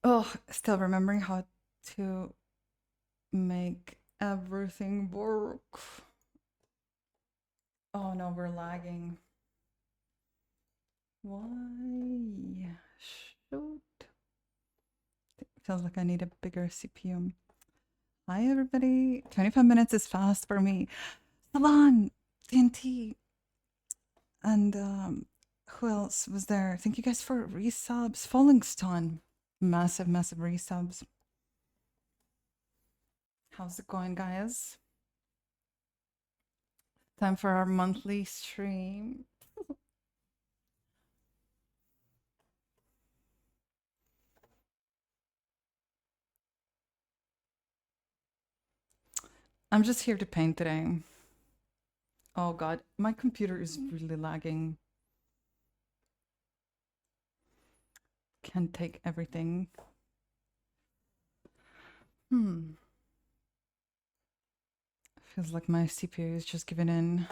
Oh, still remembering how to make everything work. Oh no, we're lagging. Why? Shoot. Feels like I need a bigger CPU. Hi, everybody. 25 minutes is fast for me. Saban, TNT, and who else was there? Thank you guys for resubs. Falling Stone. Massive, massive resubs. How's it going, guys? Time for our monthly stream. I'm just here to paint today. Oh god, my computer is really lagging. Can't take everything. Feels like my CPU is just giving in.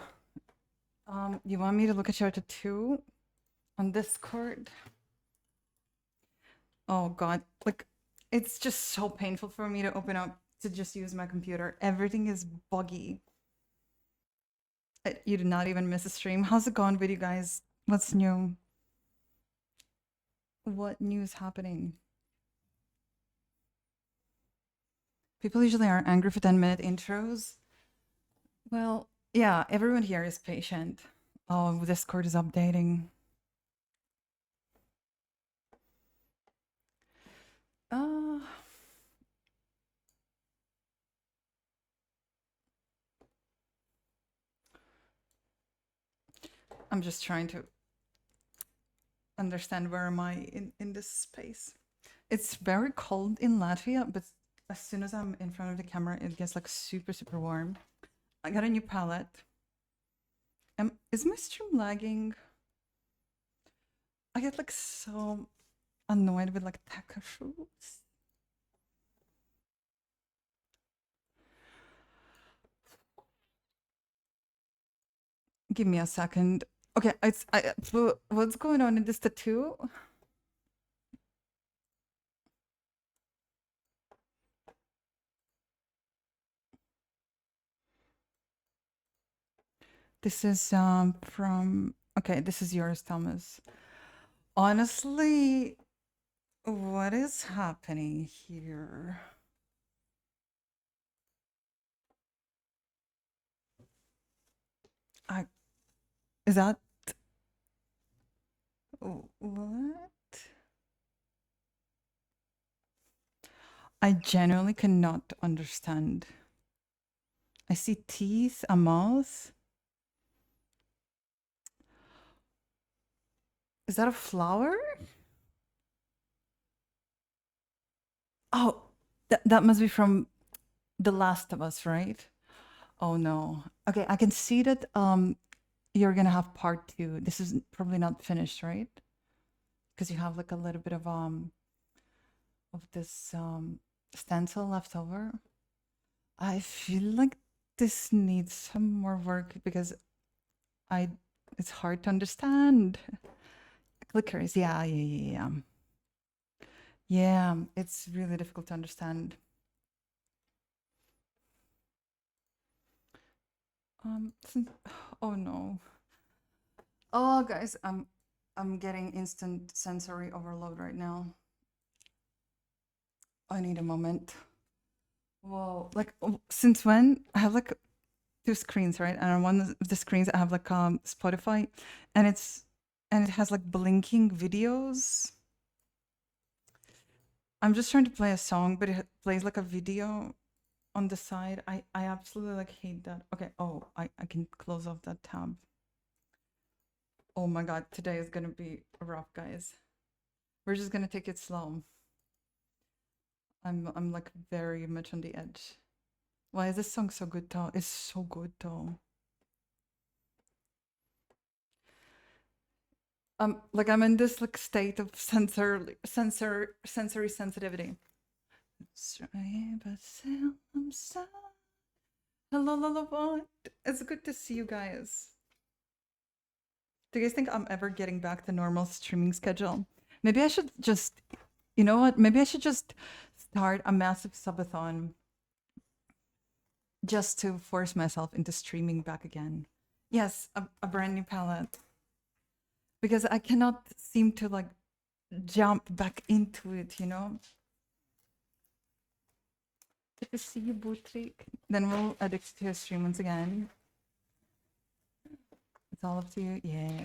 You want me to look at your tattoo on Discord? Oh god, like it's just so painful for me to open up to just use my computer. Everything is buggy. You did not even miss a stream. How's it going with you guys? What's new? What news happening? People usually are angry for 10-minute intros. Well, yeah, everyone here is patient. Oh, Discord is updating. I'm just trying to understand where am I in this space. It's very cold in Latvia, but as soon as I'm in front of the camera, it gets like super, super warm. I got a new palette. Is my stream lagging? I get like so annoyed with like tech issues. Give me a second. Okay, what's going on in this tattoo? This is from okay, this is yours, Thomas. Honestly, what is happening here? Is that what? I genuinely cannot understand. I see teeth, a mouth. Is that a flower? Oh, that must be from The Last of Us, right? Oh no. Okay, I can see that you're gonna have part 2. This is probably not finished, right? Because you have like a little bit of this stencil left over. I feel like this needs some more work because it's hard to understand. Clickers, yeah. Yeah, it's really difficult to understand. Oh no. Oh guys, I'm getting instant sensory overload right now. I need a moment. Whoa, like since when? I have like 2 screens, right? And on one of the screens I have like Spotify, and it has like blinking videos. I'm just trying to play a song, but it plays like a video on the side. I absolutely like hate that. Okay, oh, I can close off that tab. Oh my god, today is gonna be rough, guys. We're just gonna take it slow. I'm like very much on the edge. Why is this song so good though? It's so good though. Like I'm in this like state of sensory sensitivity. Hello, what? It's good to see you guys. Do you guys think I'm ever getting back to normal streaming schedule? Maybe I should just, You know what? Maybe I should just start a massive subathon just to force myself into streaming back again. Yes, a brand new palette. Because I cannot seem to like jump back into it, you know? Good to see you, Butrik. Then we'll add it to your stream once again. It's all up to you. Yeah.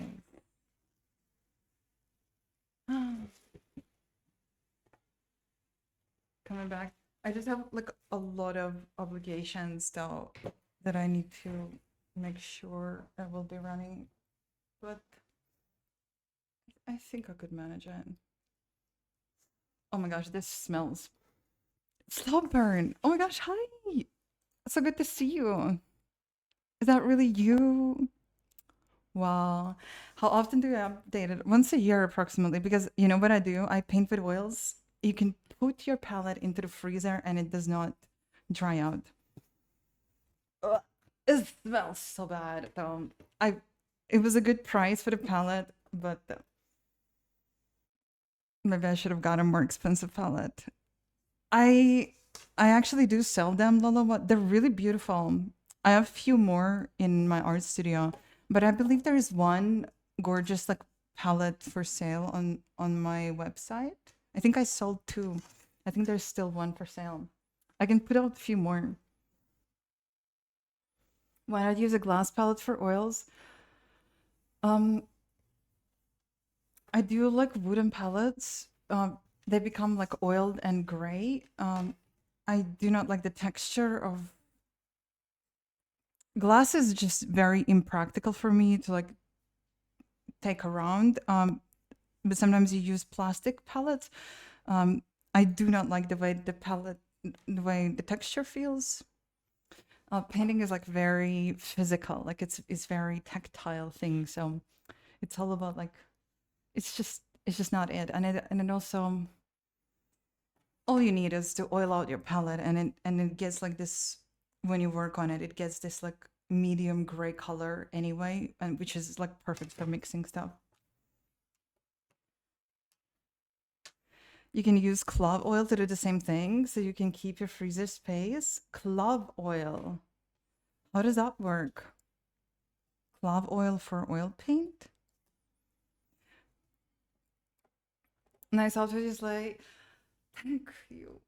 Coming back. I just have like a lot of obligations though that I need to make sure I will be running. But I think I could manage it. Oh my gosh, this smells. Slow burn. Oh my gosh, hi. So good to see you. Is that really you? Wow. How often do you update it? Once a year approximately, because you know what I do? I paint with oils. You can put your palette into the freezer and it does not dry out. Ugh, it smells so bad though. It was a good price for the palette, but maybe I should have got a more expensive palette. I I actually do sell them, Lolo, but they're really beautiful. I have a few more in my art studio, but I believe there is one gorgeous like palette for sale on my website. I think I sold two. I think there's still one for sale. I can put out a few more. Why not use a glass palette for oils? Um, I do like wooden palettes. They become like oiled and gray. I do not like the texture of glass is just very impractical for me to like take around. But sometimes you use plastic palettes. I do not like the way the way the texture feels. Painting is like very physical, like it's very tactile thing. So it's all about like it's just not it. And it also all you need is to oil out your palette and it gets like this when you work on it, it gets this like medium gray color anyway, and which is like perfect for mixing stuff. You can use clove oil to do the same thing, so you can keep your freezer space. Clove oil. How does that work? Clove oil for oil paint? Nice outfit, just like, thank you.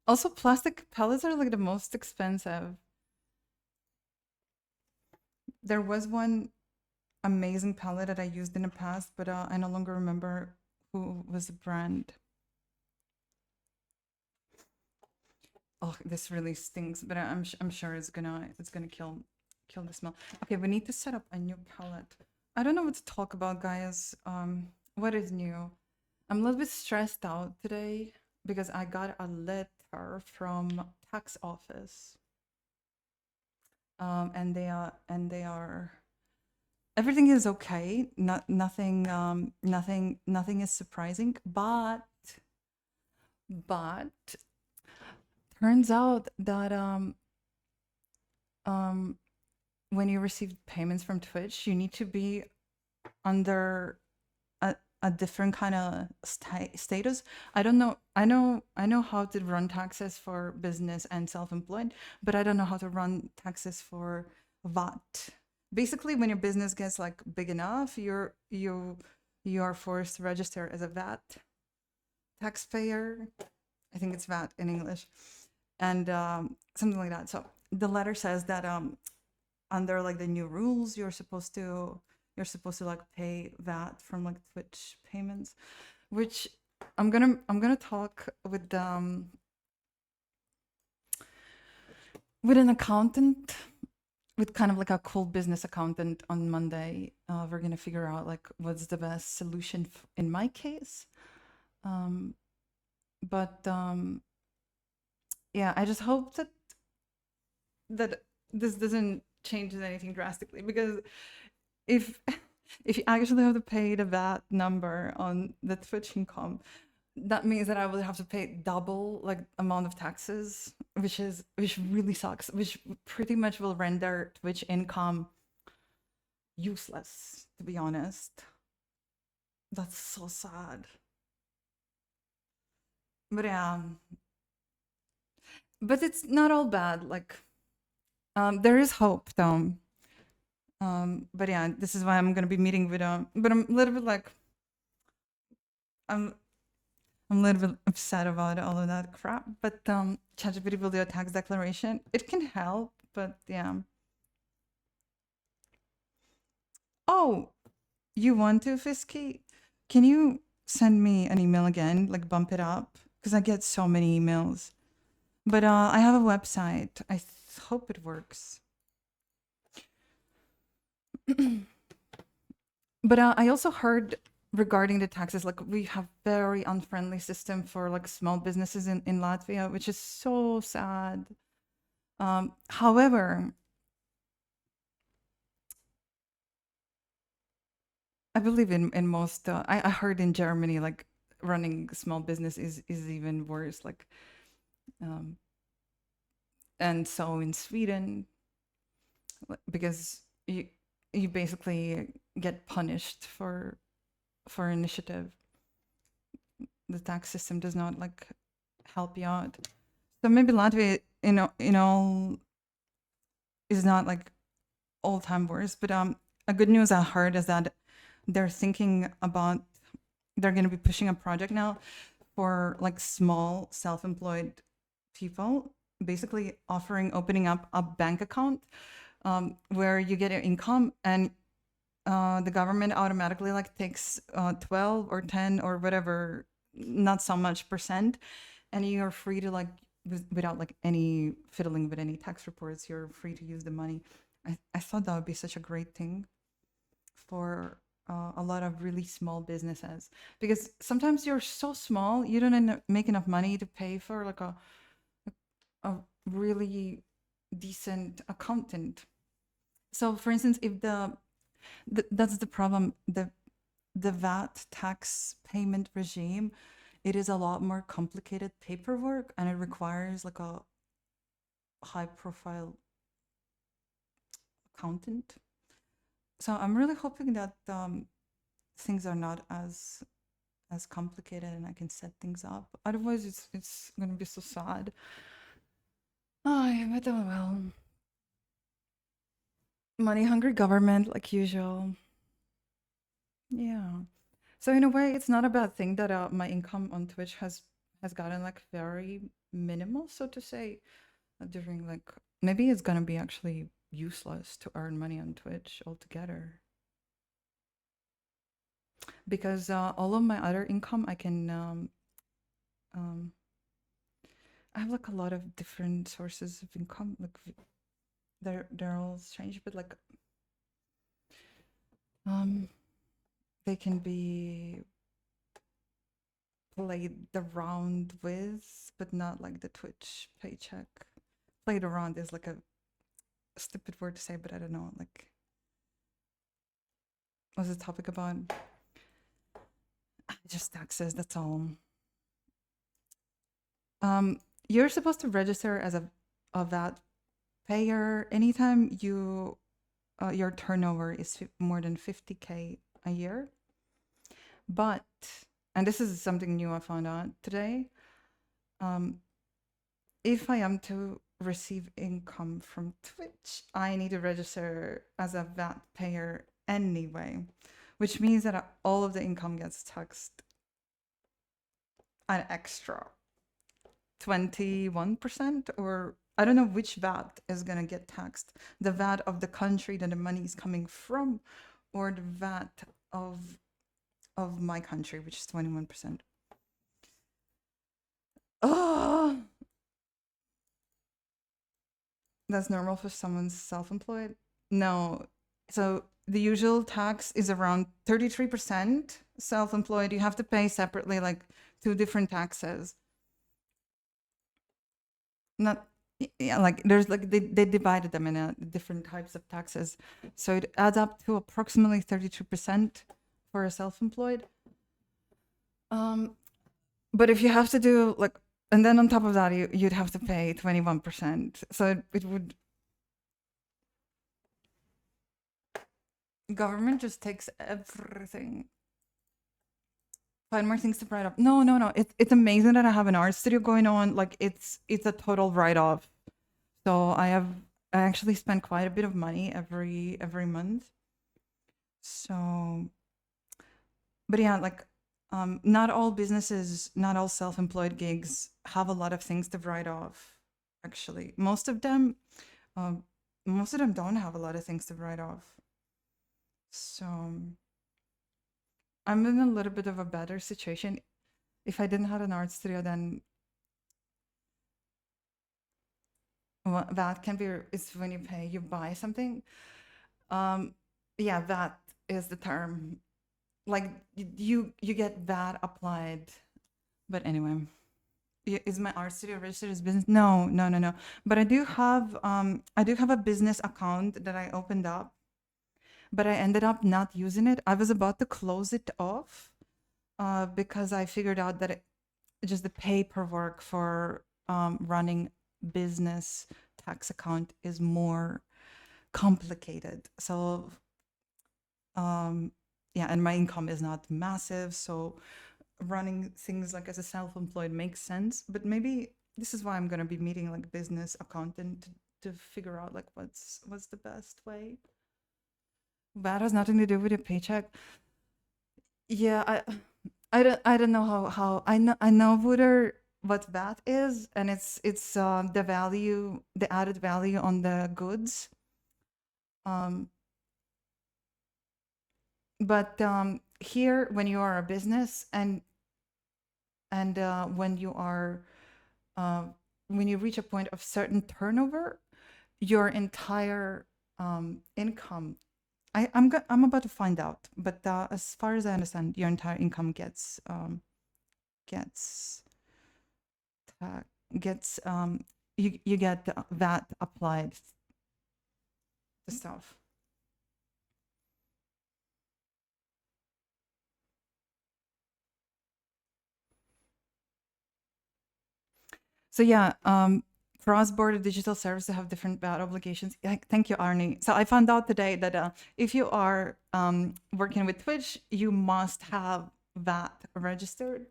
Also plastic pellets are like the most expensive. There was one amazing palette that I used in the past, but I no longer remember who was the brand. Oh, this really stinks, but I'm sure it's gonna kill the smell. Okay, we need to set up a new palette. I don't know what to talk about, guys. What is new? I'm a little bit stressed out today because I got a letter from tax office. And they are everything is okay. Nothing nothing is surprising, but turns out that when you receive payments from Twitch, you need to be under a different kind of status. I don't know. I know how to run taxes for business and self-employed, but I don't know how to run taxes for VAT. Basically, when your business gets like big enough, you are forced to register as a VAT taxpayer. I think it's VAT in English, and something like that. So the letter says that under like the new rules, you're supposed to like pay VAT from like Twitch payments, which I'm gonna talk with an accountant, with kind of like a cool business accountant on Monday. We're gonna figure out like what's the best solution in my case. But yeah, I just hope that this doesn't change anything drastically, because if if you actually have to pay the VAT number on the Twitch income, that means that I will have to pay double like amount of taxes, which really sucks, which pretty much will render Twitch income useless, to be honest. That's so sad. But yeah, but it's not all bad. Like, there is hope though. But yeah, this is why I'm gonna be meeting with but I'm a little bit like, I'm I'm a little bit upset about all of that crap. But ChatGPT will do a tax declaration. It can help, but yeah. Oh, you want to, Fisky? Can you send me an email again? Like bump it up? Because I get so many emails. But I have a website. I hope it works. But I also heard regarding the taxes, like we have very unfriendly system for like small businesses in Latvia, which is so sad. However, I believe in most. I heard in Germany, like running small business is even worse. Like, um, and so in Sweden, because you basically get punished for initiative. The tax system does not like help you out. So maybe Latvia, all is not like all time worse. But a good news I heard is that they're thinking about they're going to be pushing a project now for like small self-employed people, basically opening up a bank account where you get your income and the government automatically like takes 12 or 10 or whatever, not so much percent, and you're free to like without like any fiddling with any tax reports, you're free to use the money. I thought that would be such a great thing for a lot of really small businesses, because sometimes you're so small you don't make enough money to pay for like a really decent accountant. So for instance, if that's the problem, the VAT tax payment regime, it is a lot more complicated paperwork and it requires like a high profile accountant. So I'm really hoping that things are not as complicated and I can set things up. Otherwise, it's gonna be so sad. Oh, but oh well. Money hungry government, like usual. Yeah. So in a way, it's not a bad thing that my income on Twitch has gotten like very minimal, so to say, during like maybe it's gonna be actually useless to earn money on Twitch altogether, because all of my other income I can um I have like a lot of different sources of income. Like they're all strange, but like um they can be played around with, but not like the Twitch paycheck. Played around is like a stupid word to say, but I don't know. Like, what's the topic about? Just taxes. That's all. You're supposed to register as a VAT payer anytime your turnover is more than 50K a year. But, and this is something new I found out today, if I am to receive income from Twitch, I need to register as a VAT payer anyway, which means that all of the income gets taxed an extra 21%, or I don't know which VAT is going to get taxed. The VAT of the country that the money is coming from, or the VAT of my country, which is 21%. Oh, that's normal for someone self-employed? No. So the usual tax is around 33%. Self-employed, you have to pay separately like two different taxes. Not yeah, like there's like they divided them in different types of taxes. So it adds up to approximately 32% for a self-employed. Um But if you have to do like, and then on top of that, you'd have to pay 21%. So it would, government just takes everything. Find more things to write off. No, no, no. It's amazing that I have an art studio going on. Like it's a total write off. So I actually spend quite a bit of money every month. So, but yeah, like not all businesses, not all self-employed gigs have a lot of things to write off. Actually, um, most of them don't have a lot of things to write off. So I'm in a little bit of a better situation. If I didn't have an art studio, then that can be is when you pay, you buy something. Um, yeah, that is the term. Like you get that applied. But anyway, is my art studio registered as business? No, no, no, no. But I do have a business account that I opened up, but I ended up not using it. I was about to close it off, because I figured out that just the paperwork for running business tax account is more complicated. So yeah, and my income is not massive, so running things like as a self-employed makes sense. But maybe this is why I'm gonna be meeting like business accountant to figure out like what's the best way. That has nothing to do with your paycheck. Yeah, I don't know how I know what that is, and it's the value, the added value on the goods. Um, but here, when you are a business and when you are uh, when you reach a point of certain turnover, your entire income. I'm about to find out, but as far as I understand, your entire income gets ta- gets you get that applied to stuff. So yeah, cross-border digital services have different VAT obligations. Thank you, Arnie. So I found out today that if you are working with Twitch, you must have VAT registered.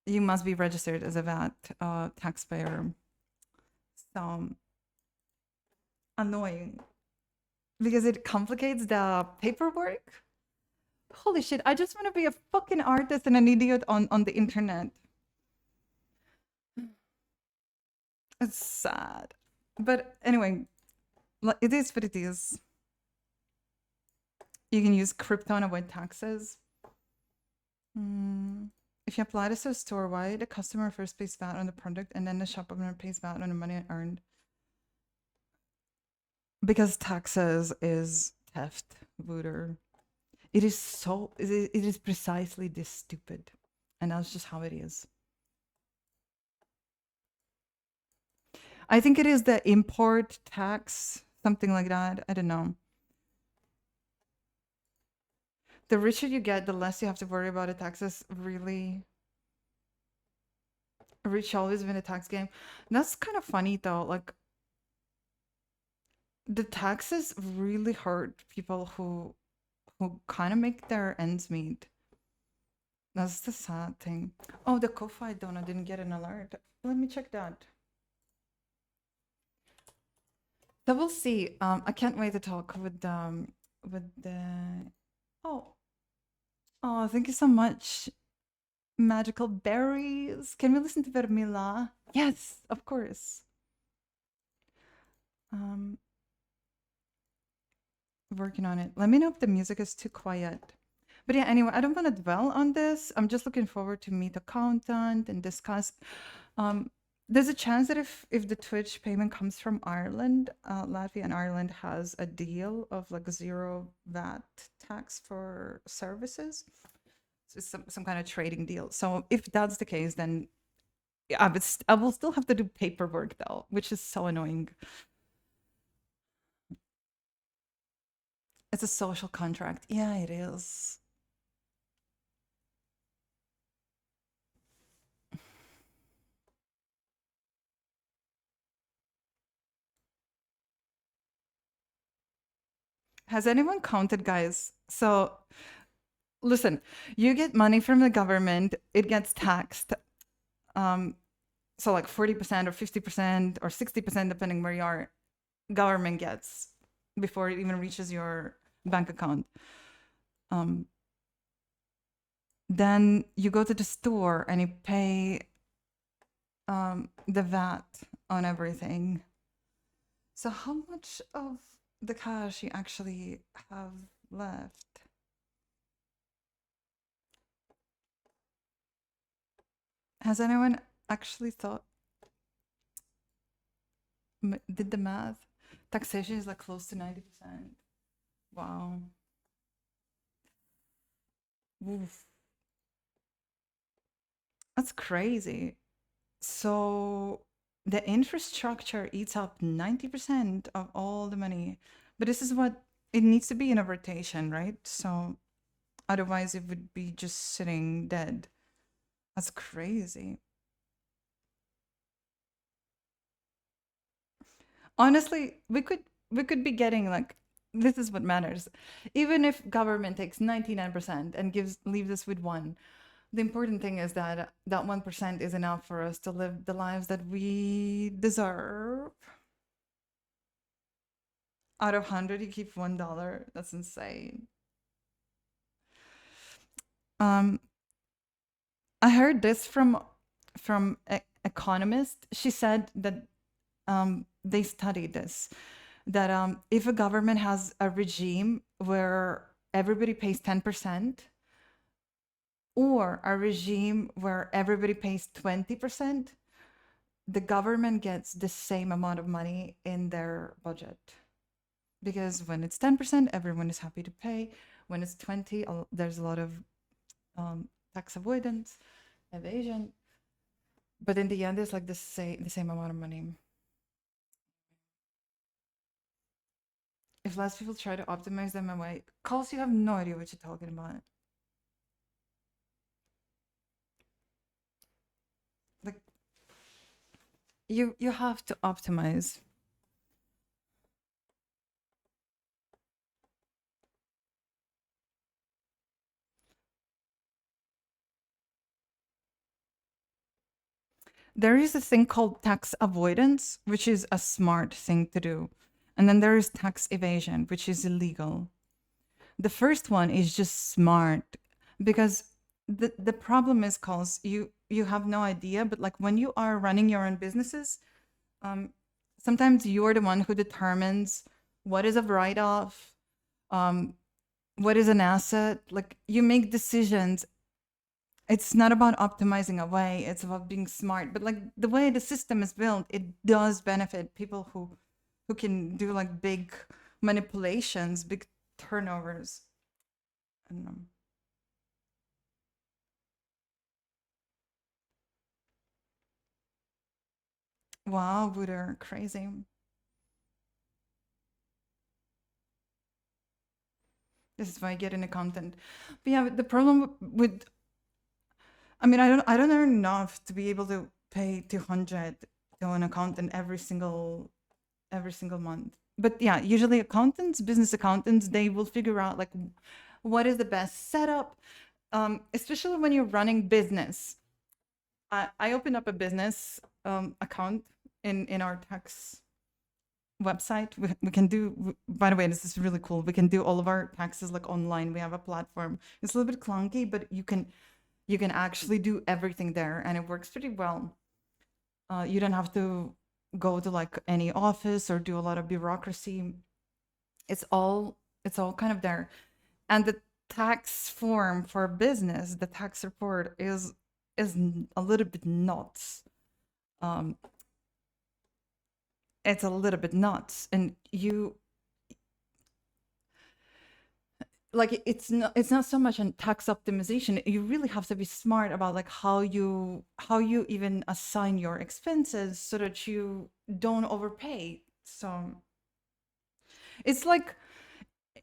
You must be registered as a VAT taxpayer. So annoying because it complicates the paperwork. Holy shit! I just want to be a fucking artist and an idiot on the internet. It's sad, but anyway, it is what it is. You can use crypto and avoid taxes. If you apply this to a store, why the customer first pays VAT on the product and then the shop owner pays VAT on the money earned? Because taxes is theft, voter. It is so. It is precisely this stupid, and that's just how it is. I think it is the import tax, something like that. I don't know. The richer you get, the less you have to worry about the taxes. Really, rich always win a tax game. That's kind of funny though. Like the taxes really hurt people who kind of make their ends meet. That's the sad thing. Oh, the Ko-Fi donut didn't get an alert. Let me check that. So we'll see. I can't wait to talk with the. Oh, oh, thank you so much. Magical berries. Can we listen to Vermila? Yes, of course. Um, working on it. Let me know if the music is too quiet. But yeah, anyway, I don't want to dwell on this. I'm just looking forward to meet accountant and discuss. Um, there's a chance that if the Twitch payment comes from Ireland, Latvia and Ireland has a deal of like zero VAT tax for services. So it's some kind of trading deal. So if that's the case, then yeah, I will still have to do paperwork though, which is so annoying. It's a social contract. Yeah, it is. Has anyone counted, guys? So listen, you get money from the government, it gets taxed. Um, so like 40% or 50% or 60%, depending where you are, government gets before it even reaches your bank account. Um, then you go to the store and you pay the VAT on everything. So how much of the cash you actually have left? Has anyone actually thought, did the math? Taxation is like close to 90%. Wow. Oof. That's crazy. So the infrastructure eats up 90% of all the money. But this is what it needs to be in a rotation, right? So otherwise it would be just sitting dead. That's crazy. Honestly, we could be getting like, this is what matters. Even if government takes 99% and leaves us with one, the important thing is that that 1% is enough for us to live the lives that we deserve. Out of 100, you keep $1. That's insane. Um, I heard this from economist. She said that they studied this, that if a government has a regime where everybody pays 10%, or a regime where everybody pays 20%, the government gets the same amount of money in their budget. Because when it's 10%, everyone is happy to pay. When it's 20, there's a lot of tax avoidance, evasion. But in the end, it's like the same amount of money. If less people try to optimize them away, calls, you have no idea what you're talking about. Like, you have to optimize. There is a thing called tax avoidance, which is a smart thing to do. And then there is tax evasion, which is illegal. The first one is just smart because the problem is, cause you have no idea, but like when you are running your own businesses, sometimes you're the one who determines what is a write-off, what is an asset. Like you make decisions. It's not about optimizing away, it's about being smart. But like the way the system is built, it does benefit people who can do like big manipulations, big turnovers. I don't know. Wow, Buddha, crazy. This is why I get into content. But yeah, the problem with, I mean, I don't earn enough to be able to pay 200 to an accountant every single month. But yeah, usually accountants, business accountants, they will figure out like what is the best setup, especially when you're running business. I opened up a business account in our tax website. We can do, by the way, this is really cool. We can do all of our taxes like online. We have a platform. It's a little bit clunky, but you can actually do everything there, and it works pretty well. You don't have to go to like any office or do a lot of bureaucracy. It's all kind of there. And the tax form for business, the tax report is a little bit nuts. Um, it's a little bit nuts, and like it's not so much on tax optimization. You really have to be smart about like how you even assign your expenses so that you don't overpay. So it's like,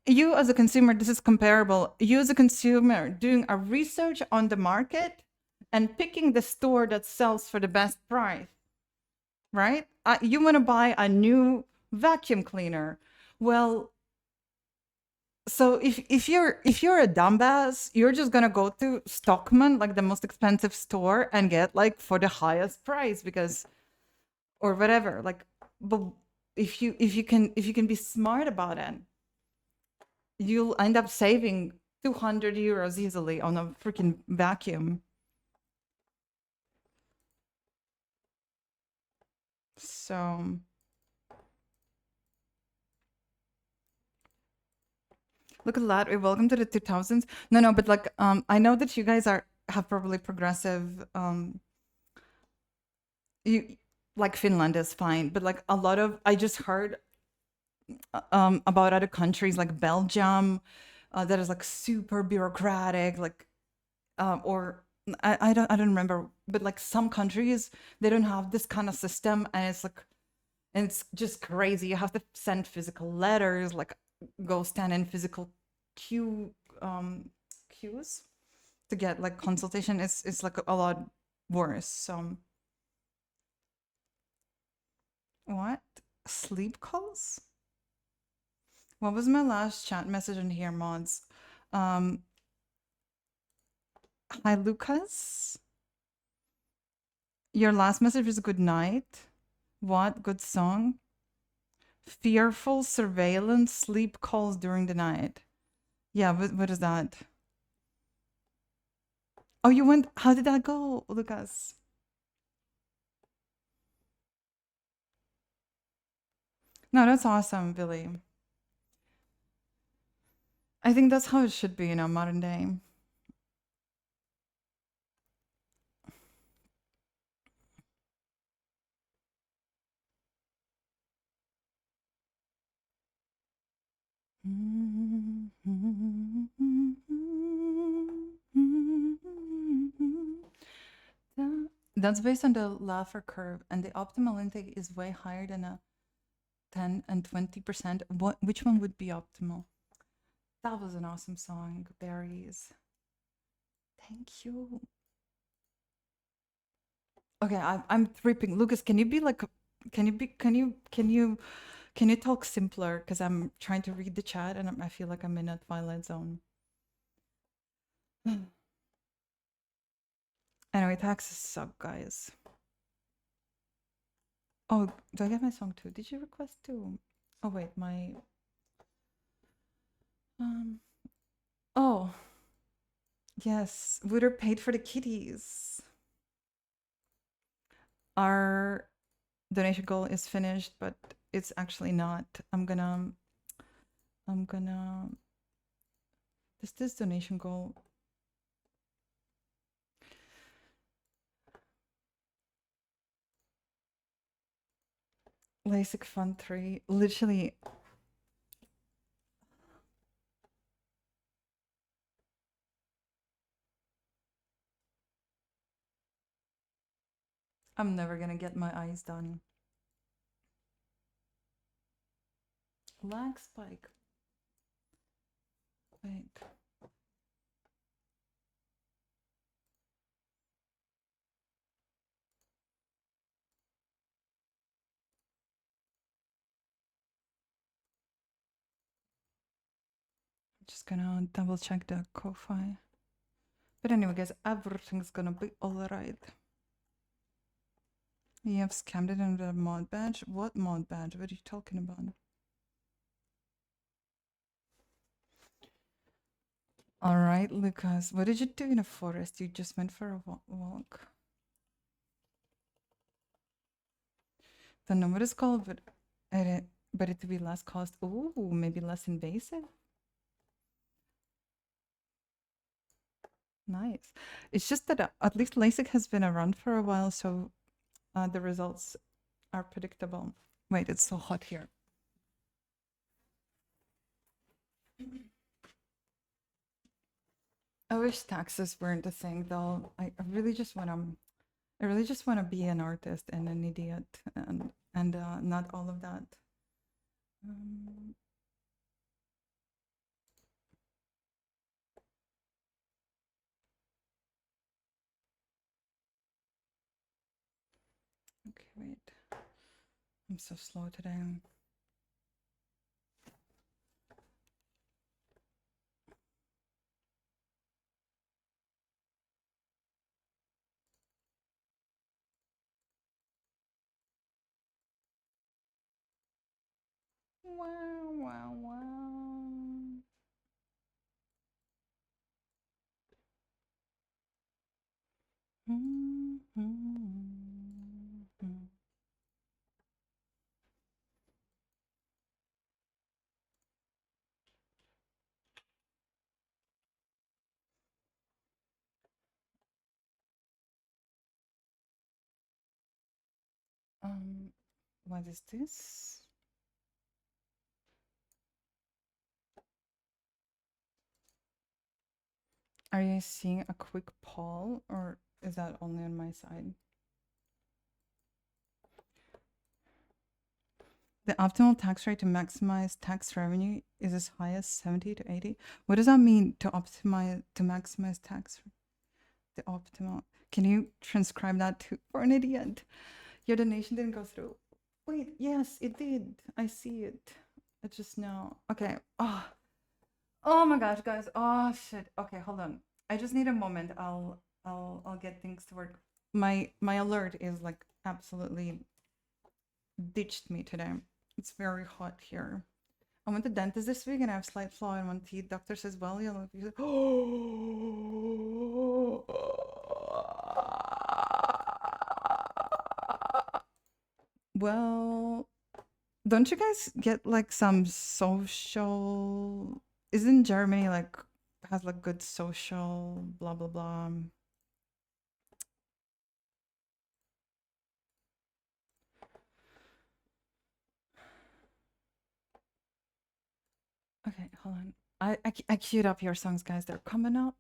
you as a consumer, this is comparable. You as a consumer doing a research on the market and picking the store that sells for the best price, right? You want to buy a new vacuum cleaner. Well, So if you're a dumbass, you're just gonna go to Stockman, like the most expensive store, and get like for the highest price because or whatever. Like, but if you can be smart about it, you'll end up saving 200 euros easily on a freaking vacuum. So look at that. Welcome to the 2000s. No, but like, I know that you guys have probably progressive, you like Finland is fine, but like a lot of, I just heard, about other countries like Belgium, that is like super bureaucratic, like, or I don't remember, but like some countries, they don't have this kind of system, and it's like, and it's just crazy. You have to send physical letters, like go stand in physical queue, queues to get like consultation. It's like a lot worse. So what? Sleep calls? What was my last chat message in here, mods? Um, Hi Lucas. Your last message was good night. What? Good song? Fearful surveillance sleep calls during the night. Yeah, what is that? Oh, you went. How did that go, Lucas? No, that's awesome, Billy. I think that's how it should be, modern day. That's based on the Laffer curve, and the optimal intake is way higher than a 10 and 20%. Which one would be optimal? That was an awesome song, Berries. Thank you. Okay, I'm tripping. Lucas, can you be like, can you talk simpler? Because I'm trying to read the chat and I feel like I'm in a twilight zone. Anyway, taxes suck, guys. Oh, do I get my song too? Did you request too? Oh wait, my oh yes, Wooter paid for the kitties. Our donation goal is finished, but it's actually not. I'm gonna this donation goal. LASIK Fund 3. Literally, I'm never gonna get my eyes done. Lag spike. Wait. Just gonna double check the Ko-Fi. But anyway, guys, everything's gonna be alright. You have scammed it under a mod badge? What mod badge? What are you talking about? Alright, Lucas. What did you do in a forest? You just went for a walk. Don't know what it's called, but it to be less cost. Ooh, maybe less invasive. Nice. It's just that at least LASIK has been around for a while, so the results are predictable. Wait, it's so hot here. I wish taxes weren't a thing, though. I really just want to. I really just want to be an artist and an idiot, and not all of that. Okay, wait. I'm so slow today. Wow, wow, wow. What is this? Are you seeing a quick poll, or is that only on my side? The optimal tax rate to maximize tax revenue is as high as 70 to 80. What does that mean to maximize tax? The optimal. Can you transcribe that to for an idiot? Your donation didn't go through. Wait, yes, it did. I see it. It's just now. Okay. Oh my gosh, guys. Oh shit. Okay, hold on. I just need a moment. I'll get things to work. My alert is like absolutely ditched me today. It's very hot here. I went to the dentist this week and I have slight flaw in one teeth. Doctor says, well, you'll look. Oh. Well, don't you guys get like some social? Isn't Germany like has like good social blah blah blah? Okay, hold on. I queued up your songs, guys. They're coming up.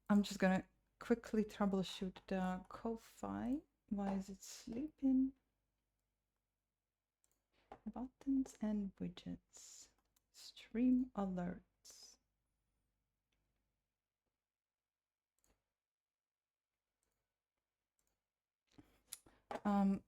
I'm just gonna quickly troubleshoot the Ko-Fi. Why is it sleeping? Buttons and widgets. Stream alerts. Um.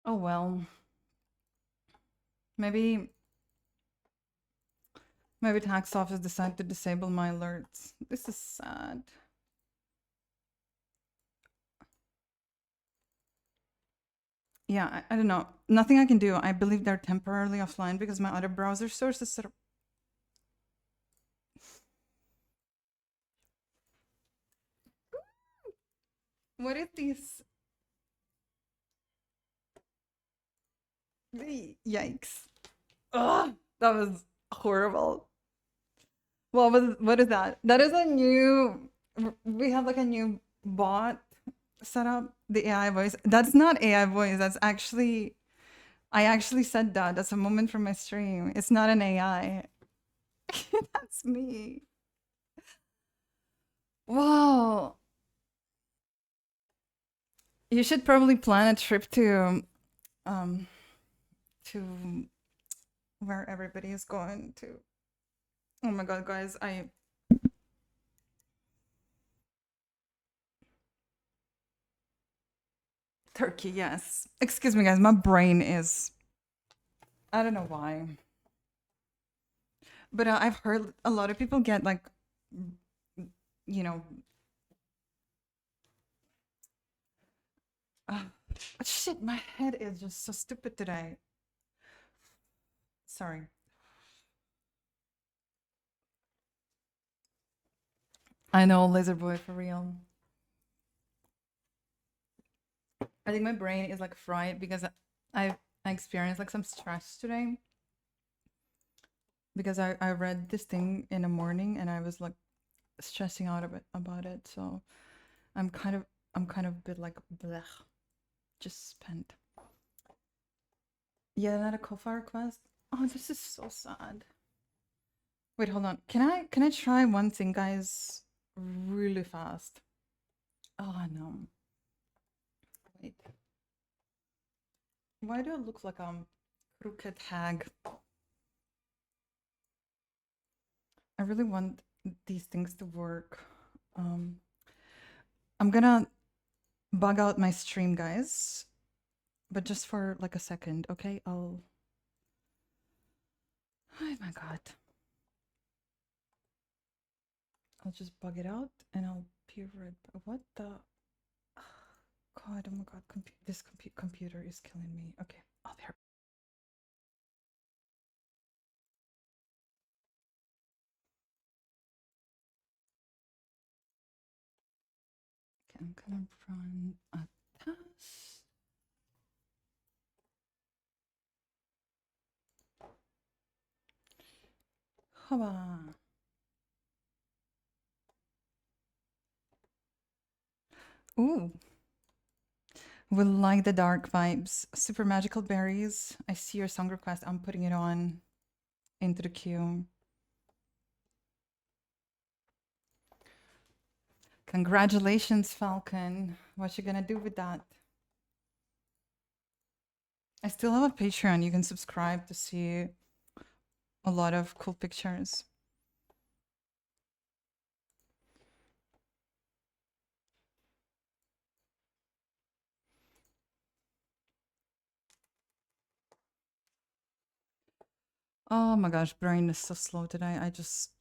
Oh well. Maybe tax office decided to disable my alerts. This is sad. Yeah, I don't know. Nothing I can do. I believe they're temporarily offline because my other browser sources sort of. What is this? Yikes. Ugh, that was horrible. What is that? That is a new. We have like a new bot set up. The AI voice. That's not AI voice. That's actually. I actually said that. That's a moment from my stream. It's not an AI. That's me. Wow. You should probably plan a trip um to where everybody is going to. Oh my god, guys, Turkey, yes. Excuse me, guys, my brain is. I don't know why. But I've heard a lot of people get like, you know, uh, shit, my head is just so stupid today. Sorry. I know, Laser Boy, for real. I think my brain is like fried because I experienced like some stress today because I read this thing in the morning and I was like stressing out a bit about it. So I'm kind of a bit like blech, just spent. Yeah, not a Ko-fi request. Oh, this is so sad. Wait, hold on. Can I try one thing, guys? Really fast. Oh no. Wait. Why do I look like crooked hag? I really want these things to work. I'm gonna bug out my stream, guys, but just for like a second, okay? Oh my god. I'll just bug it out and I'll be right back. What the? God, oh my god, this computer is killing me. Okay, oh, there. Okay, I'm gonna run a test. Haba. Ooh. We like the dark vibes. Super magical berries. I see your song request. I'm putting it on into the queue. Congratulations, Falcon. What you gonna do with that? I still have a Patreon. You can subscribe to see a lot of cool pictures. Oh my gosh, brain is so slow today. I just...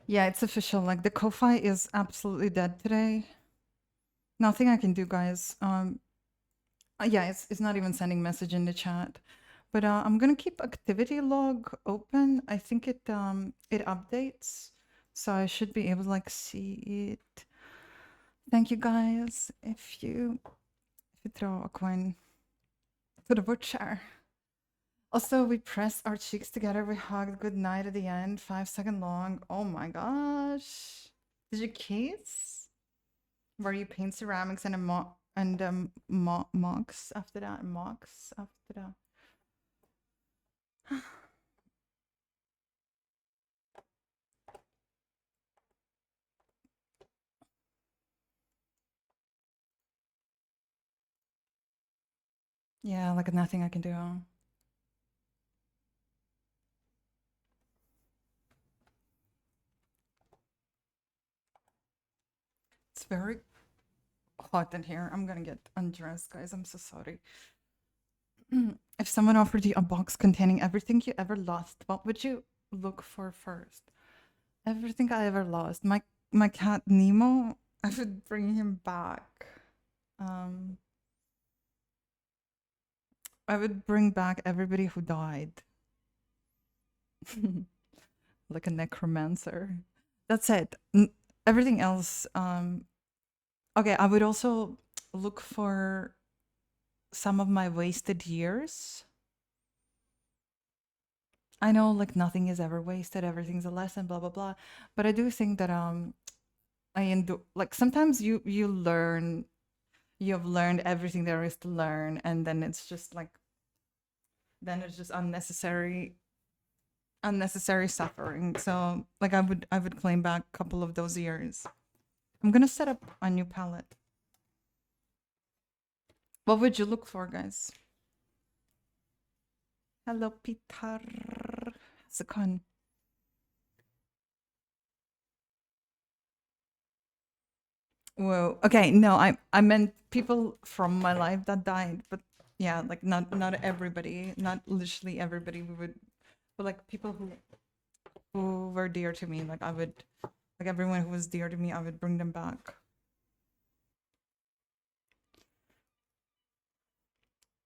Yeah, it's official. Like the Ko-fi is absolutely dead today. Nothing I can do, guys. Yeah, it's not even sending message in the chat. But I'm gonna keep activity log open. I think it updates, so I should be able to like see it. Thank you guys. If you throw a coin to the butcher. Also, we pressed our cheeks together. We hugged good night at the end. 5 second long. Oh my gosh! Did you kiss? Where you paint ceramics and mocks after that? Mocks after that. Yeah, like nothing I can do. It's very hot in here. I'm gonna get undressed, guys. I'm so sorry. If someone offered you a box containing everything you ever lost, what would you look for first? Everything I ever lost. My cat Nemo, I would bring him back. I would bring back everybody who died. Like a necromancer. That's it. Everything else, okay, I would also look for some of my wasted years. I know like nothing is ever wasted, everything's a lesson, blah blah blah. But I do think that I endure like sometimes you learn, you have learned everything there is to learn, and then it's just like then it's just unnecessary suffering. So like I would claim back a couple of those years. I'm gonna set up a new palette. What would you look for, guys? Hello, Peter. How's it going? Whoa. Okay, no, I meant people from my life that died, but yeah, like not everybody, not literally everybody. We would, but like people who were dear to me. Like I would, like everyone who was dear to me, I would bring them back.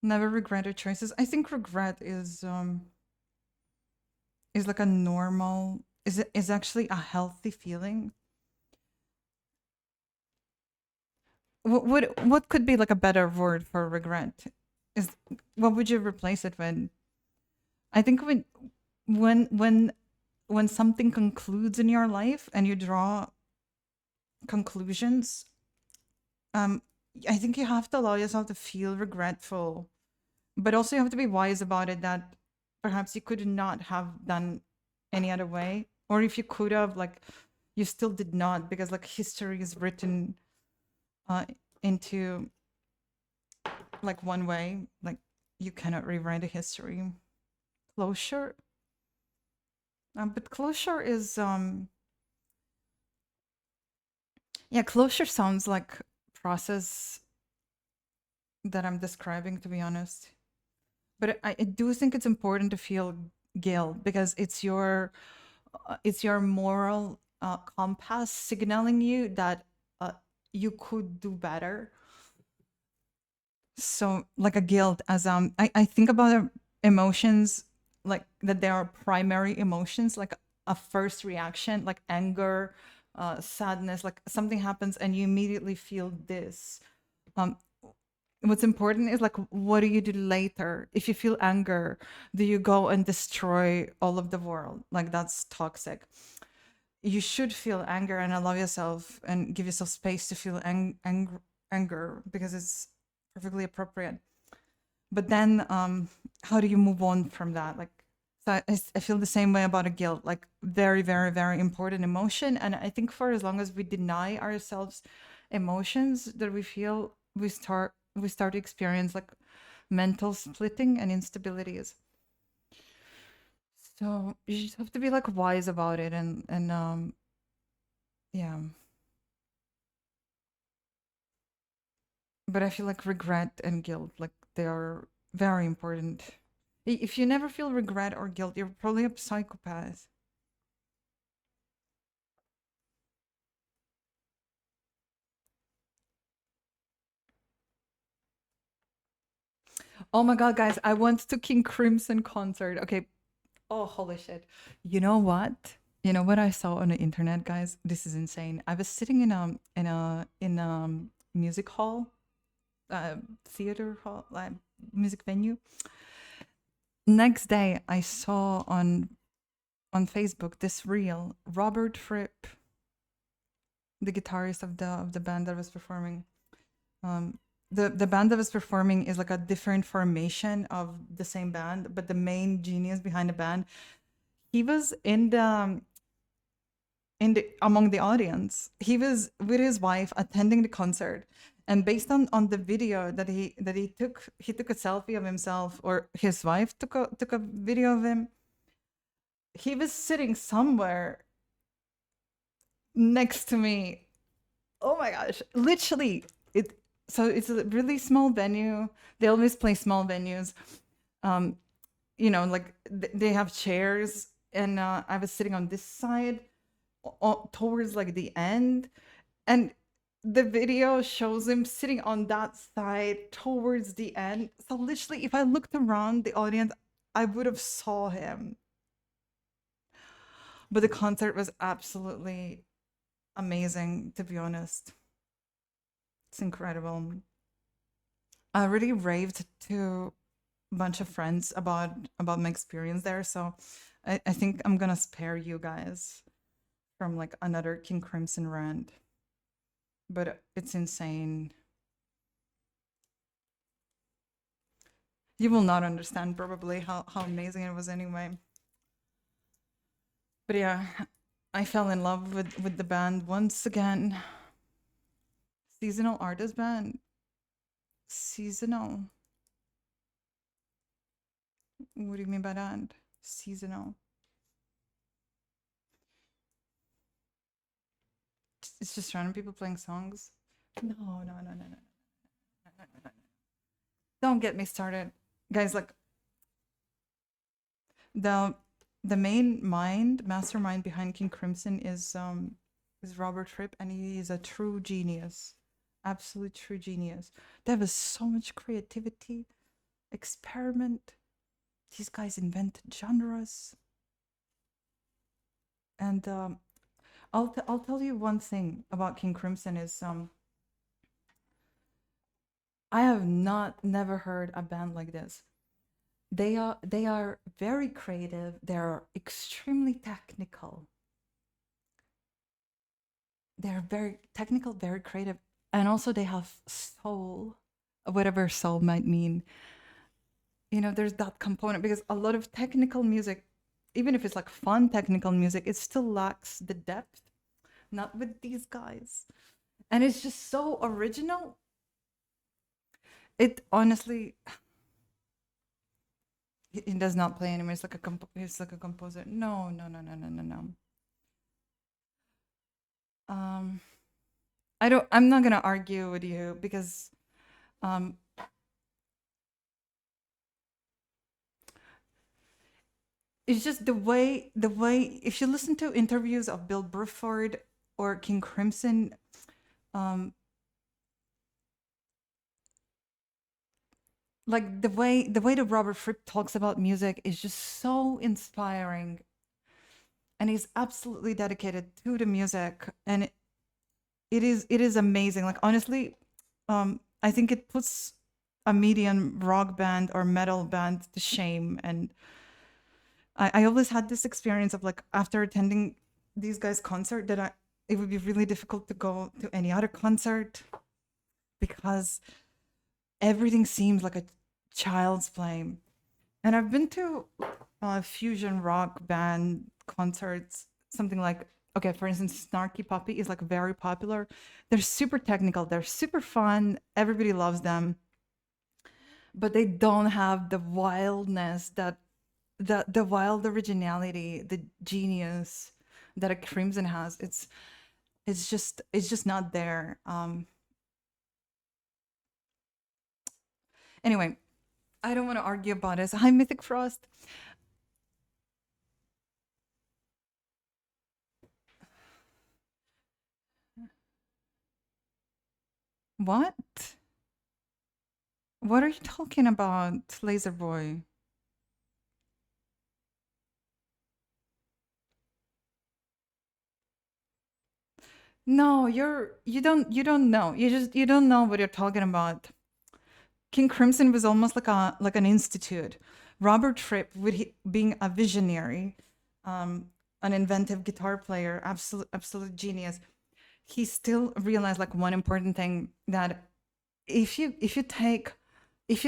Never regretted choices. I think regret is like a normal, is actually a healthy feeling. What could be like a better word for regret? Is what would you replace it with? I think when when when something concludes in your life and you draw conclusions, um I think you have to allow yourself to feel regretful, but also you have to be wise about it, that perhaps you could not have done any other way, or if you could have, like, you still did not, because like history is written uh into like one way, like you cannot rewrite a history. Closure, but closure is yeah, closure sounds like process that I'm describing, to be honest. But I do think it's important to feel guilt, because it's your moral compass signaling you that you could do better. So like a guilt, as I think about emotions like that they are primary emotions, like a first reaction, like anger, sadness, like something happens and you immediately feel this. um what's important is like, what do you do later? If you feel anger, do you go and destroy all of the world? Like that's toxic. You should feel anger and allow yourself and give yourself space to feel anger, because it's perfectly appropriate. But then how do you move on from that? Like, so I feel the same way about a guilt, like very, very, very important emotion. And I think for as long as we deny ourselves emotions that we feel, we start to experience like mental splitting and instabilities. So you just have to be like wise about it, and yeah. But I feel like regret and guilt, like they are very important. If you never feel regret or guilt, you're probably a psychopath. Oh my god, guys, I went to King Crimson concert. Okay. Oh, holy shit. You know what? You know what I saw on the internet, guys? This is insane. I was sitting in a music hall, uh, theater hall, like music venue. Next day, I saw on Facebook this reel, Robert Fripp, the guitarist of the band that was performing. Um, the band that was performing is like a different formation of the same band, but the main genius behind the band, he was in the among the audience. He was with his wife attending the concert, and based on the video that he took a selfie of himself, or his wife took a video of him. He was sitting somewhere next to me. Oh my gosh, literally it. So it's a really small venue. They always play small venues. Um, like they have chairs, and I was sitting on this side, towards like the end, and the video shows him sitting on that side towards the end. So literally, if I looked around the audience, I would have saw him. But the concert was absolutely amazing, to be honest. It's incredible. I really raved to a bunch of friends about my experience there. So I think I'm gonna spare you guys from like another King Crimson rant. But it's insane. You will not understand probably how amazing it was anyway. But yeah, I fell in love with the band once again. Seasonal artist band. Seasonal. What do you mean by that? Seasonal. It's just random people playing songs. No, no, no, no, no, no, no, no, no, no. Don't get me started, guys. Like the the mastermind behind King Crimson is Robert Fripp, and he is a true genius, absolute true genius. There was so much creativity. experiment. These guys invented genres. And I'll tell you one thing about King Crimson is I have never heard a band like this. They are very creative. They're extremely technical. They're very technical, very creative, and also they have soul, whatever soul might mean. You know, there's that component because a lot of technical music, even if it's like fun technical music, it still lacks the depth. Not with these guys, and it's just so original. It honestly, he does not play anymore. He's like a composer. No, no, no, no, no, no, no. Um, I'm not gonna argue with you because um, it's just the way if you listen to interviews of Bill Bruford or King Crimson, um, like the way that Robert Fripp talks about music is just so inspiring, and he's absolutely dedicated to the music, and it is amazing. Like honestly, I think it puts a medium rock band or metal band to shame. And I always had this experience of like after attending these guys' concert that it would be really difficult to go to any other concert because everything seems like a child's play. And I've been to fusion rock band concerts, something like, okay, for instance, Snarky Puppy is like very popular. They're super technical, they're super fun, everybody loves them, but they don't have the wildness that the wild originality, the genius that a Crimson has. It's just not there. Anyway, I don't want to argue about this. Hi, Mythic Frost. What? What are you talking about, Laser Boy? No, you don't know. You don't know what you're talking about. King Crimson was almost like an institute. Robert Fripp, being a visionary, an inventive guitar player, absolute genius. He still realized like one important thing, that if you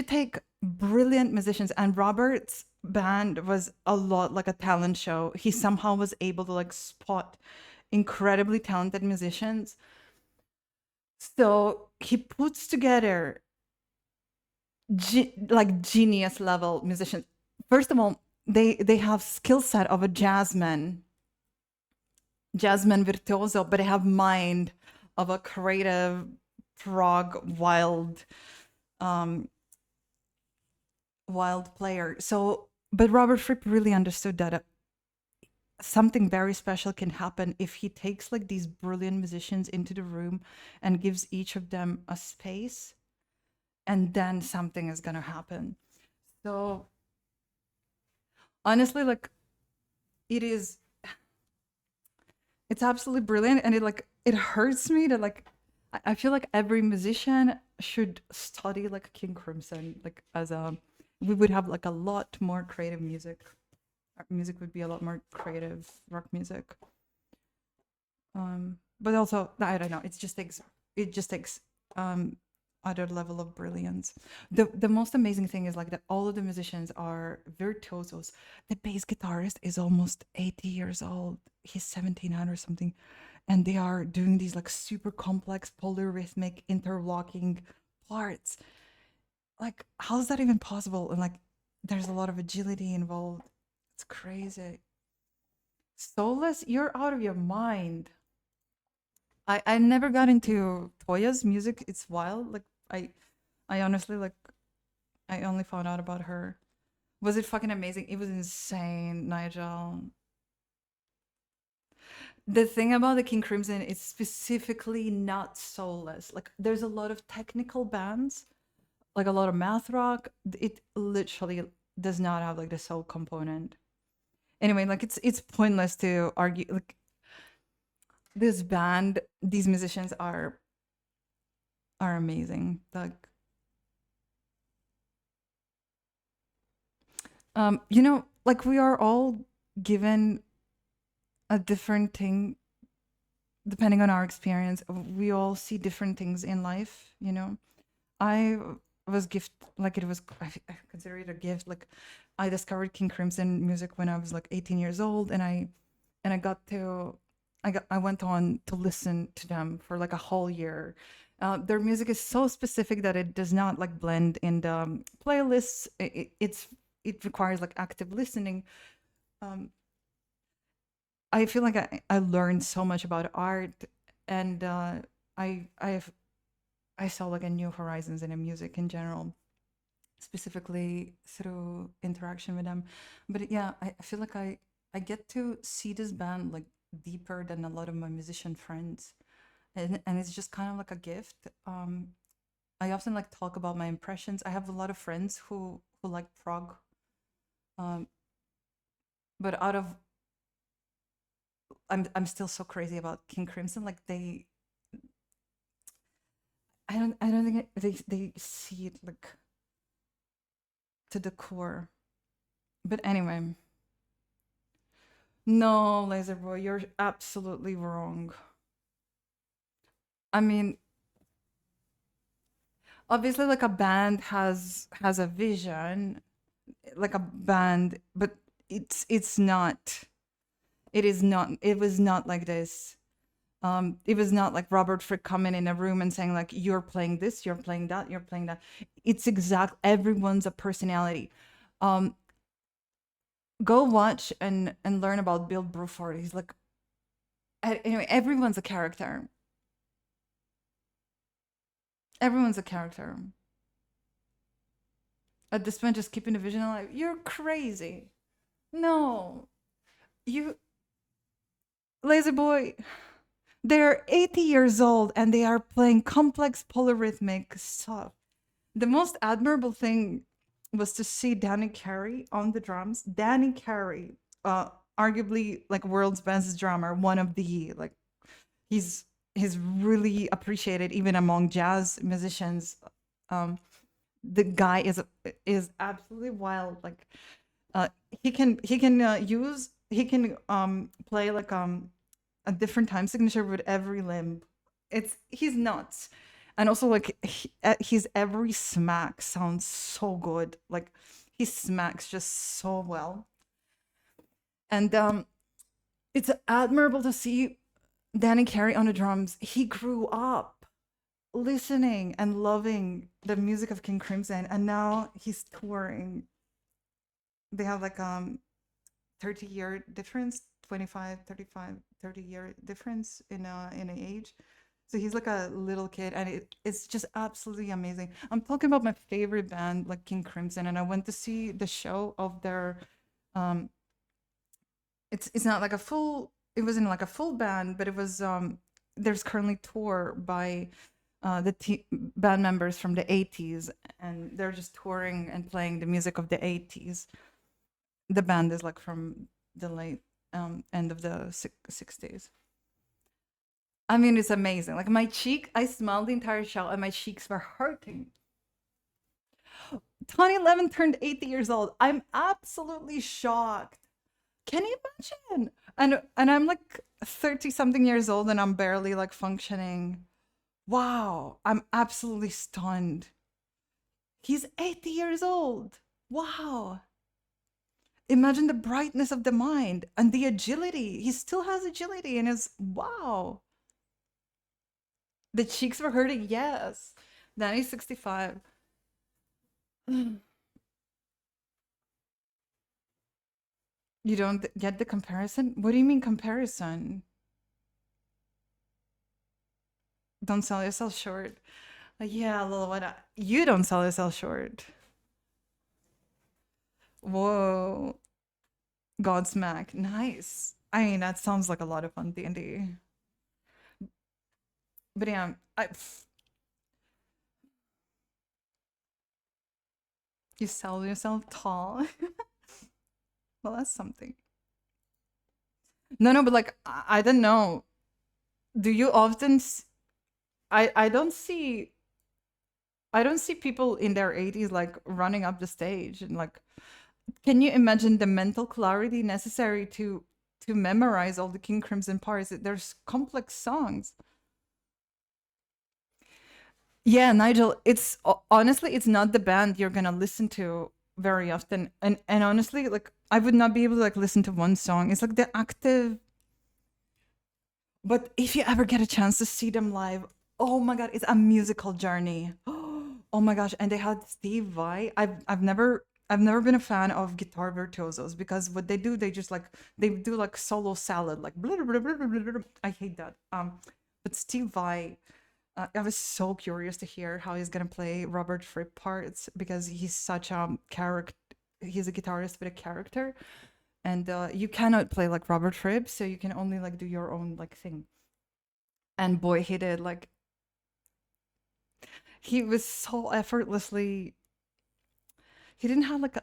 take brilliant musicians, and Robert's band was a lot like a talent show. He somehow was able to like spot incredibly talented musicians. So he puts together like genius level musicians. First of all, they have skill set of a jazzman virtuoso, but they have mind of a creative prog um wild player. So but Robert Fripp really understood that something very special can happen if he takes like these brilliant musicians into the room and gives each of them a space, and then something is gonna happen. So honestly, like it is it's absolutely brilliant, and it hurts me that like I feel like every musician should study like King Crimson, like as a we would have like a lot more creative music. Our music would be a lot more creative, rock music. But also I don't know, it just takes um other level of brilliance. The most amazing thing is like that all of the musicians are virtuosos. The bass guitarist is almost 80 years old. He's 1700 or something, and they are doing these like super complex polyrhythmic interlocking parts. Like how is that even possible? And like there's a lot of agility involved. It's crazy. Soulless, you're out of your mind. I never got into Toya's music. It's wild. Like I honestly like I only found out about her. Was it fucking amazing? It was insane, Nigel. The thing about the King Crimson is specifically not soulless. Like there's a lot of technical bands like a lot of math rock. It literally does not have like the soul component. Anyway, like it's pointless to argue. Like this band, these musicians are amazing. Like you know, like we are all given a different thing depending on our experience. We all see different things in life, you know. I was gift like it was I consider it a gift. Like I discovered King Crimson music when I was like 18 years old, and I got to I went on to listen to them for like a whole year. Their music is so specific that it does not like blend in the playlists. It requires like active listening. Um, I feel like I learned so much about art, and I've I saw like a new horizons in the music in general, specifically through interaction with them. But yeah, I feel like I get to see this band like deeper than a lot of my musician friends, and it's just kind of like a gift. I often like talk about my impressions. I have a lot of friends who like prog, um, but out of I'm still so crazy about King Crimson. Like I don't think they see it like to the core. But anyway, no, Laser Boy, you're absolutely wrong. I mean, obviously, like a band has a vision, like a band, but it's not. It is not. It was not like this. It was not like Robert Frick coming in a room and saying like, "You're playing this, you're playing that, you're playing that." It's exact. Everyone's a personality. Um, Go watch and learn about Bill Bruford. He's like, anyway, everyone's a character. Everyone's a character. At this point, just keeping the vision alive. You're crazy. No, you, lazy boy. They're 80 years old and they are playing complex polyrhythmic stuff. The most admirable thing was to see Danny Carey on the drums. Danny Carey, uh, arguably like world's best drummer, one of the like he's he's really appreciated even among jazz musicians. Um, the guy is absolutely wild. Like uh, he can use he can play like a different time signature with every limb. He's nuts, and also like his every smack sounds so good. Like he smacks just so well, and it's admirable to see Danny Carey on the drums. He grew up listening and loving the music of King Crimson, and now he's touring. They have like 30-year difference, 25, 35, 30-year difference in an age. So he's like a little kid, and it's just absolutely amazing. I'm talking about my favorite band, like King Crimson, and I went to see the show of their. Um, it's not like a full. It wasn't like a full band, but it was. There's currently tour by band members from the 80s, and they're just touring and playing the music of the 80s. The band is like from the late end of the 60s. I mean, it's amazing. Like my cheek, I smelled the entire show and my cheeks were hurting. Tony Levin turned 80 years old. I'm absolutely shocked. Can you imagine? And I'm like 30 something years old and I'm barely like functioning. Wow, I'm absolutely stunned. He's 80 years old. Wow. Imagine the brightness of the mind and the agility. He still has agility and is wow. The cheeks were hurting, yes. Now he's 65. You don't get the comparison? What do you mean comparison? Don't sell yourself short. Yeah, Lil, what? You don't sell yourself short. Whoa. Godsmack. Nice. I mean, that sounds like a lot of fun, D&D. But yeah, You sell yourself tall. Well, that's something. No, but like I don't know. Do you often? I don't see. I don't see people in their 80s like running up the stage and like. Can you imagine the mental clarity necessary to memorize all the King Crimson parts? There's complex songs. Yeah, Nigel, it's honestly it's not the band you're gonna listen to very often, and honestly, like I would not be able to like listen to one song. It's like the active. But if you ever get a chance to see them live, oh my god, it's a musical journey. Oh my gosh, and they had Steve Vai. I've never been a fan of guitar virtuosos because what they do, they just like they do like solo salad, like blah, blah, blah, blah, blah, blah, blah. I hate that. But Steve Vai, I was so curious to hear how he's gonna play Robert Fripp parts because he's such a character. He's a guitarist with a character, and you cannot play like Robert Fripp, so you can only like do your own like thing. And boy, he did like he was so effortlessly. He didn't have like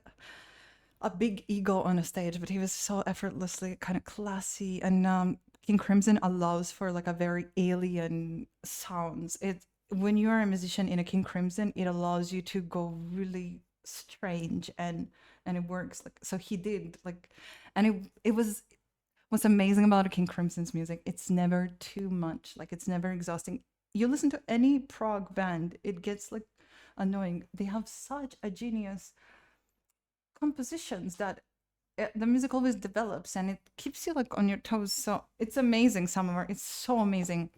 a big ego on a stage, but he was so effortlessly kind of classy. And King Crimson allows for like a very alien sounds. It when you are a musician in a King Crimson, it allows you to go really strange and it works like so he did like and it was what's amazing about King Crimson's music, it's never too much. Like it's never exhausting. You listen to any prog band, it gets like annoying. They have such a genius compositions that the music always develops and it keeps you like on your toes. So it's amazing. Summer, it's so amazing.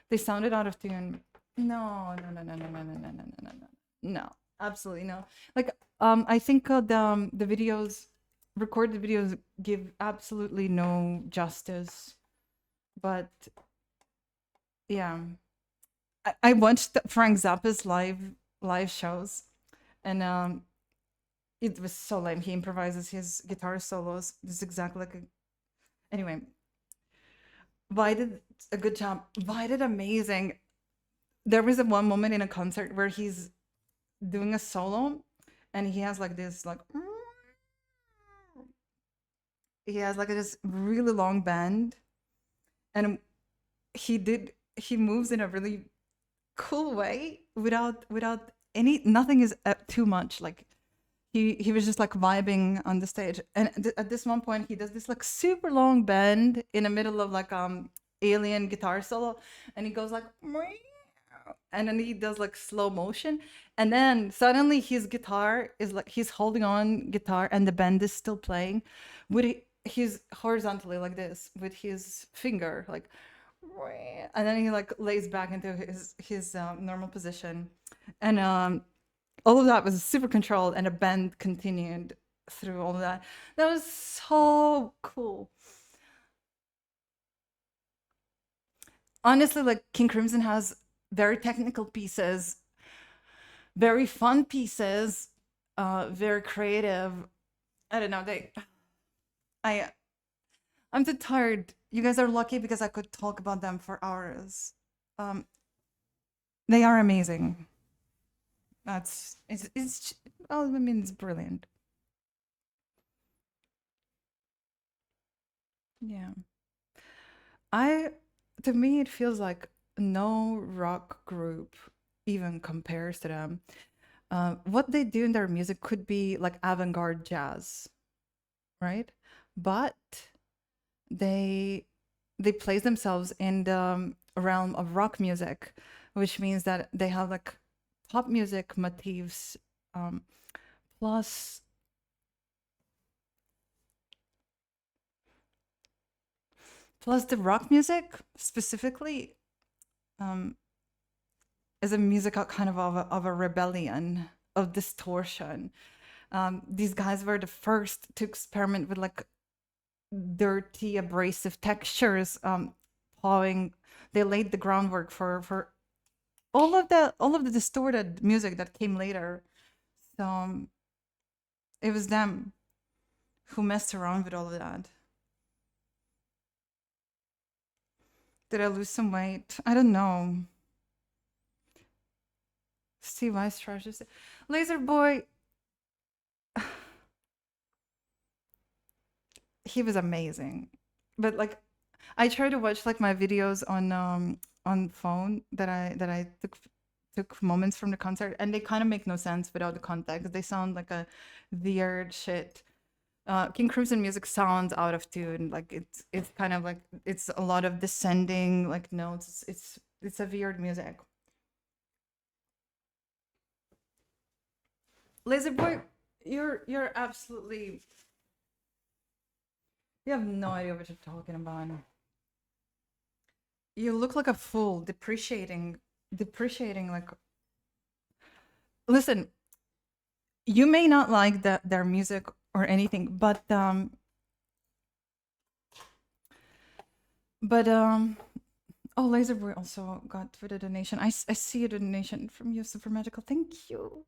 They sounded out of tune. No, no, no, no, no, no, no, no, no, no, no, no. No, absolutely no. Like, I think the videos, recorded videos, give absolutely no justice. But yeah, I watched Frank Zappa's live shows, and it was so lame. He improvises his guitar solos. It's exactly like a. Anyway, Vi did a good job. Vi did amazing. There was a one moment in a concert where he's doing a solo, and he has like this like he has like this really long bend, and he moves in a really cool way without any nothing is too much like he was just like vibing on the stage and at this one point he does this like super long bend in the middle of like alien guitar solo and he goes like and then he does like slow motion and then suddenly his guitar is like he's holding on guitar and the band is still playing with his horizontally like this with his finger like and then he like lays back into his normal position and all of that was super controlled and a band continued through all of that. That was so cool. Honestly, like King Crimson has very technical pieces, very fun pieces, very creative. I don't know, I I'm too tired. You guys are lucky because I could talk about them for hours. Um they are amazing. It's well, I mean it's brilliant. Yeah. I to me it feels like no rock group even compares to them. What they do in their music could be like avant-garde jazz, right? But they they place themselves in the realm of rock music, which means that they have like pop music motifs um, plus plus the rock music specifically um, is a musical kind of a rebellion of distortion. These guys were the first to experiment with like dirty, abrasive textures, plowing. They laid the groundwork for all of the distorted music that came later. So it was them who messed around with all of that. Did I lose some weight? I don't know. Steve Ice Trash. Laser Boy. he was amazing. But like I try to watch like my videos on phone that I took moments from the concert, and they kind of make no sense without the context. They sound like a weird shit. King Crimson music sounds out of tune. Like it's kind of like it's a lot of descending like notes. It's a weird music. Lazy Boy, you're absolutely, you have no idea what you're talking about. You look like a fool, depreciating like, listen, you may not like their music or anything, but oh, Laserboy also got Twitter donation. I see a donation from you, Super Magical. Thank you.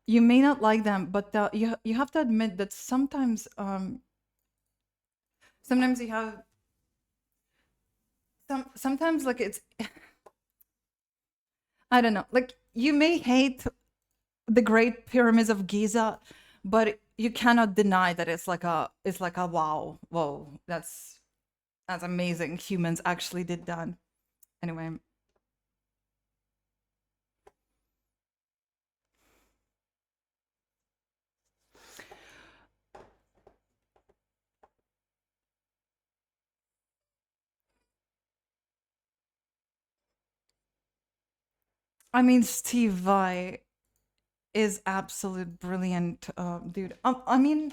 You may not like them, but you have to admit that sometimes you have sometimes like it's I don't know, like you may hate the Great Pyramids of Giza, but you cannot deny that it's like a wow, whoa, that's amazing. Humans actually did that. Anyway, I mean, Steve Vai is absolute brilliant, dude. I mean,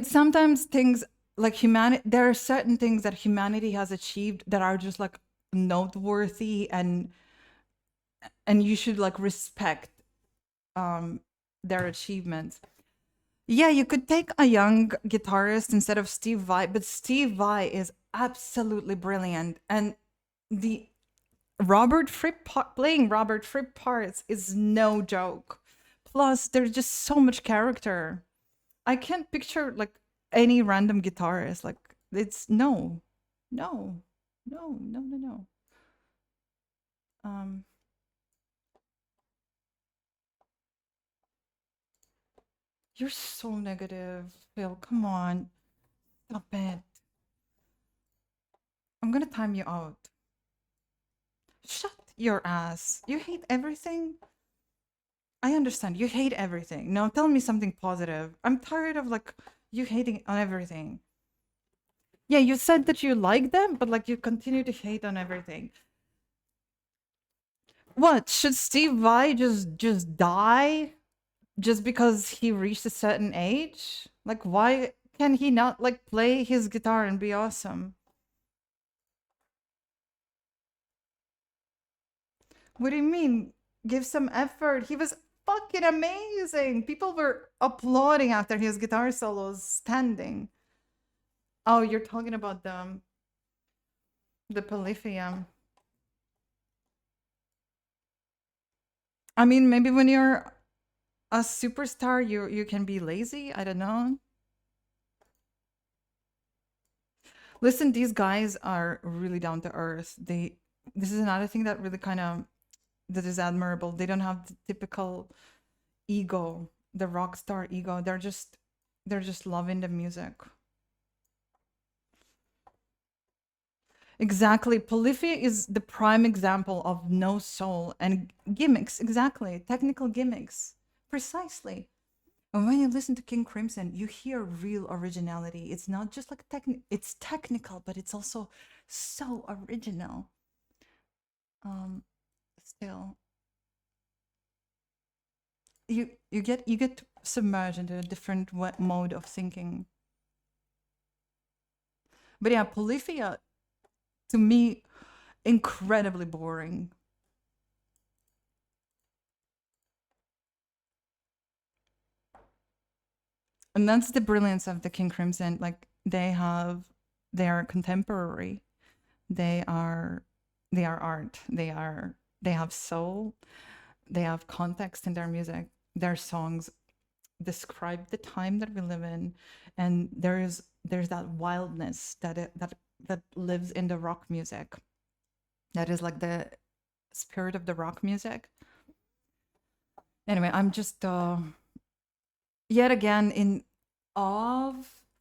sometimes things like humanity, there are certain things that humanity has achieved that are just like noteworthy, and you should like respect their achievements. Yeah, you could take a young guitarist instead of Steve Vai, but Steve Vai is absolutely brilliant, and the playing Robert Fripp parts is no joke. Plus, there's just so much character. I can't picture like any random guitarist. Like it's no, no. Um, you're so negative, Phil. Come on, stop it. I'm gonna time you out. Shut your ass. You hate everything. I understand. You hate everything. Now tell me something positive. I'm tired of like you hating on everything. Yeah, you said that you like them, but like you continue to hate on everything. What? Should Steve Vai just die just because he reached a certain age? Like why can he not like play his guitar and be awesome? What do you mean? Give some effort. He was fucking amazing. People were applauding after his guitar solos standing. Oh, you're talking about the Polyphium. I mean, maybe when you're a superstar, you can be lazy. I don't know. Listen, these guys are really down to earth. This is another thing that really kind of that is admirable. They don't have the typical ego, the rock star ego. They're just loving the music. Exactly. Polyphia is the prime example of no soul and gimmicks. Exactly. Technical gimmicks. Precisely. And when you listen to King Crimson, you hear real originality. It's not just like it's technical, but it's also so original. Um Still, you get submerged into a different mode of thinking. But yeah, Polyphia to me incredibly boring. And that's the brilliance of the King Crimson. Like they are contemporary. They are they are art. They have soul. They have context in their music. Their songs describe the time that we live in, and there's that wildness that lives in the rock music. That is like the spirit of the rock music. Anyway, I'm just yet again in awe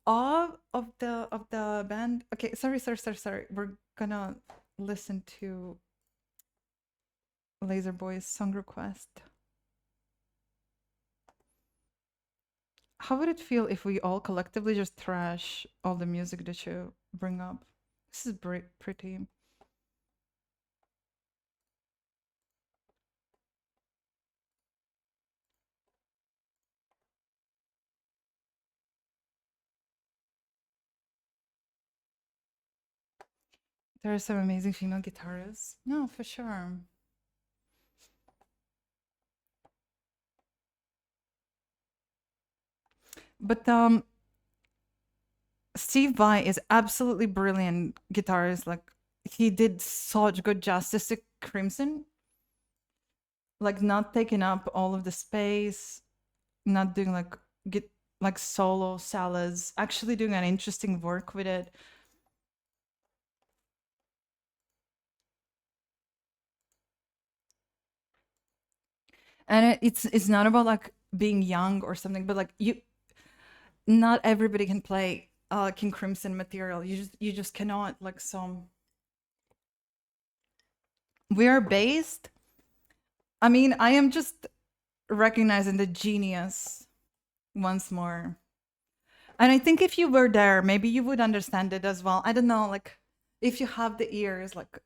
of the band. Okay, sorry. We're gonna listen to Laser Boy's song request. How would it feel if we all collectively just trash all the music that you bring up? This is pretty. There are some amazing female guitarists. No, for sure. But Steve Vai is absolutely brilliant guitarist. Like he did such good justice to Crimson. Like not taking up all of the space, not doing like get like solo salads, actually doing an interesting work with it. And it's not about like being young or something, but like not everybody can play King Crimson material. You just cannot like some. We are based. I mean, I am just recognizing the genius once more. And I think if you were there, maybe you would understand it as well. I don't know, like if you have the ears, like.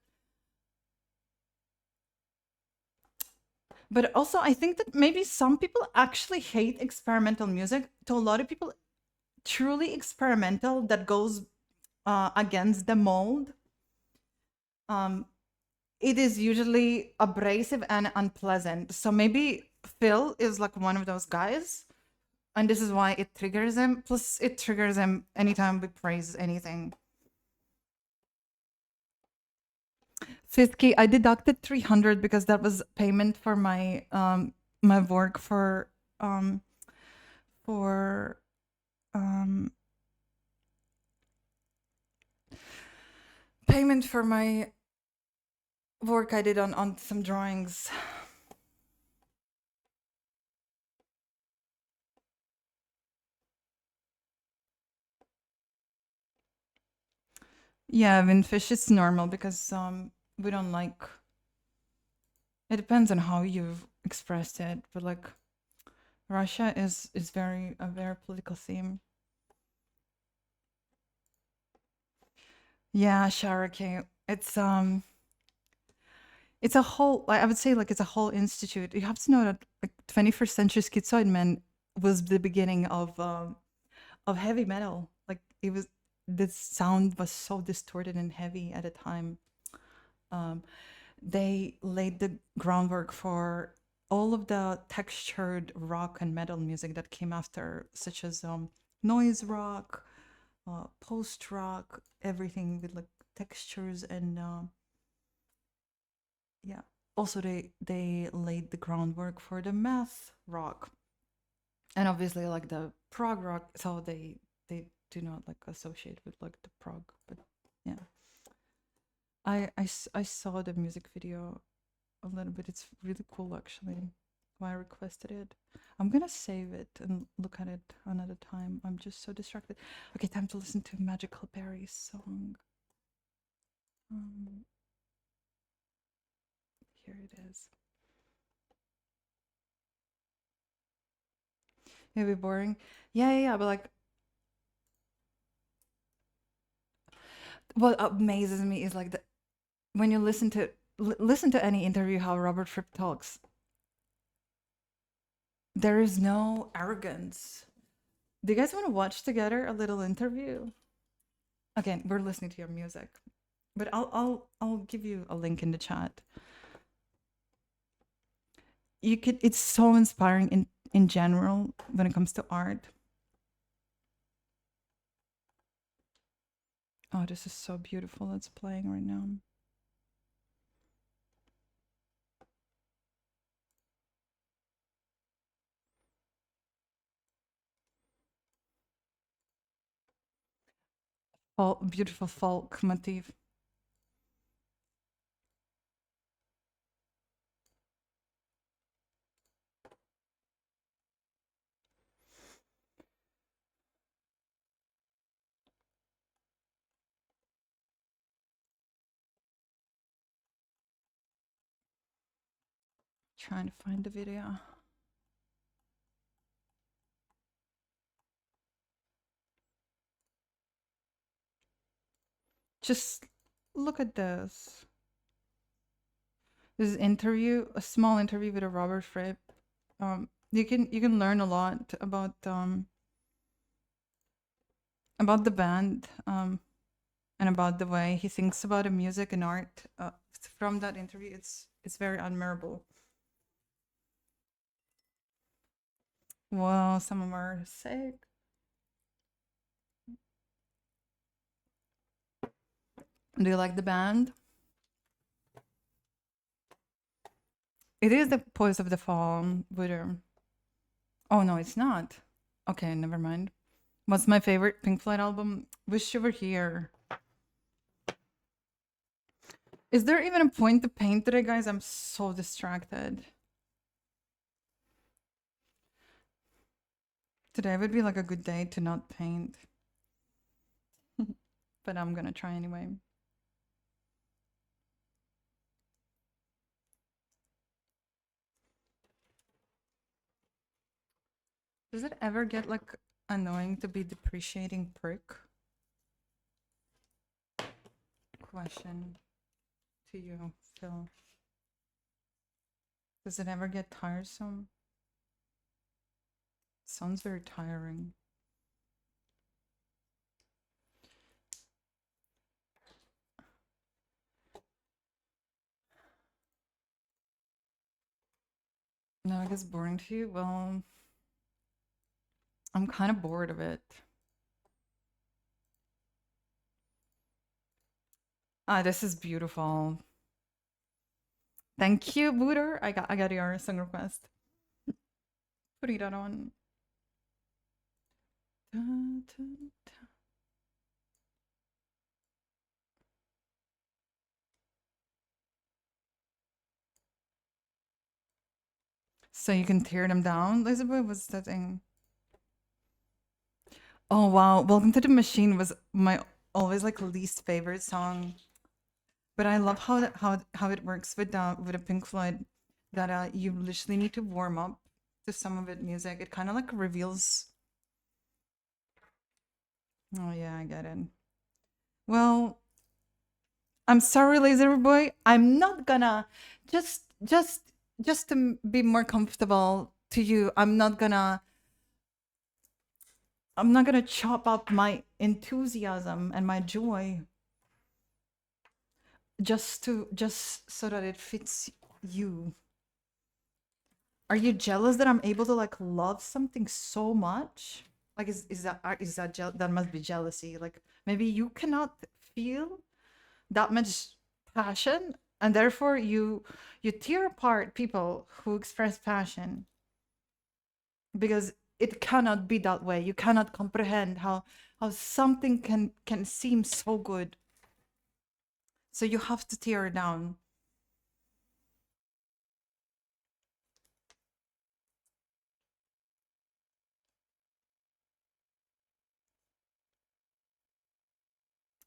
But also, I think that maybe some people actually hate experimental music. To a lot of people, truly experimental that goes against the mold. Um, it is usually abrasive and unpleasant. So maybe Phil is like one of those guys, and this is why it triggers him. Plus, it triggers him anytime we praise anything. Fifth key, I deducted 300 because that was payment for my work for payment for my work I did on some drawings. Yeah, in fish it's normal because we don't like. It depends on how you've expressed it, but like Russia is very a very political theme. Yeah, Sharake. It's a whole, I would say like it's a whole institute. You have to know that like 21st century schizoid man was the beginning of heavy metal. Like it was, the sound was so distorted and heavy at a time. Um, they laid the groundwork for all of the textured rock and metal music that came after, such as noise rock, post rock, everything with like textures and yeah. Also, they laid the groundwork for the math rock, and obviously like the prog rock. So they do not like associate with like the prog, but yeah. I saw the music video a little bit. It's really cool actually. Why I requested it. I'm gonna save it and look at it another time. I'm just so distracted. Okay, time to listen to Magical Berry's song. Um, Here it is. Maybe boring. Yeah. But like, what amazes me is like the when you listen to any interview how Robert Fripp talks. There is no arrogance. Do you guys want to watch together a little interview? Again, we're listening to your music, but I'll give you a link in the chat. You could. It's so inspiring in general when it comes to art. Oh, this is so beautiful. It's playing right now. Oh, beautiful folk motif. Trying to find the video. Just look at this. This is a small interview with a Robert Fripp. You can learn a lot about the band and about the way he thinks about the music and art. From that interview, it's very admirable. Well, some of them are sick. Do you like the band? It is the Poise of the Fall, Buddha. Oh no, it's not. Okay, never mind. What's my favorite Pink Floyd album? Wish You Were Here. Is there even a point to paint today, guys? I'm so distracted. Today would be like a good day to not paint. But I'm gonna try anyway. Does it ever get like annoying to be depreciating prick? Question to you, Phil. Does it ever get tiresome? Sounds very tiring. No, I guess boring to you? Well, I'm kind of bored of it. Ah, this is beautiful. Thank you, Booter. I got your song request. Putting that on. Dun, dun, dun. So you can tear them down, Elizabeth? What's that thing? Oh wow, Welcome to the Machine was my always like least favorite song. But I love how it works with a Pink Floyd that you literally need to warm up to some of it music. It kind of like reveals. Oh yeah, I get it. Well, I'm sorry, Laser Boy. I'm not gonna just to be more comfortable to you. I'm not gonna chop up my enthusiasm and my joy just so that it fits you. Are you jealous that I'm able to like love something so much? Like that must be jealousy? Like maybe you cannot feel that much passion, and therefore you tear apart people who express passion because it cannot be that way. You cannot comprehend how something can seem so good. So you have to tear it down.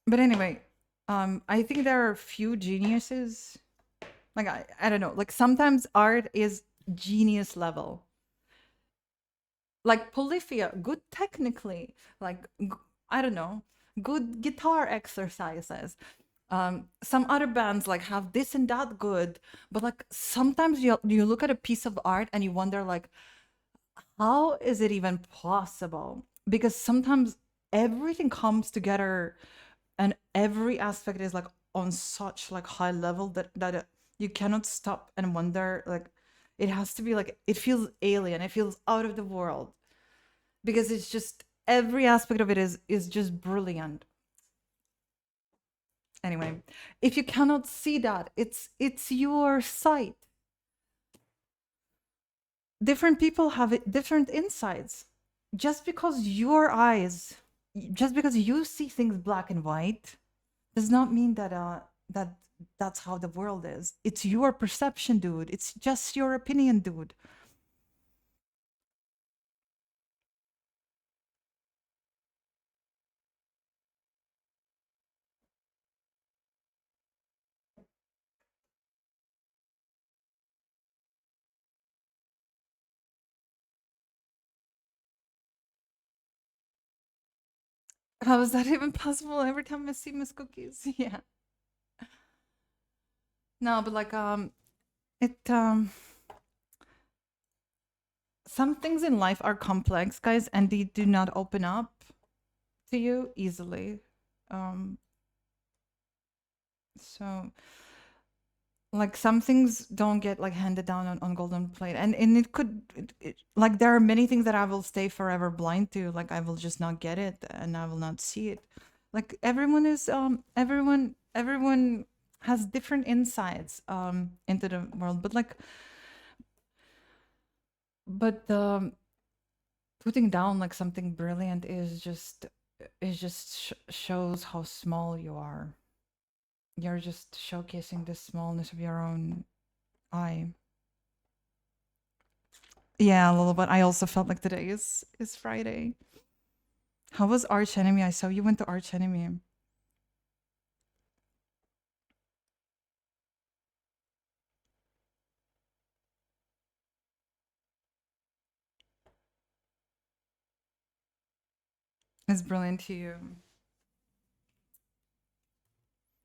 But anyway, I think there are a few geniuses. Like I don't know. Like sometimes art is genius level. Like Polyphia, good technically. Like I don't know, good guitar exercises. Some other bands like have this and that good, but like sometimes you look at a piece of art and you wonder like, how is it even possible? Because sometimes everything comes together and every aspect is like on such like high level that you cannot stop and wonder like it has to be like it feels alien, it feels out of the world because it's just every aspect of it is just brilliant. Anyway, if you cannot see that, it's your sight. Different people have different insights. Just because your eyes, just because you see things black and white, does not mean that that's how the world is. It's your perception, dude. It's just your opinion, dude. How is that even possible? Every time I see Miss Cookies, yeah. No, but like it some things in life are complex, guys, and they do not open up to you easily. Um, so like some things don't get like handed down on golden plate, and it could like there are many things that I will stay forever blind to. Like I will just not get it, and I will not see it. Like everyone has different insights into the world, but like but putting down like something brilliant shows how small you are. You're just showcasing the smallness of your own eye. Yeah, a little bit. I also felt like today is Friday. How was Arch Enemy? I saw you went to Arch Enemy. It's brilliant to you.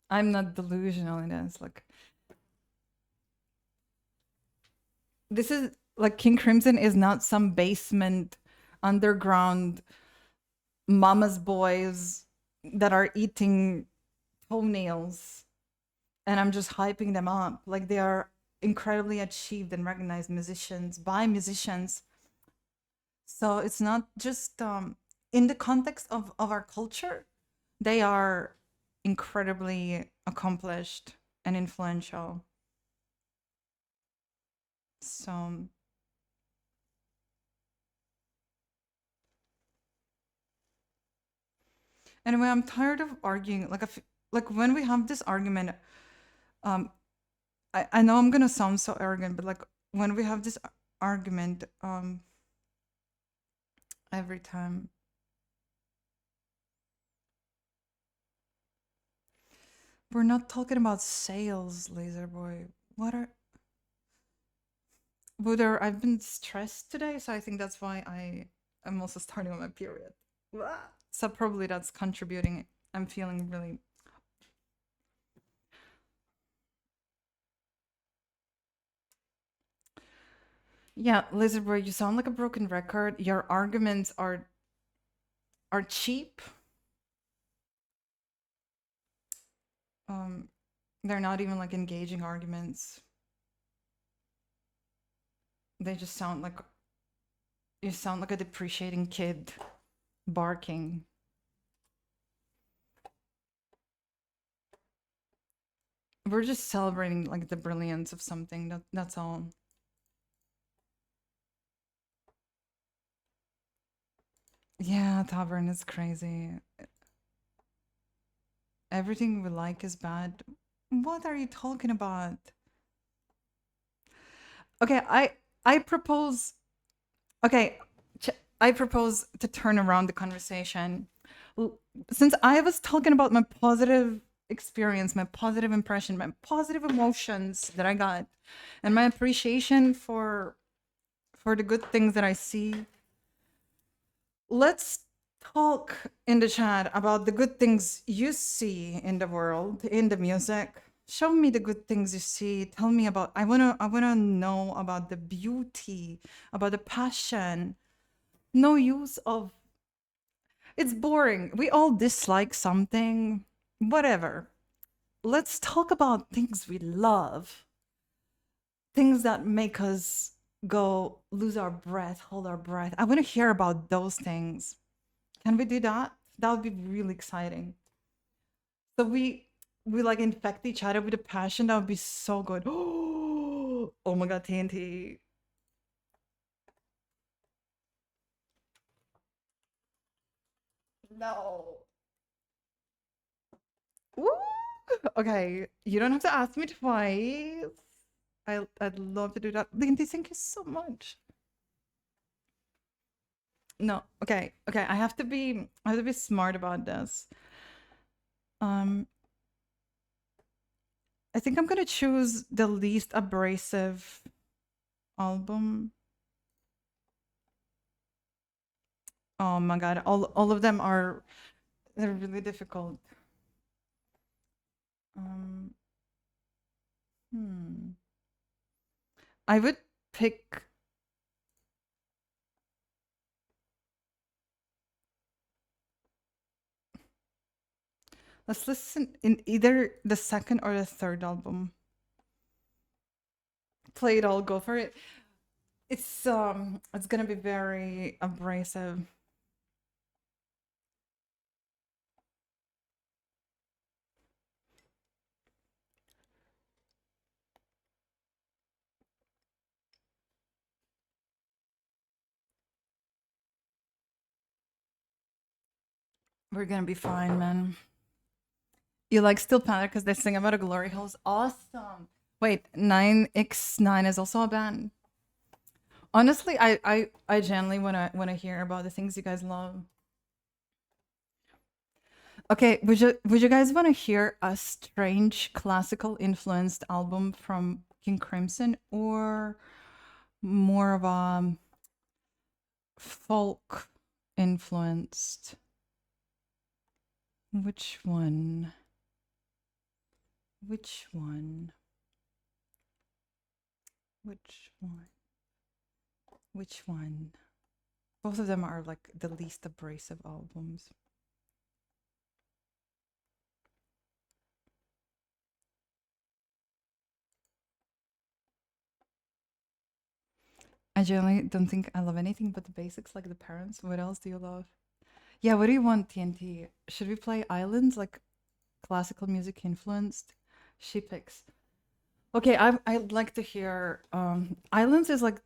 I'm not delusional in this. Like this is like King Crimson is not some basement underground mama's boys that are eating toenails and I'm just hyping them up. Like they are incredibly achieved and recognized musicians by musicians. So it's not just in the context of our culture, they are incredibly accomplished and influential. So anyway, I'm tired of arguing. Like when we have this argument, um, I know I'm gonna sound so arrogant, but like when we have this argument, every time we're not talking about sales, Laser Boy. What are Buddha? I've been stressed today, so I think that's why I am also starting on my period. Wah! So probably that's contributing. I'm feeling really. Yeah, Lizard Boy, you sound like a broken record. Your arguments are cheap. Um, they're not even like engaging arguments. They just sound like you sound like a depreciating kid barking. We're just celebrating like the brilliance of something. That's all. Yeah, Tavern is crazy. Everything we like is bad. What are you talking about? Okay, I propose. Okay, I propose to turn around the conversation. Since I was talking about my positive experience, my positive impression, my positive emotions that I got, and my appreciation for the good things that I see, let's talk in the chat about the good things you see in the world, in the music. Show me the good things you see. Tell me about I wanna know about the beauty, about the passion. No use of it's boring. We all dislike something. Whatever. Let's talk about things we love. Things that make us go lose our breath, hold our breath. I want to hear about those things. Can we do that? That would be really exciting. So we like infect each other with a passion. That would be so good. Oh my god, TNT. No. Woo! Okay, you don't have to ask me twice. I'd love to do that. Lindy, thank you so much. No, okay, okay. I have to be smart about this. Um, I think I'm gonna choose the least abrasive album. Oh my god, all of them are They're really difficult. Um, I would pick. Let's listen in either the second or the third album. Play it all, go for it. It's gonna be very abrasive. We're gonna be fine, man. You like Steel Panther because they sing about a glory holes. Awesome. Wait, 9x9 is also a band. Honestly, I genuinely wanna hear about the things you guys love. Okay, would you guys want to hear a strange classical influenced album from King Crimson or more of a folk influenced? Which one? Which one? Which one? Which one? Both of them are like the least abrasive albums. I generally don't think I love anything but the basics, like the parents. What else do you love? Yeah, what do you want, TNT? Should we play Islands, like classical music influenced? She picks. Okay, I'd like to hear Islands is like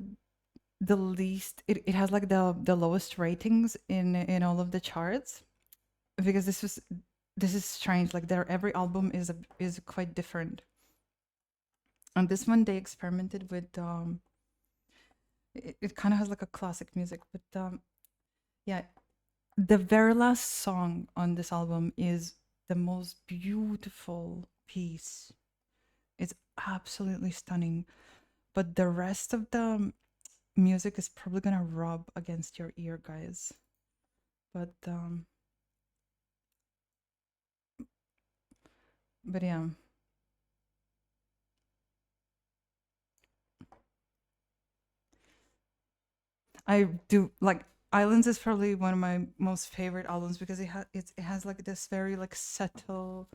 the least it has like the lowest ratings in all of the charts because this is strange. Like their every album is quite different. And this one they experimented with it kind of has like a classic music, but yeah, the very last song on this album is the most beautiful piece. It's absolutely stunning, but the rest of the music is probably gonna rub against your ear, guys. But but yeah, I do like Islands is probably one of my most favorite albums because it has like this very like subtle,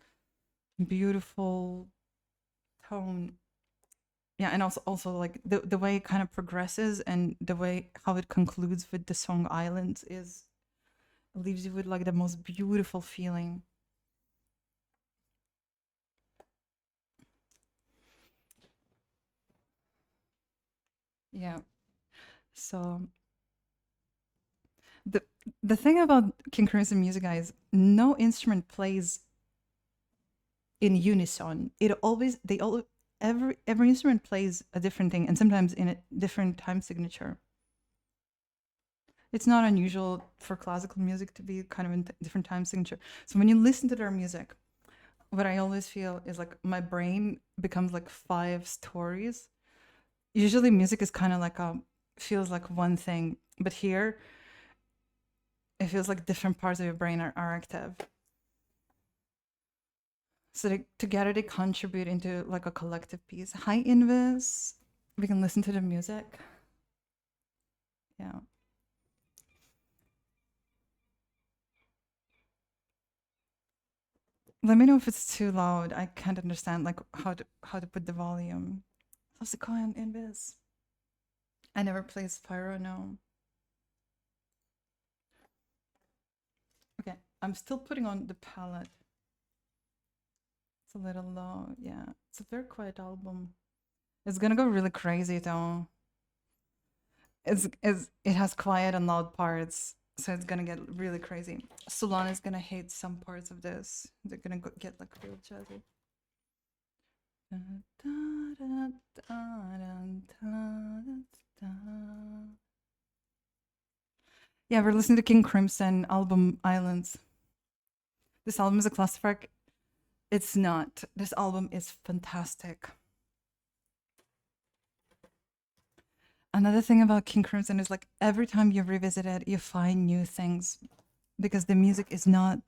beautiful tone. Yeah, and also like the way it kind of progresses and the way how it concludes with the song Islands is leaves you with like the most beautiful feeling. Yeah. So the the thing about King Crimson music, guys, no instrument plays in unison. It always they all every instrument plays a different thing, and sometimes in a different time signature. It's not unusual for classical music to be kind of in different time signature. So when you listen to their music, what I always feel is like my brain becomes like five stories. Usually, music is kind of like feels like one thing, but here it feels like different parts of your brain are active. So together they contribute into like a collective piece. Hi, Invis. We can listen to the music. Yeah. Let me know if it's too loud. I can't understand like how to put the volume. How's it going, Invis? I never played Spyro, no. Okay, I'm still putting on the palette. It's a little low. Yeah, it's a very quiet album. It's gonna go really crazy though. It has quiet and loud parts, so it's gonna get really crazy. Solana's gonna hate some parts of this. They're gonna get like real jazzy. Yeah, we're listening to King Crimson album Islands. This album is a clusterfuck. It's not. This album is fantastic. Another thing about King Crimson is like every time you revisit it, you find new things because the music is not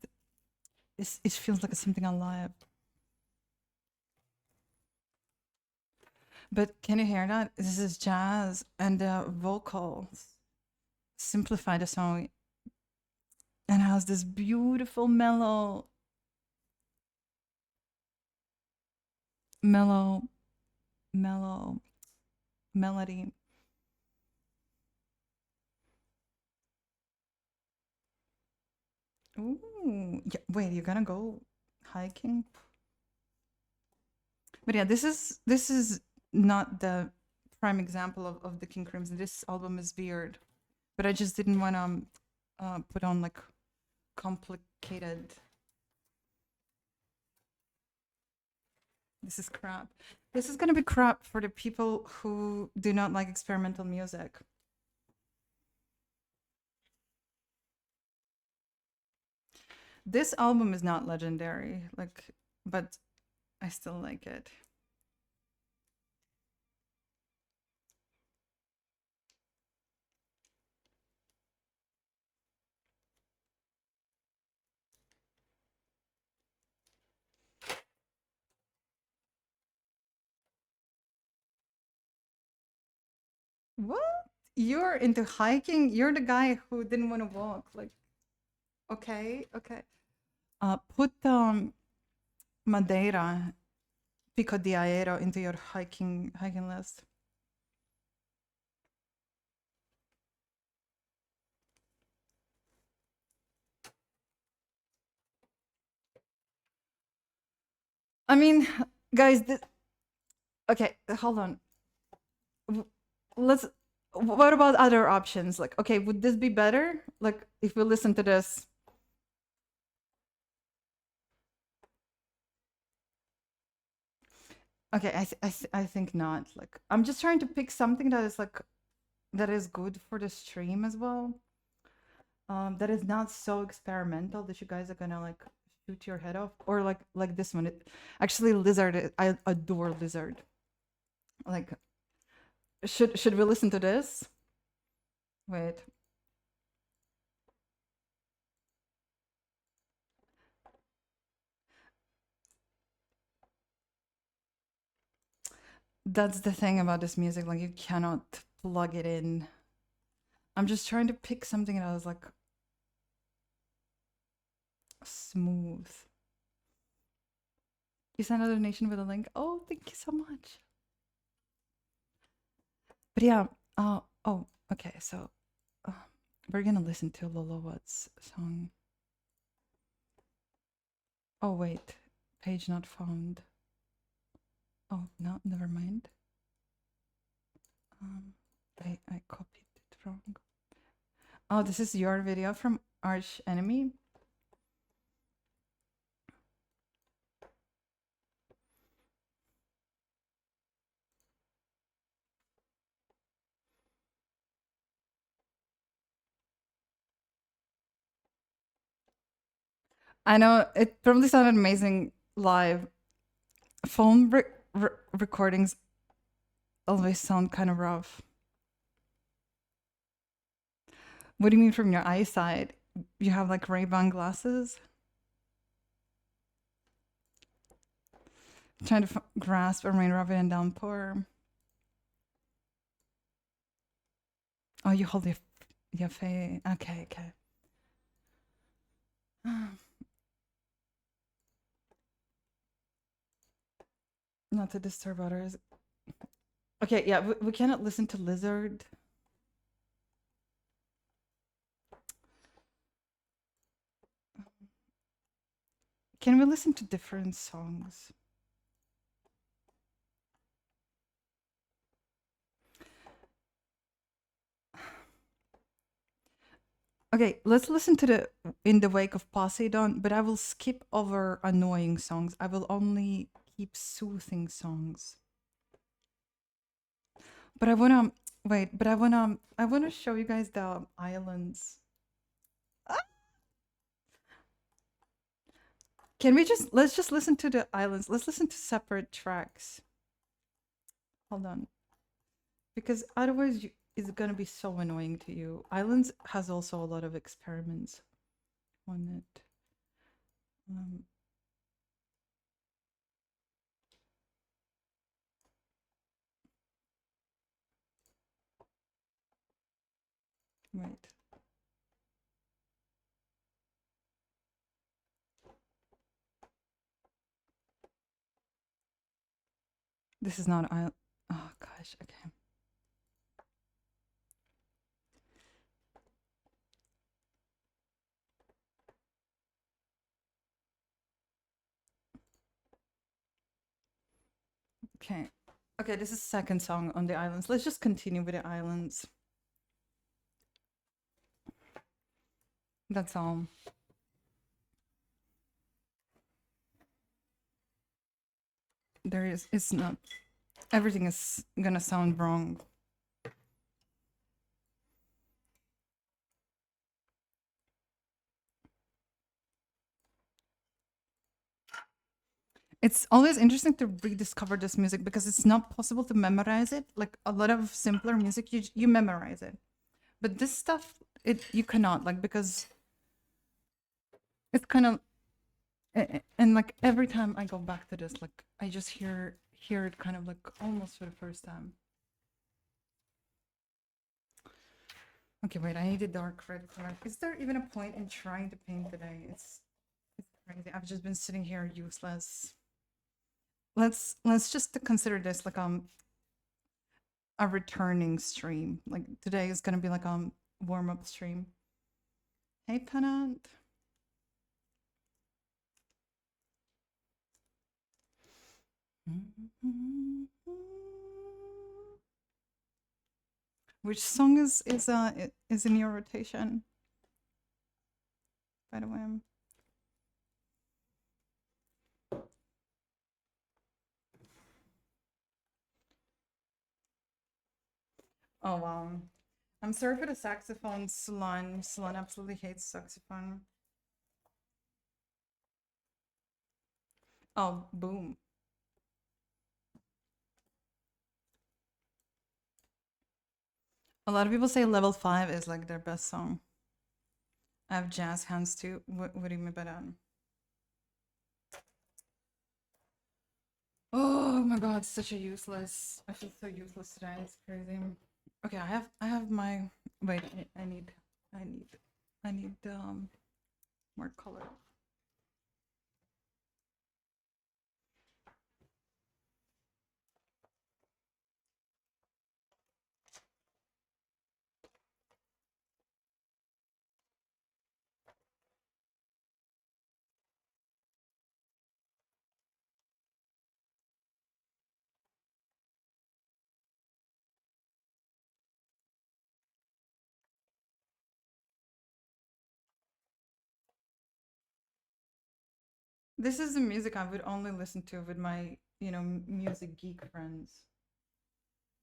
it feels like something alive. But can you hear that? This is jazz and the vocals simplify the song and has this beautiful mellow mellow melody. Ooh, yeah, wait, you're gonna go hiking? But yeah, this is not the prime example of the King Crimson. This album is weird, but I just didn't want to put on like complicated. This is crap. This is gonna be crap for the people who do not like experimental music. This album is not legendary, like, but I still like it. What? You're into hiking? You're the guy who didn't want to walk. Like, okay, okay. Put Madeira, Pico de Aero into your hiking list. I mean, guys, okay, hold on. Let's. What about other options? Like, okay, would this be better? Like, if we listen to this. Okay, I think not. Like, I'm just trying to pick something that is like that is good for the stream as well. That is not so experimental that you guys are gonna like shoot your head off, or like this one. Actually, Lizard. I adore Lizard. Like, should we listen to this? Wait. That's the thing about this music. Like, you cannot plug it in. I'm just trying to pick something that was like smooth. You sent a donation with a link. Oh, thank you so much. But yeah. Oh. Okay. So we're gonna listen to Lolo Watt's song. Oh wait, page not found. Oh no, never mind. I copied it wrong. Oh, this is your video from Arch Enemy. I know it probably sounded amazing live. Phone recordings always sound kind of rough. What do you mean from your eyesight? You have like Ray-Ban glasses? Trying to grasp a raindrop and downpour. Oh, you hold your face. Okay. Not to disturb others. Okay, yeah, we cannot listen to Lizard. Can we listen to different songs? Okay, let's listen to the In the Wake of Poseidon, but I will skip over annoying songs. I will only keep soothing songs. But I wanna wait, but I wanna show you guys the islands. Ah! Can we let's just listen to the islands. Let's listen to separate tracks. Hold on. Because otherwise it's gonna be so annoying to you. Islands has also a lot of experiments on it. Wait. This is not I. Oh gosh. Okay. Okay. Okay, this is second song on the islands. Let's just continue with the islands. That's all. It's not, everything is gonna sound wrong. It's always interesting to rediscover this music because it's not possible to memorize it. Like a lot of simpler music, you memorize it, but this stuff, you cannot, like, because it's kind of, and like every time I go back to this, like I just hear it kind of like almost for the first time. Okay, wait, I need a dark red color. Is there even a point in trying to paint today? It's crazy. I've just been sitting here useless. Let's just consider this like a returning stream. Like today is gonna be like warm-up stream. Hey Pennant. Which song is in your rotation? By the way. Oh wow. I'm sorry for the saxophone, Salon. Salon absolutely hates saxophone. Oh, boom. A lot of people say level 5 is like their best song. I have jazz hands too. What do you mean by that? Oh my god, such a useless. I feel so useless today. It's crazy. Okay, I have my wait, I need more color. This is the music I would only listen to with my, music geek friends.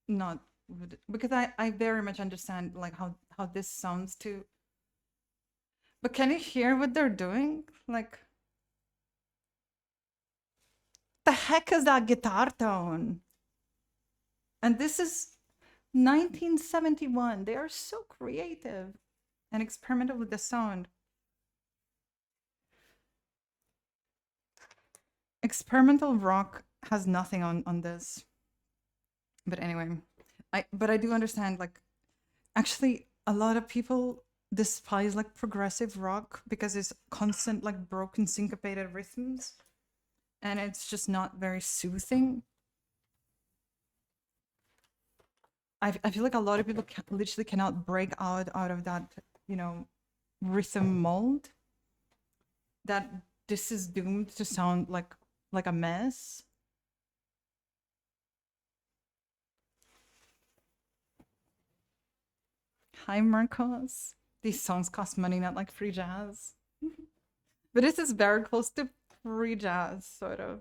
Not with, because I very much understand like how this sounds too. But can you hear what they're doing? Like, the heck is that guitar tone? And this is 1971. They are so creative and experimental with the sound. Experimental rock has nothing on this. But anyway, I do understand, like, actually a lot of people despise like progressive rock because it's constant like broken syncopated rhythms and it's just not very soothing. I feel like a lot of people literally cannot break out of that, rhythm mold, that this is doomed to sound like a mess. Hi Marcos. These songs cost money, not like free jazz. But this is very close to free jazz, sort of.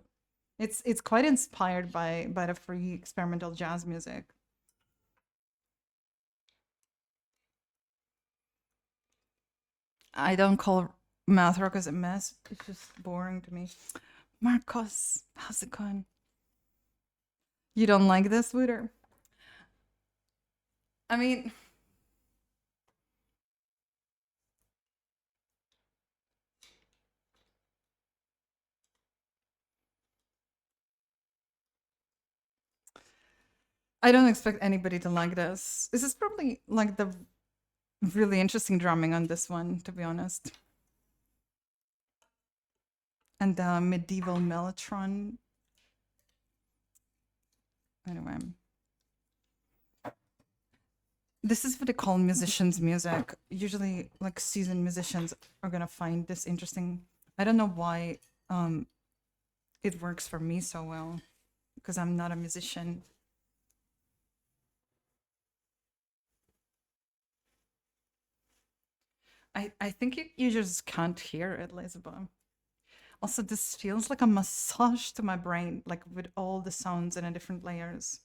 It's quite inspired by the free experimental jazz music. I don't call math rock as a mess. It's just boring to me. Marcos, how's it going? You don't like this, Wooter? I mean, I don't expect anybody to like this. This is probably like the really interesting drumming on this one, to be honest. And the medieval mellotron. Anyway. This is what they call musicians' music. Usually, like seasoned musicians are gonna find this interesting. I don't know why it works for me so well, because I'm not a musician. I think you just can't hear it, Elizabeth. Also, this feels like a massage to my brain, like with all the sounds and the different layers.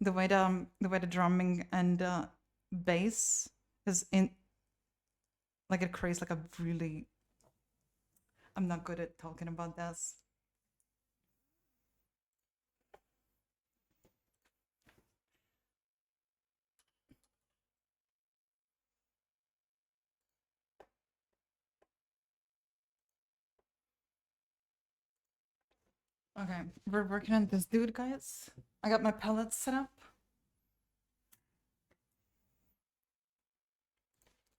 The way the drumming and bass is in, like it creates like a really. I'm not good at talking about this. Okay, we're working on this dude, guys. I got my palettes set up.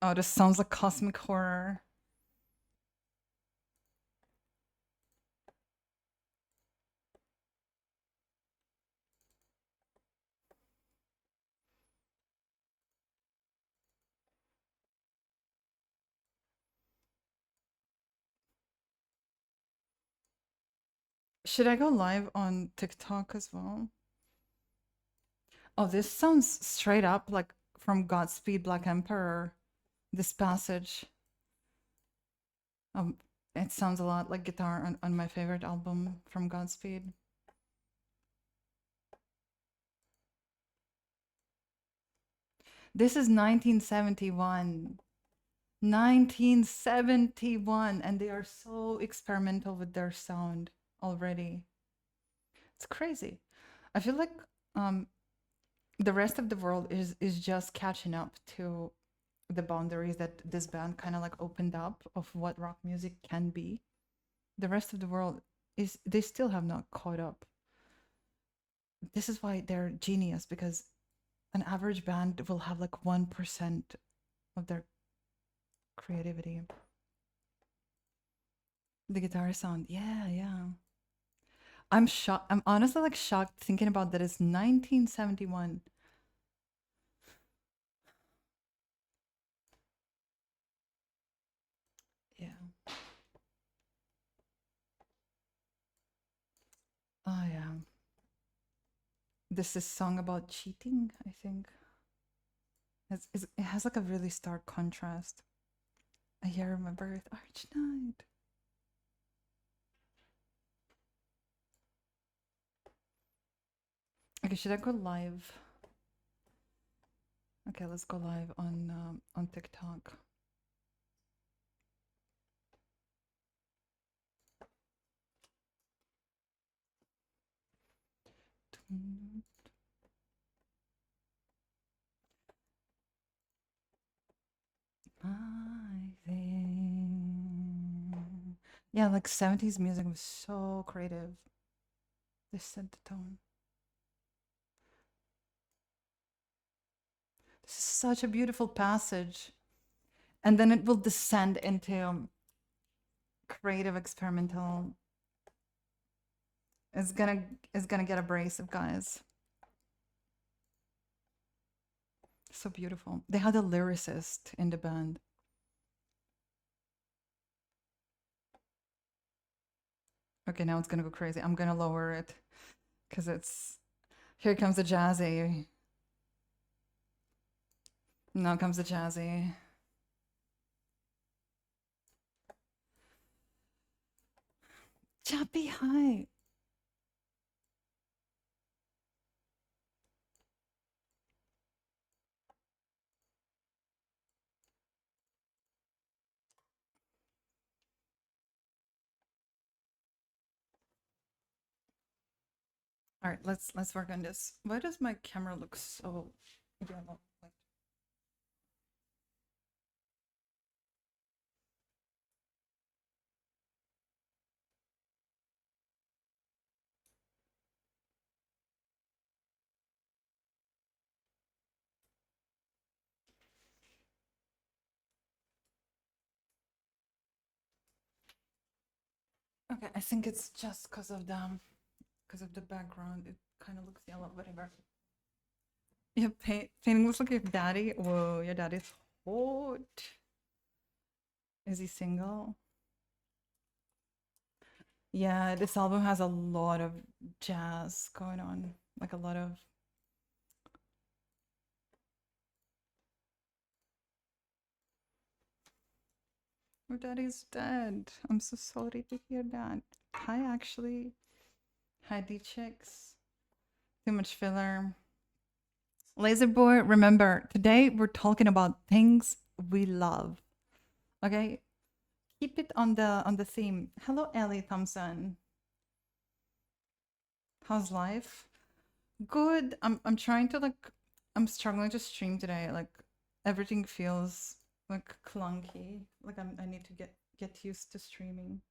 Oh, this sounds like cosmic horror. Should I go live on TikTok as well? Oh, this sounds straight up like from Godspeed Black Emperor. This passage. Um, it sounds a lot like guitar on my favorite album from Godspeed. This is 1971. 1971, and they are so experimental with their sound already. It's crazy. I feel like the rest of the world is just catching up to the boundaries that this band kind of like opened up of what rock music can be. The rest of the world is they still have not caught up. This is why they're genius, because an average band will have like 1% of their creativity. The guitar sound, yeah, yeah. I'm shocked. I'm honestly like shocked thinking about that. It's 1971. Yeah. Oh yeah. This is song about cheating, I think. It has like a really stark contrast. A year of my birth, Arch Night. Okay, should I go live? Okay, let's go live on TikTok. I think. Yeah, like 70s music was so creative. They set the tone. This is such a beautiful passage. And then it will descend into creative experimental. It's gonna get abrasive, guys. So beautiful. They had a lyricist in the band. Okay, now it's gonna go crazy. I'm gonna lower it because it's here comes the jazzy. Now comes the jazzy. Choppy high. All right, let's work on this. Why does my camera look so yellow? Like, Okay, I think it's just because of the background. It kind of looks yellow, whatever. Yeah, painting looks like your daddy. Whoa, your daddy's hot. Is he single? Yeah, this album has a lot of jazz going on. Like a lot of. Your daddy's dead. I'm so sorry to hear that. Hi, actually. Hi, D-Chicks. Too much filler. Laser Boy, remember, today we're talking about things we love. Okay? Keep it on the theme. Hello, Ellie Thompson. How's life? Good. I'm trying to like I'm struggling to stream today. Like everything feels like clunky. Like I need to get used to streaming.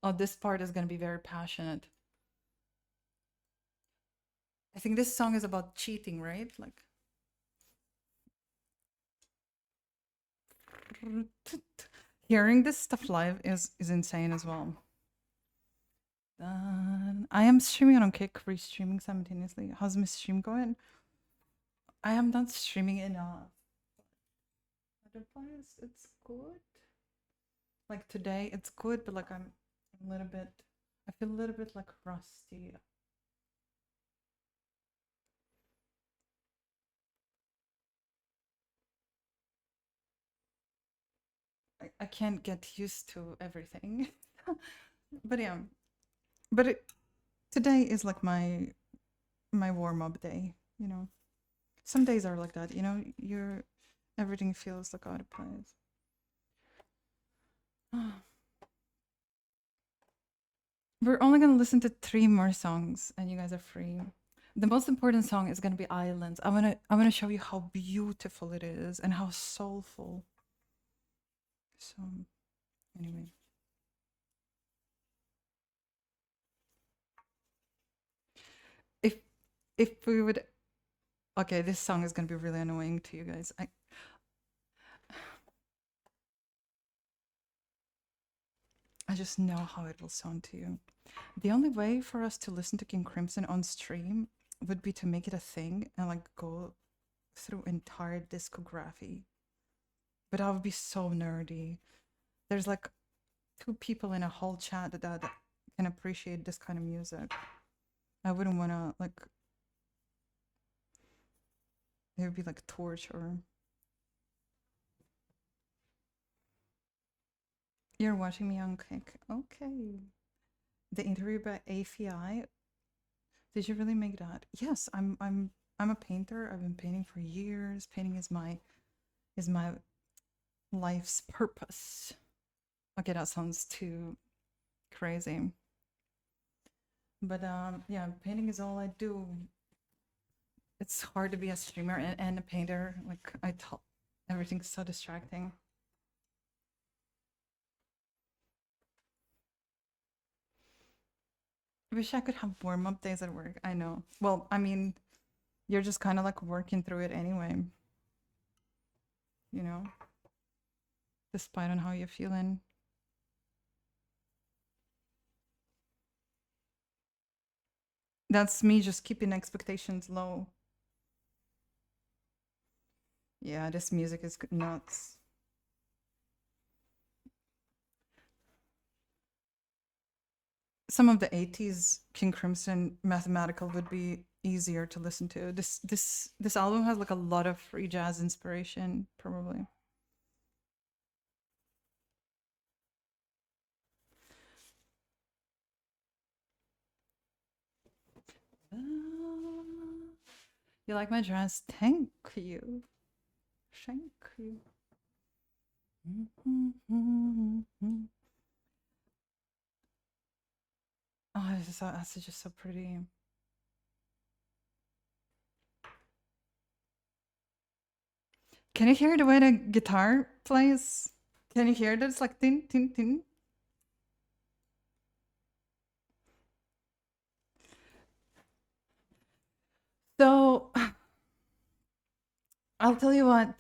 Oh, this part is gonna be very passionate. I think this song is about cheating, right? Like hearing this stuff live is insane as well. I am streaming on Kick, restreaming simultaneously. How's my stream going? I am not streaming enough. Otherwise, it's good. Like today, it's good, but like I'm a little bit. I feel a little bit like rusty. I can't get used to everything. But yeah, but today is like my warm up day. You know, some days are like that. You know, everything feels like out of place. We're only gonna listen to 3 more songs, and you guys are free. The most important song is gonna be Islands. I wanna show you how beautiful it is and how soulful. So anyway. If if we would okay, this song is gonna be really annoying to you guys. I just know how it will sound to you. The only way for us to listen to King Crimson on stream would be to make it a thing and like go through entire discography. But that would be so nerdy. There's like 2 people in a whole chat that can appreciate this kind of music. I wouldn't want to like. It would be like torture. You're watching me on Kick. Okay. The interview by AFI. Did you really make that? Yes, I'm a painter. I've been painting for years. Painting is my life's purpose. Okay, that sounds too crazy. But yeah, painting is all I do. It's hard to be a streamer and a painter. Like I tell, everything's so distracting. I wish I could have warm up days at work. I know. Well, I mean, you're just kind of like working through it anyway. You know, despite on how you're feeling. That's me just keeping expectations low. Yeah, this music is nuts. Some of the 80s King Crimson mathematical would be easier to listen to. This album has like a lot of free jazz inspiration, probably. You like my dress? Thank you. Thank you. Oh, that's just so pretty. Can you hear the way the guitar plays? Can you hear that? It's like tin, tin, tin. So I'll tell you what.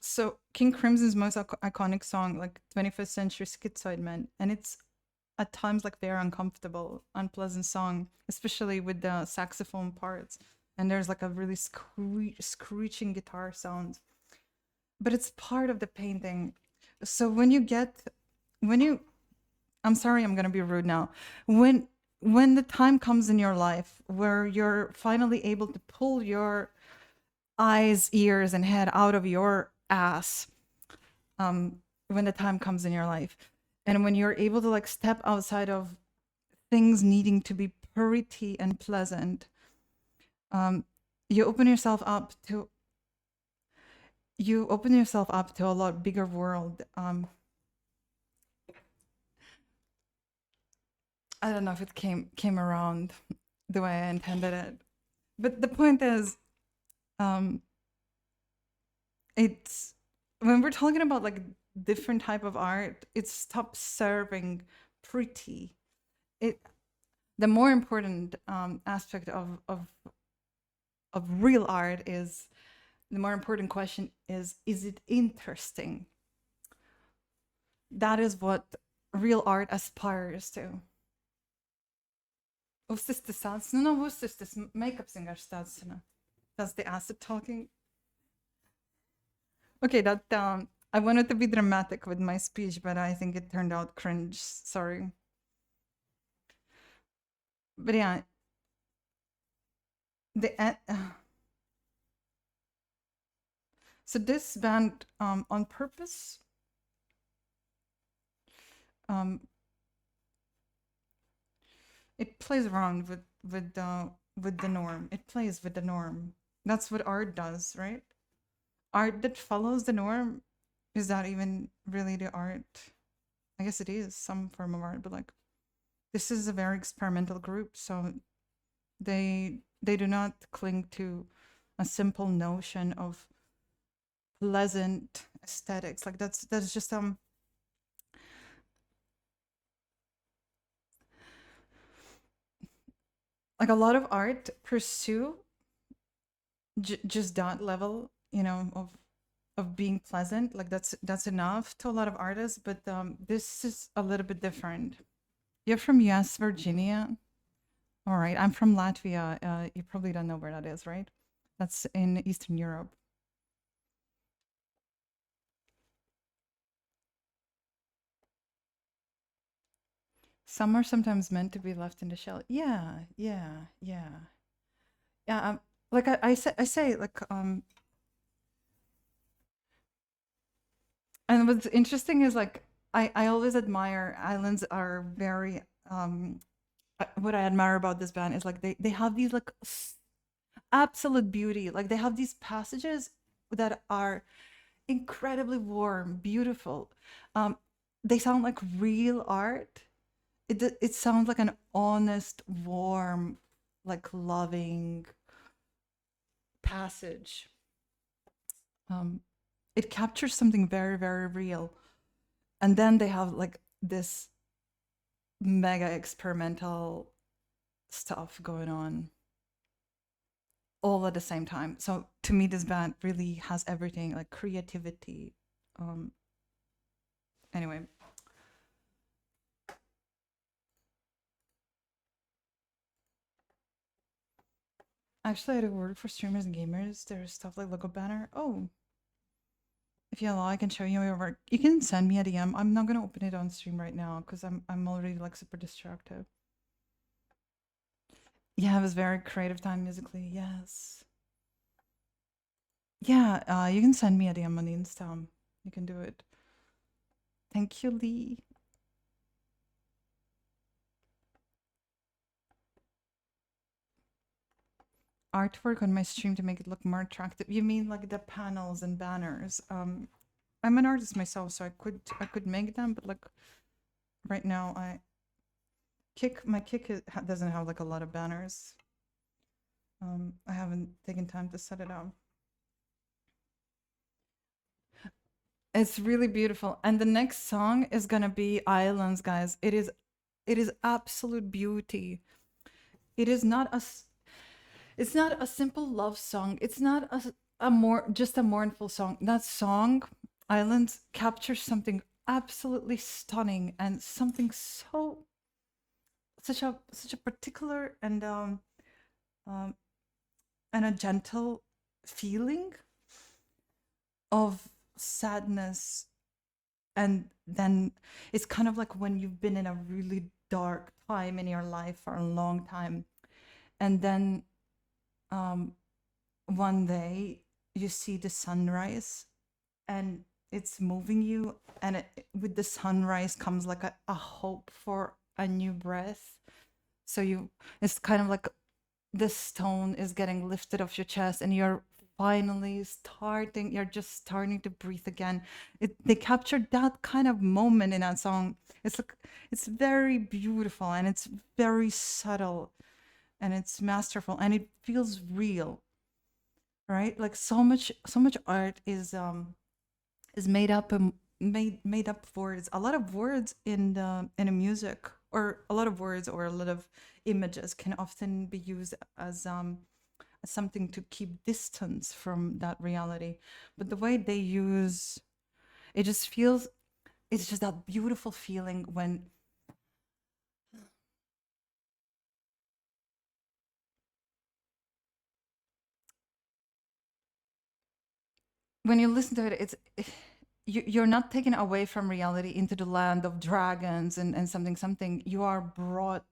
So King Crimson's most iconic song, like 21st Century Schizoid Man, and it's at times like very uncomfortable, unpleasant song, especially with the saxophone parts. And there's like a really screeching guitar sound, but it's part of the painting. So when you, I'm sorry, I'm gonna be rude now. When the time comes in your life where you're finally able to pull your eyes, ears, and head out of your ass, when the time comes in your life, and when you're able to like step outside of things needing to be pretty and pleasant, you open yourself up to a lot bigger world. I don't know if it came around the way I intended it, but the point is, um, it's when we're talking about like different type of art, it stops serving pretty. It The more important aspect of real art is, the more important question is it interesting? That is what real art aspires to. Wusstest stats? No, wusstest makeup singer stats. That's the acid talking. Okay, that I wanted to be dramatic with my speech, but I think it turned out cringe. Sorry. But yeah, the so this band on purpose it plays around with the norm. It plays with the norm. That's what art does, right? Art that follows the norm, is that even really the art? I guess it is some form of art, but like this is a very experimental group, so they do not cling to a simple notion of pleasant aesthetics. Like that's just like a lot of art pursue just that level, you know, of being pleasant. Like that's enough to a lot of artists, but this is a little bit different. You're from US Virginia. All right, I'm from Latvia. You probably don't know where that is, right? That's in Eastern Europe. Some are sometimes meant to be left in the shell. Yeah, yeah, yeah, yeah. Like I say, like and what's interesting is like I always admire islands are very what I admire about this band is like they have these like absolute beauty. Like they have these passages that are incredibly warm, beautiful. Um, they sound like real art. It sounds like an honest, warm, like loving passage. Um, it captures something very, very real. And then they have like this mega experimental stuff going on all at the same time. So to me, this band really has everything, like creativity. Um, anyway, actually, I do work for streamers and gamers. There's stuff like logo banner. Oh, if you allow, I can show you your work. You can send me a DM. I'm not gonna open it on stream right now because I'm already like super distracted. Yeah, it was very creative time musically. Yes. Yeah, you can send me a DM on the Insta. You can do it. Thank you, Lee. Artwork on my stream to make it look more attractive. You mean like the panels and banners? I'm an artist myself, so I could make them, but like right now my kick doesn't have like a lot of banners. I haven't taken time to set it up. It's really beautiful, and the next song is gonna be Islands, guys. It is absolute beauty. It is not it's not a simple love song. It's not a more just a mournful song. That song, Islands, captures something absolutely stunning and something so such a particular um and a gentle feeling of sadness. And then it's kind of like when you've been in a really dark time in your life for a long time, and then um one day you see the sunrise and it's moving you, and with the sunrise comes like a hope for a new breath. So you, it's kind of like the stone is getting lifted off your chest and you're finally starting, you're just starting to breathe again. They captured that kind of moment in that song. It's like, it's very beautiful and it's very subtle and it's masterful and it feels real, right? Like so much art is made up and made up of words, a lot of words in the music, or a lot of words or a lot of images can often be used as something to keep distance from that reality. But the way they use it just feels, it's just that beautiful feeling when you listen to it. It's you're not taken away from reality into the land of dragons and something something. You are brought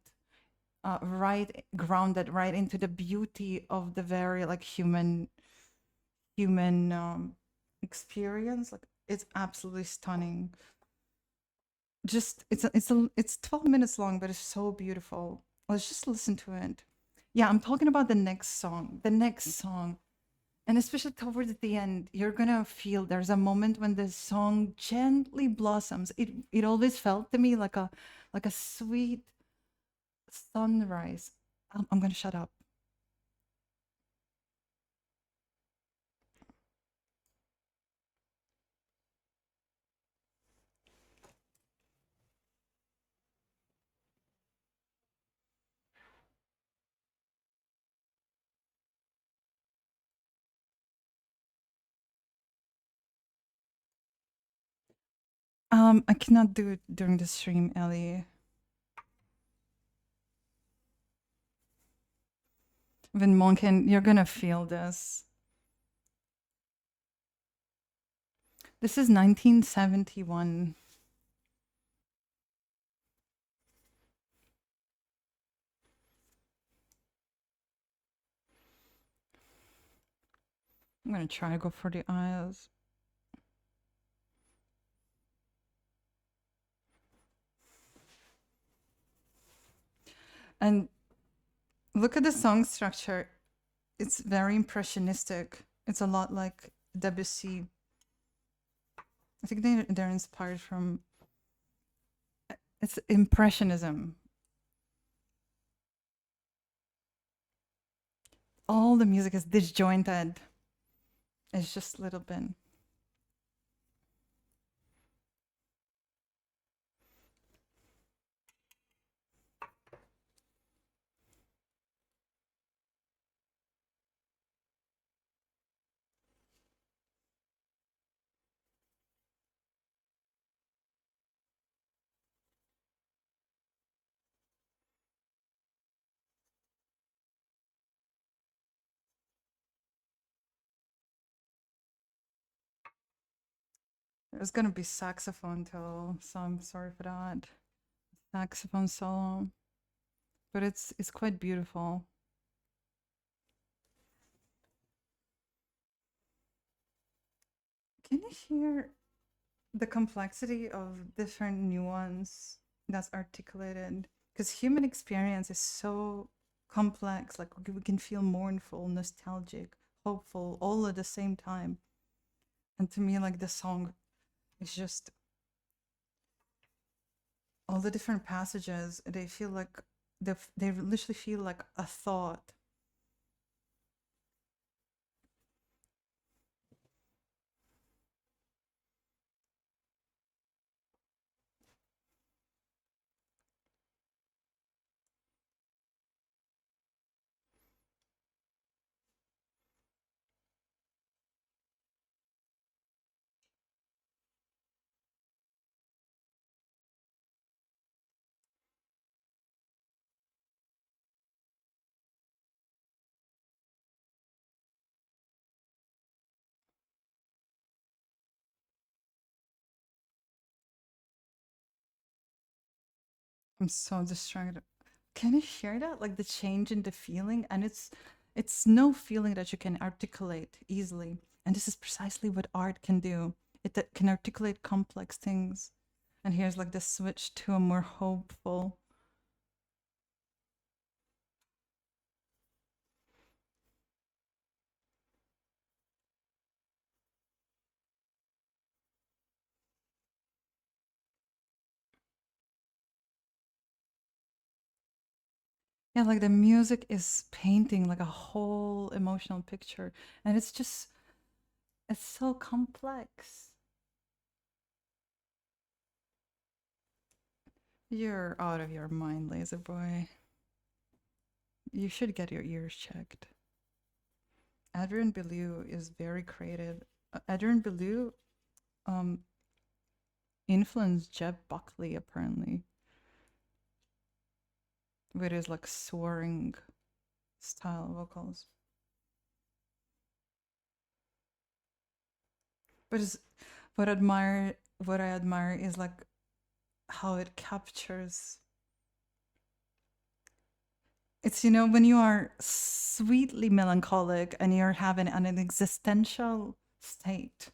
right, grounded right into the beauty of the very like human experience. Like it's absolutely stunning. Just it's 12 minutes long, but it's so beautiful. Let's just listen to it. Yeah, I'm talking about the next song. The next song. And especially towards the end, you're gonna feel there's a moment when the song gently blossoms. It always felt to me like a sweet sunrise. I'm gonna shut up. I cannot do it during the stream, Ellie. When Monken, you're gonna feel this. This is 1971. I'm gonna try to go for the eyes. And look at the song structure. It's very impressionistic. It's a lot like Debussy. I think they're inspired from, it's impressionism. All the music is disjointed. It's just a little bit. There's gonna be saxophone too, so I'm sorry for that. Saxophone solo, but it's quite beautiful. Can you hear the complexity of different nuance that's articulated? Because human experience is so complex. Like we can feel mournful, nostalgic, hopeful, all at the same time. And to me, like the song is just all the different passages. They feel like they literally feel like a thought. I'm so distracted. Can you hear that? Like the change in the feeling, and it's no feeling that you can articulate easily. And this is precisely what art can do. It can articulate complex things. And here's like the switch to a more hopeful. Yeah, like the music is painting like a whole emotional picture, and it's so complex. You're out of your mind, laser boy. You should get your ears checked. Adrian Belew is very creative. Adrian Belew um influenced Jeff Buckley apparently with his like soaring style vocals. But it's, what I admire is like how it captures. It's, you know, when you are sweetly melancholic and you're having an existential state.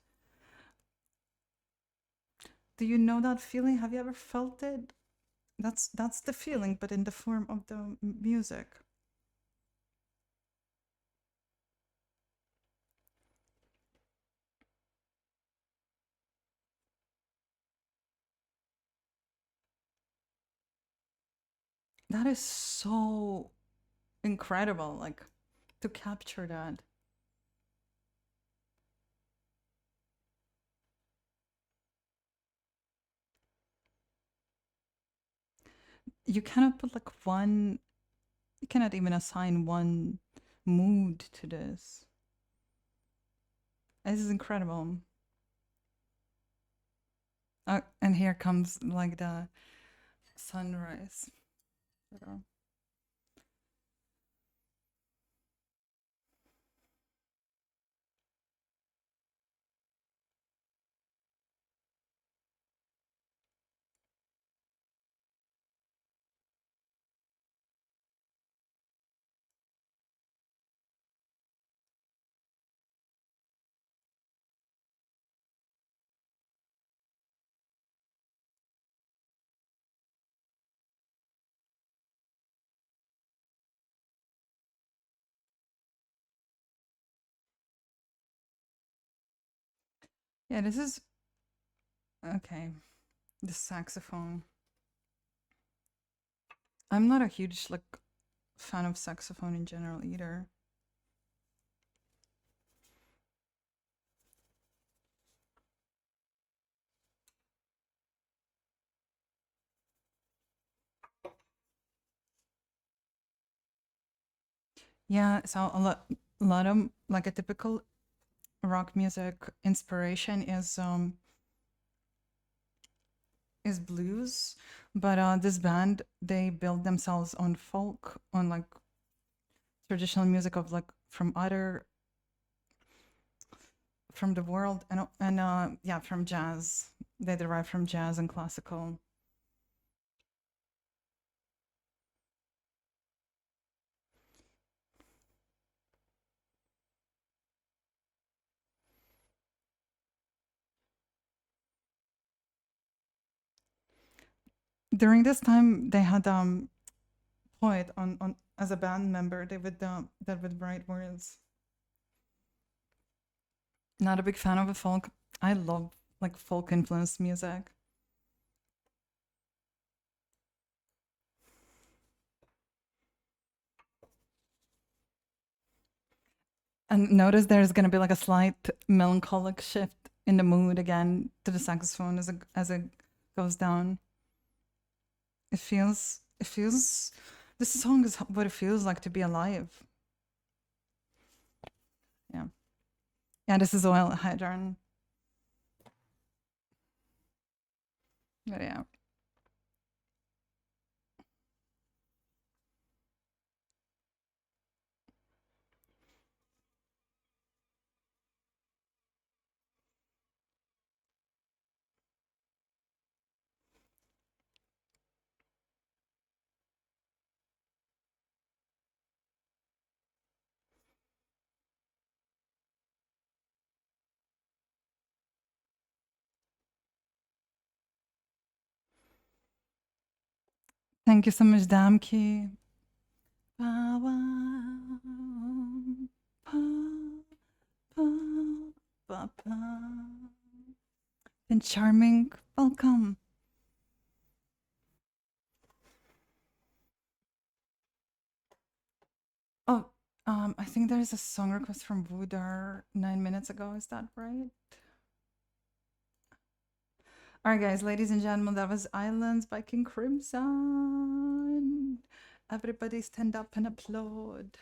Do you know that feeling? Have you ever felt it? That's the feeling, but in the form of the music. That is so incredible, like to capture that. You cannot put like one, you cannot even assign one mood to this. This is incredible. And here comes like the sunrise. Yeah, this is okay. The saxophone. I'm not a huge like fan of saxophone in general either. Yeah, so a lot of like a typical rock music inspiration is blues, but this band they build themselves on folk, on like traditional music of like from the world, and yeah, from jazz. They derive from jazz and classical. During this time, they had poet on as a band member. They would that would write words. Not a big fan of a folk. I love like folk influenced music. And notice there's going to be like a slight melancholic shift in the mood again to the saxophone as it goes down. It feels this song is what it feels like to be alive. Yeah. Yeah, this is Oil Hydran. But yeah. Thank you so much, Damki. And Charming, welcome. Oh, I think there's a song request from Woodar 9 minutes ago. Is that right? All right, guys, ladies and gentlemen, that was Islands by King Crimson. Everybody stand up and applaud.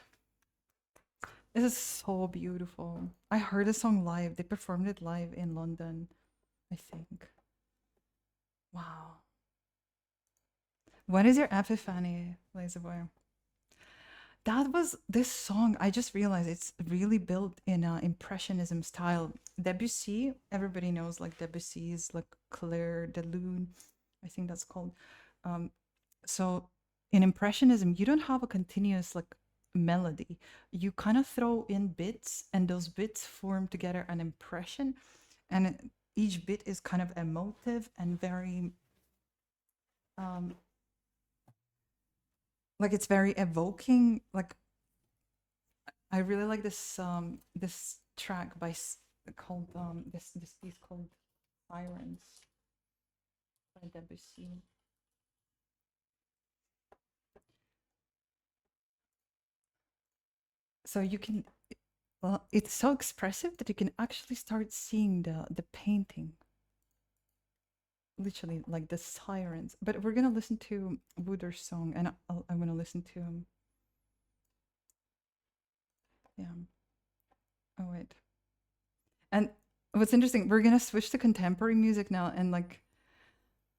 This is so beautiful. I heard the song live. They performed it live in London, I think. Wow. What is your epiphany, Laserboy? That was this song. I just realized it's really built in impressionism style. Debussy, everybody knows like Debussy's like Clair de Lune, I think that's called. Um, so in impressionism, you don't have a continuous like melody. You kind of throw in bits, and those bits form together an impression, and each bit is kind of emotive and very um, like it's very evoking. Like I really like this track by called this piece called Sirens by Debussy. So you can, well, it's so expressive that you can actually start seeing the painting, literally like the sirens. But we're gonna listen to Wooder's song, and I'm gonna listen to yeah. Oh wait, and what's interesting, we're gonna switch to contemporary music now, and like,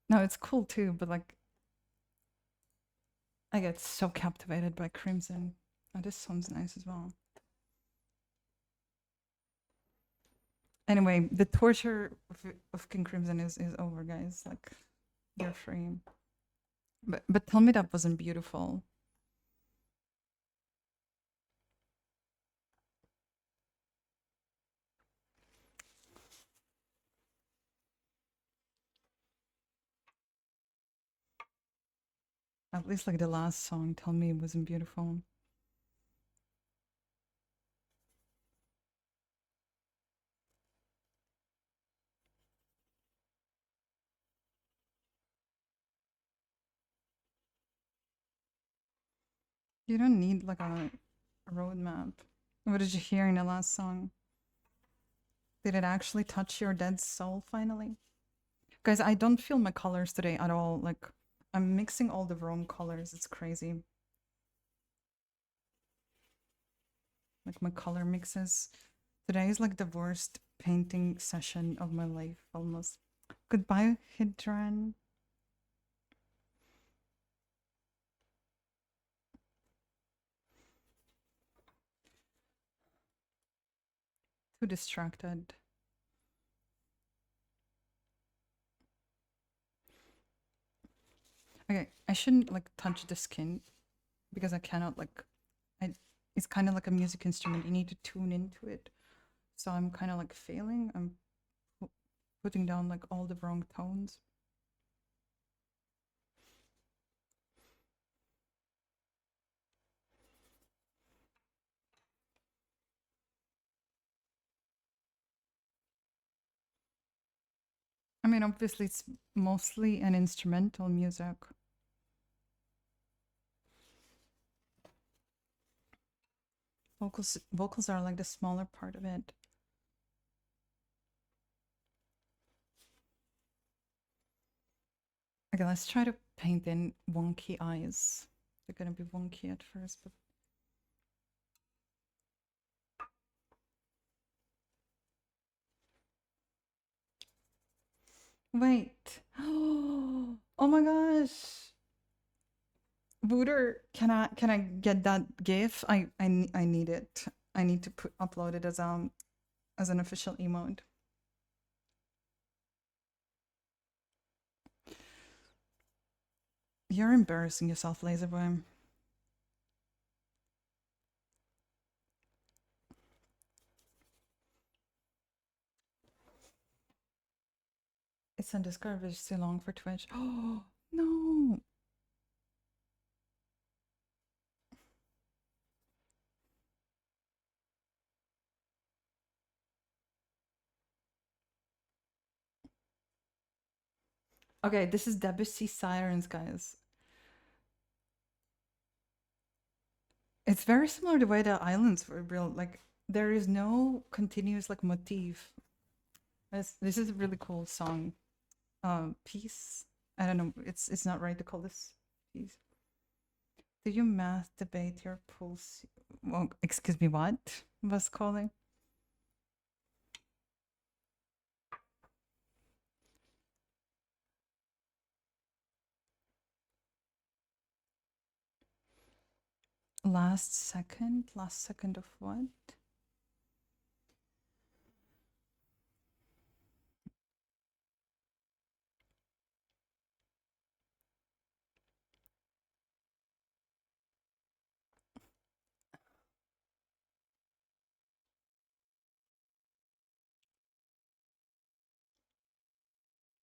no, it's cool too, but like, I get so captivated by Crimson. Oh, this song's nice as well. Anyway, the torture of King Crimson is over, guys. Like, you're free. But tell me that wasn't beautiful. At least like the last song, tell me it wasn't beautiful. You don't need like a roadmap. What did you hear in the last song? Did it actually touch your dead soul finally? Guys, I don't feel my colors today at all. Like, I'm mixing all the wrong colors. It's crazy. Like, my color mixes. Today is like the worst painting session of my life almost. Goodbye, Hydran. Too distracted. Okay, I shouldn't like touch the skin because I cannot like it's kind of like a music instrument. You need to tune into it. So I'm kind of like failing. I'm putting down like all the wrong tones. I mean, obviously it's mostly an instrumental music. Vocals are like the smaller part of it. Okay, let's try to paint in wonky eyes. They're gonna be wonky at first, but wait. Oh my gosh. Booter, can I get that GIF? I need it. I need to upload it as an official emote. You're embarrassing yourself, Laserboy. It's on Discord, but it's too long for Twitch. Oh no! Okay, this is Debussy Sirens, guys. It's very similar to the way the islands were built. Like there is no continuous like motif. This is a really cool song. Piece. I don't know. It's not right to call this piece. Did you masturbate your pulse? Well, excuse me, what was calling? Last second? Last second of what?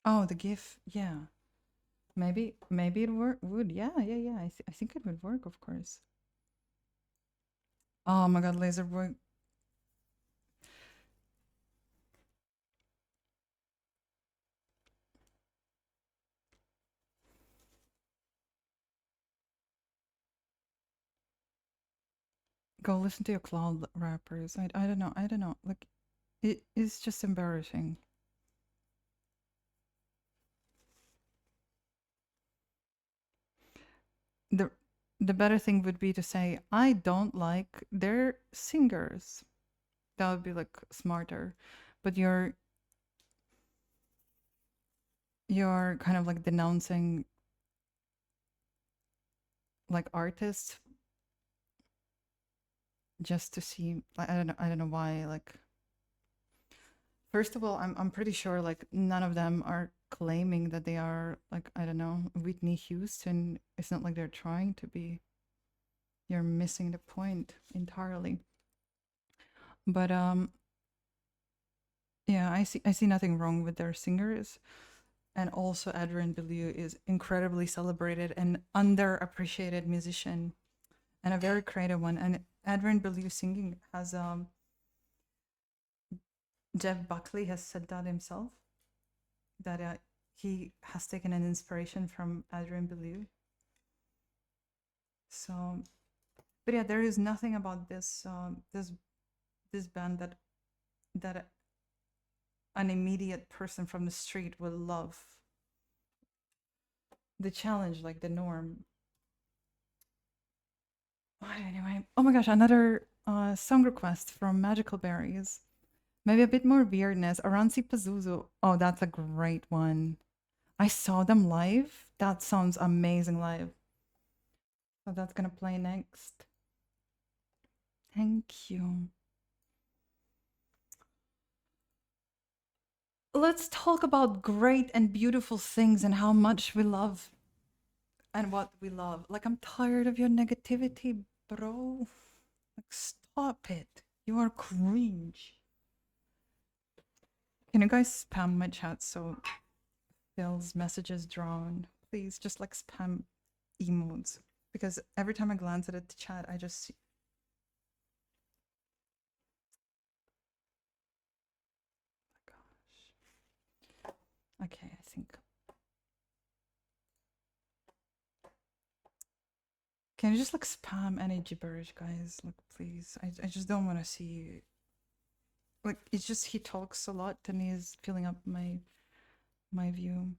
Oh, the GIF. Yeah. Maybe it would. Yeah, yeah, yeah. I think it would work, of course. Oh my god, laser boy. Go listen to your cloud rappers. I don't know. I don't know. Like it is just embarrassing. The the better thing would be to say I don't like their singers. That would be like smarter. But you're kind of like denouncing like artists just to see like I don't know why like first of all I'm pretty sure like none of them are claiming that they are like I don't know Whitney Houston. It's not like they're trying to be. You're missing the point entirely. But yeah, I see nothing wrong with their singers. And also Adrien Belew is incredibly celebrated and underappreciated musician and a very creative one. And Adrien Belew singing has Jeff Buckley has said that himself that he has taken an inspiration from Adrien Belew. So, but yeah, there is nothing about this band that an immediate person from the street will love. The challenge, like the norm. Anyway, oh my gosh, another song request from Magical Berries. Maybe a bit more weirdness. Aransi Pazuzu. Oh, that's a great one. I saw them live. That sounds amazing live. So that's gonna play next. Thank you. Let's talk about great and beautiful things and how much we love and what we love. Like, I'm tired of your negativity, bro. Like, stop it. You are cringe. Can you guys spam my chat so Phil's messages drawn? Please, just like spam emotes. Because every time I glance at the chat, I just see. Oh my gosh. Okay, I think. Can you just like spam any gibberish, guys? Like, please. I just don't want to see. Like, it's just he talks a lot and he's filling up my view.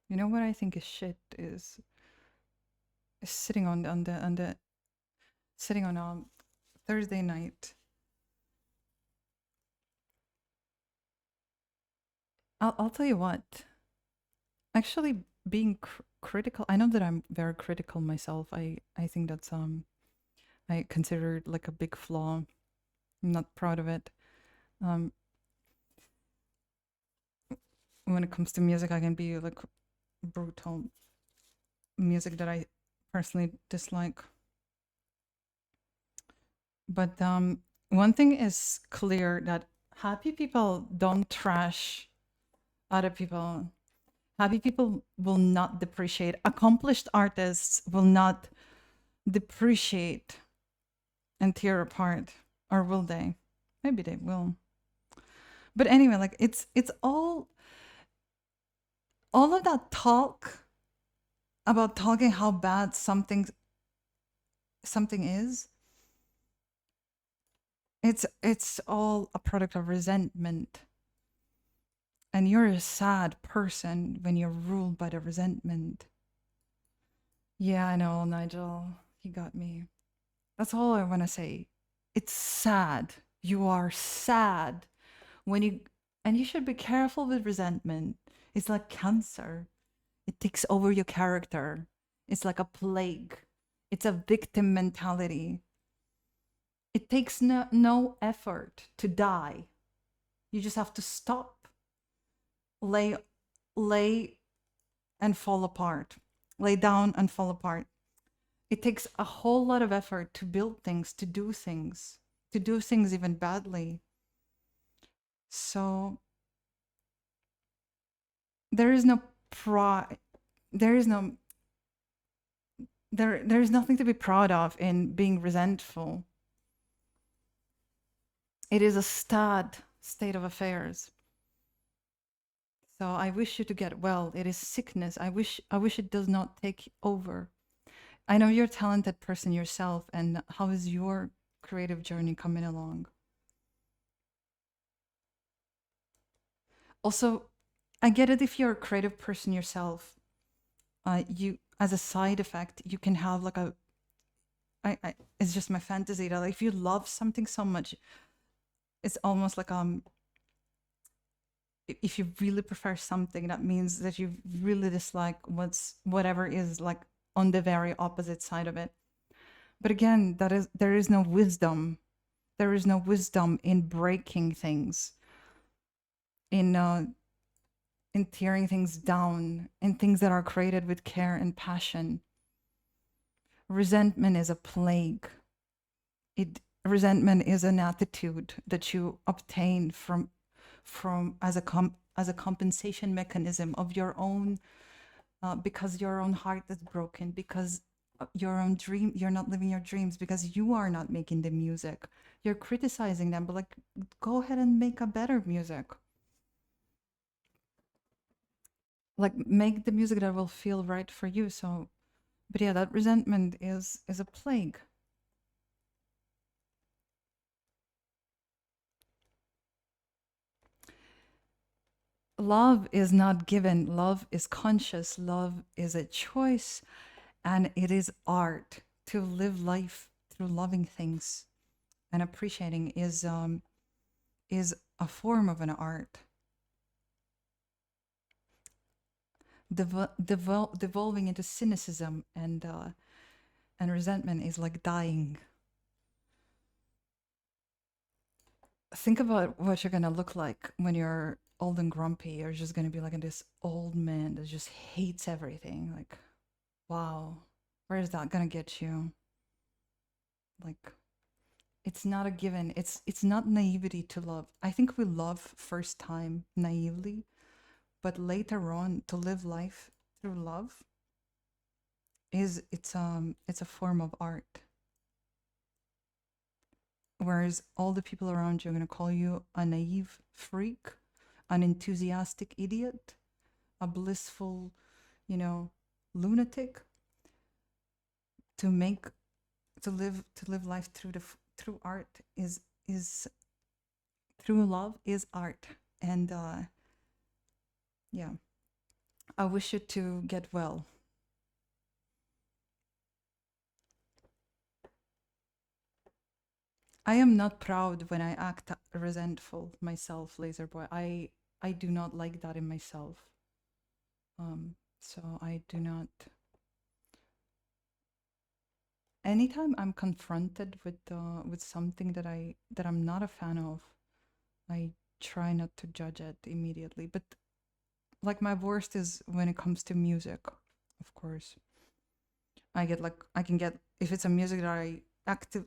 You know what I think is shit is sitting on the sitting on Thursday night. I'll tell you what. Actually, being critical. I know that I'm very critical myself. I think that's I consider it like a big flaw. I'm not proud of it. Um, when it comes to music, I can be like brutal. Music that I personally dislike. But one thing is clear that happy people don't trash other people. Happy people will not depreciate. Accomplished artists will not depreciate and tear apart, or will they? Maybe they will. But anyway, like it's all of that talk about talking how bad something is. It's all a product of resentment. And you're a sad person when you're ruled by the resentment. Yeah, I know, Nigel. You got me. That's all I want to say. It's sad. You are sad when you, and you should be careful with resentment. It's like cancer, it takes over your character. It's like a plague, it's a victim mentality. It takes no effort to die. You just have to stop, lay, lay and fall apart, lay down and fall apart. It takes a whole lot of effort to build things, to do things even badly. So there is no pride. There is no there's nothing to be proud of in being resentful. It is a state of affairs. So I wish you to get well. It is sickness. I wish it does not take over. I know you're a talented person yourself, and how is your creative journey coming along? Also, I get it if you're a creative person yourself. You, as a side effect, you can have like a it's just my fantasy that like, if you love something so much, it's almost like if you really prefer something, that means that you really dislike whatever is like on the very opposite side of it. But again, there is no wisdom. There is no wisdom in breaking things, in tearing things down, in things that are created with care and passion. Resentment is a plague. Resentment is an attitude that you obtain from as a compensation mechanism of your own, because your own heart is broken, because your own dream, you're not living your dreams, because you are not making the music. You're criticizing them, but like, go ahead and make a better music. Like, make the music that will feel right for you. So, but yeah, that resentment is a plague. Love is not given, love is conscious, love is a choice, and it is art. To live life through loving things and appreciating is a form of an art. Devolving into cynicism and resentment is like dying. Think about what you're gonna look like when you're old and grumpy. You're just gonna be like this old man that just hates everything. Like, wow, where is that gonna get you? Like, it's not a given. It's not naivety to love. I think we love first time naively, but later on to live life through love it's a form of art. Whereas all the people around you are going to call you a naive freak, an enthusiastic idiot, a blissful, lunatic. To live life through art is through love is art. And yeah, I wish you to get well. I am not proud when I act resentful myself, Laserboy. I do not like that in myself. So I do not. Anytime I'm confronted with something that I'm not a fan of, I try not to judge it immediately. But like, my worst is when it comes to music, of course. I can get, if it's a music that I active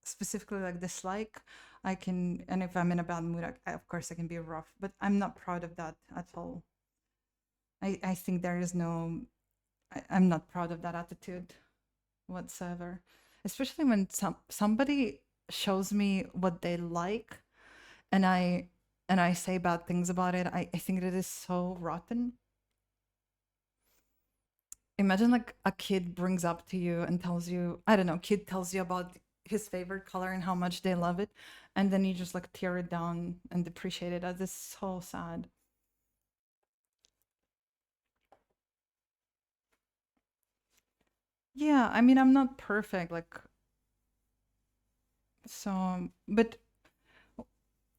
specifically like dislike, and if I'm in a bad mood, of course I can be rough, but I'm not proud of that at all. I think there is no, I'm not proud of that attitude whatsoever, especially when somebody shows me what they like and I say bad things about it, I think that it is so rotten. Imagine like a kid brings up to you and tells you, I don't know, kid tells you about his favorite color and how much they love it, and then you just like tear it down and depreciate it. That is so sad. Yeah, I mean, I'm not perfect, like, so, but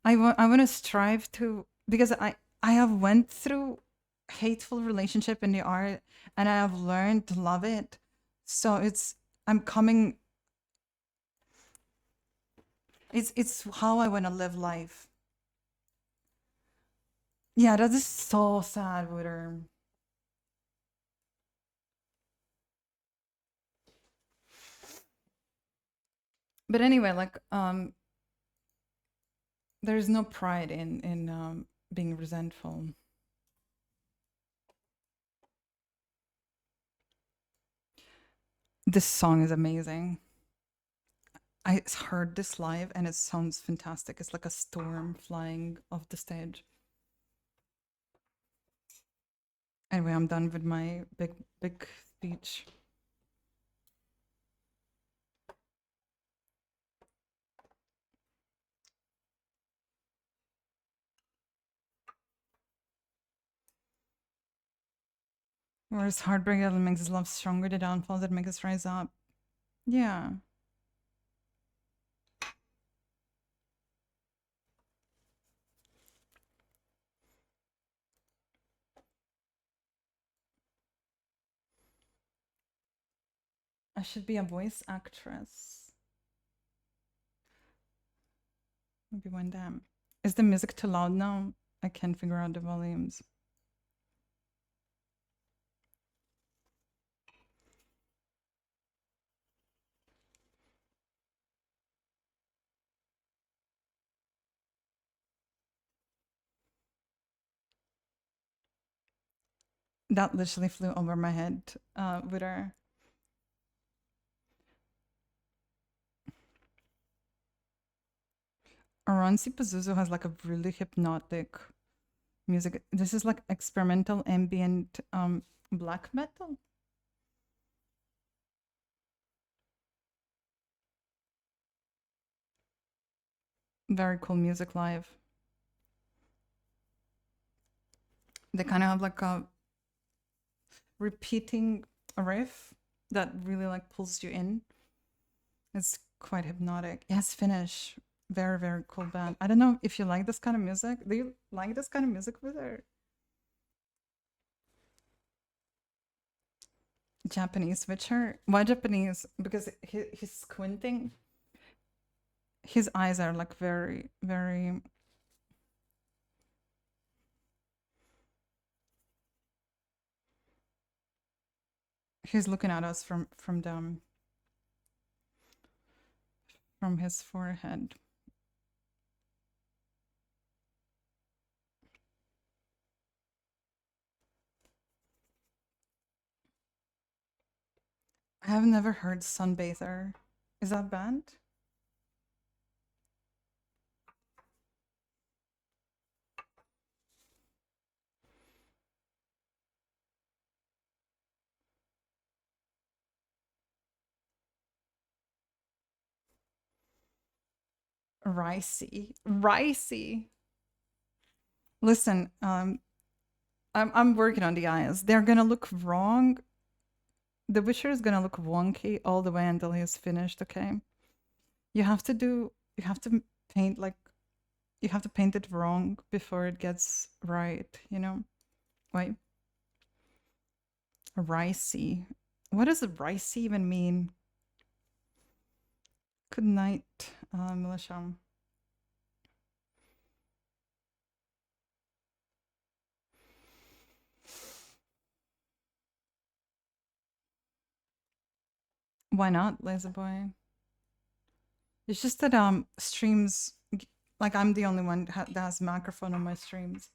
I want to strive to, because I have went through hateful relationship in the art, and I have learned to love it. So I'm coming, it's how I want to live life. Yeah, that is so sad with her. But anyway, like, there's no pride in being resentful. This song is amazing. I heard this live and it sounds fantastic. It's like a storm flying off the stage. Anyway, I'm done with my big speech. Whereas heartbreak that makes his love stronger, the downfall that makes us rise up. Yeah. I should be a voice actress. Maybe one day. Is the music too loud now? I can't figure out the volumes. That literally flew over my head with her. Aransi Pazuzu has like a really hypnotic music. This is like experimental ambient black metal. Very cool music live. They kind of have like a repeating riff that really like pulls you in. It's quite hypnotic. Yes, Finnish. Very, very cool band. I don't know if you like this kind of music. Do you like this kind of music with her? Japanese with her? Why Japanese? Because he's squinting. His eyes are like very, very. He's looking at us from his forehead. I have never heard Sunbather. Is that band? Ricey. Ricey. Listen, I'm working on the eyes. They're gonna look wrong. The Witcher is gonna look wonky all the way until he's finished, okay? You have to paint like, you have to paint it wrong before it gets right, you know? Wait. Ricey. What does ricey even mean? Good night, Militia. Why not, Lazy Boy? It's just that streams, like I'm the only one that has microphone on my streams.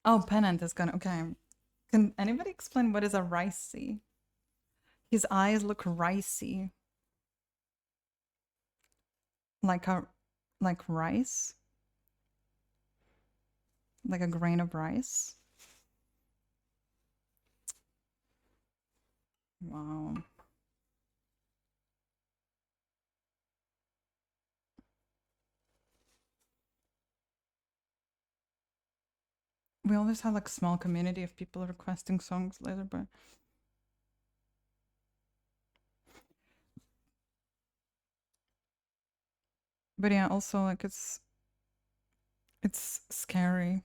Oh, Pennant is gonna. Okay. Can anybody explain what is a ricey? His eyes look ricey, like a like rice, like a grain of rice. Wow. We always have like a small community of people requesting songs later, but yeah, also like it's scary.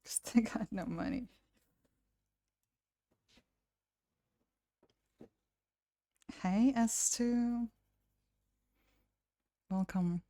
Because they got no money. Hey, S2. Welcome.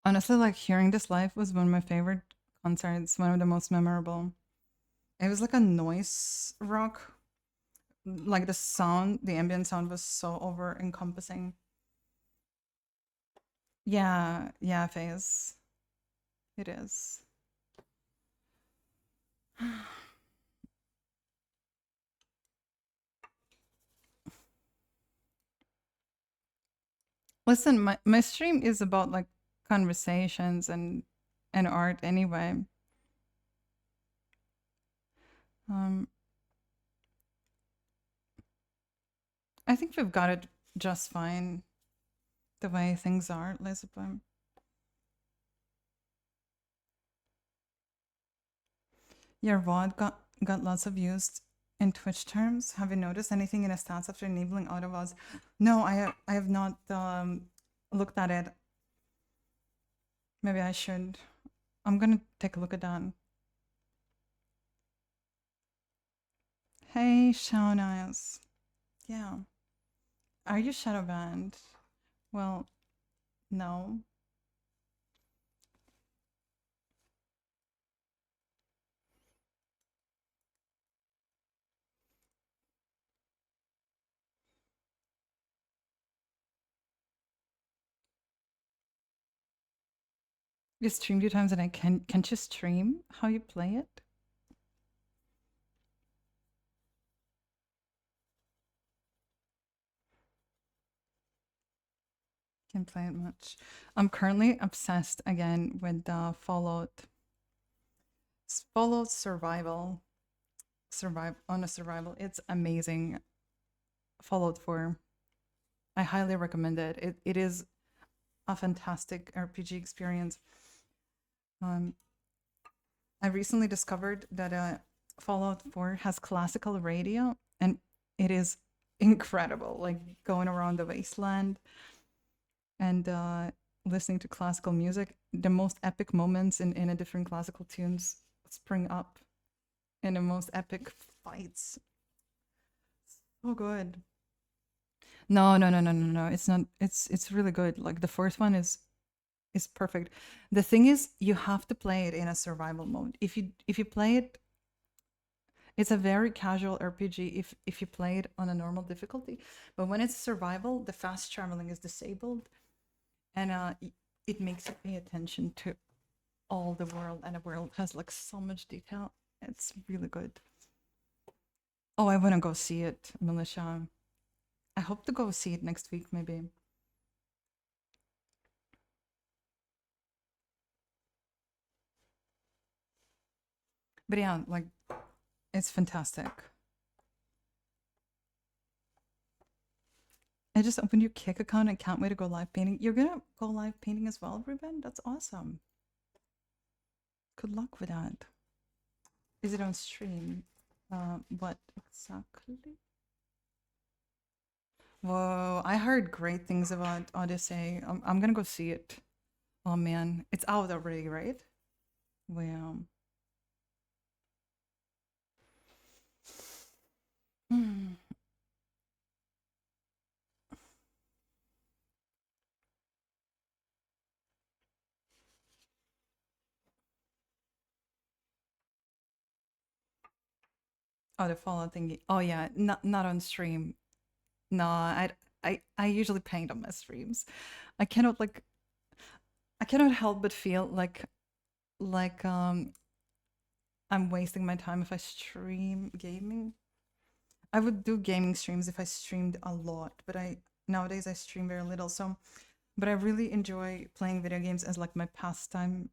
Honestly, like hearing this live was one of my favorite concerts, one of the most memorable. It was like a noise rock. Like the sound, the ambient sound was so over encompassing. Yeah, yeah, Phase. It is. Listen, my stream is about like conversations and art anyway. Um I think we've got it just fine the way things are, Lisbon. Your VOD got lots of views in Twitch terms. Have you noticed anything in the stats after enabling auto VODs? No, I have not looked at it. Maybe I should. I'm gonna take a look at that. Hey, Shawneyes. Yeah. Are you shadow banned? Well, no. You stream 2 times a day. Can't you stream how you play it? Can't play it much. I'm currently obsessed again with Fallout. Fallout Survival. Survive on a survival. It's amazing. Fallout 4. I highly recommend it. It is a fantastic RPG experience. Um, I recently discovered that Fallout 4 has classical radio, and it is incredible. Like going around the wasteland and listening to classical music, the most epic moments in a different classical tunes spring up in the most epic fights. So good. No, no, no, no, no, no. It's not. It's really good. Like the fourth one is perfect. The thing is, you have to play it in a survival mode. If you play it, it's a very casual RPG. If you play it on a normal difficulty, but when it's survival, the fast traveling is disabled, and it makes you pay attention to all the world, and the world has like so much detail. It's really good. Oh, I want to go see it, Militia. I hope to go see it next week, maybe. But yeah, like It's fantastic. I just opened your Kick account and can't wait to go live painting. You're gonna go live painting as well, Ruben? That's awesome. Good luck with that. Is it on stream? What exactly? Whoa, I heard great things about Odyssey. I'm gonna go see it. Oh man, it's out already, right? Wow. Hmm. Oh, the Fallout thingy. Oh yeah, not on stream. No, I usually paint on my streams. I cannot like I cannot help but feel like I'm wasting my time if I stream gaming. I would do gaming streams if I streamed a lot, but I nowadays I stream very little. So, but I really enjoy playing video games as like my pastime.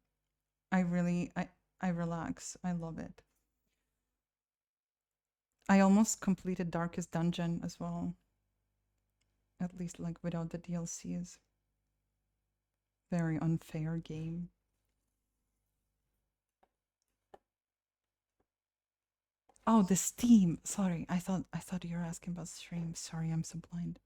I relax. I love it. I almost completed Darkest Dungeon as well. At least like without the DLCs. Very unfair game. Oh, the Steam. Sorry, I thought you were asking about stream. Sorry, I'm so blind.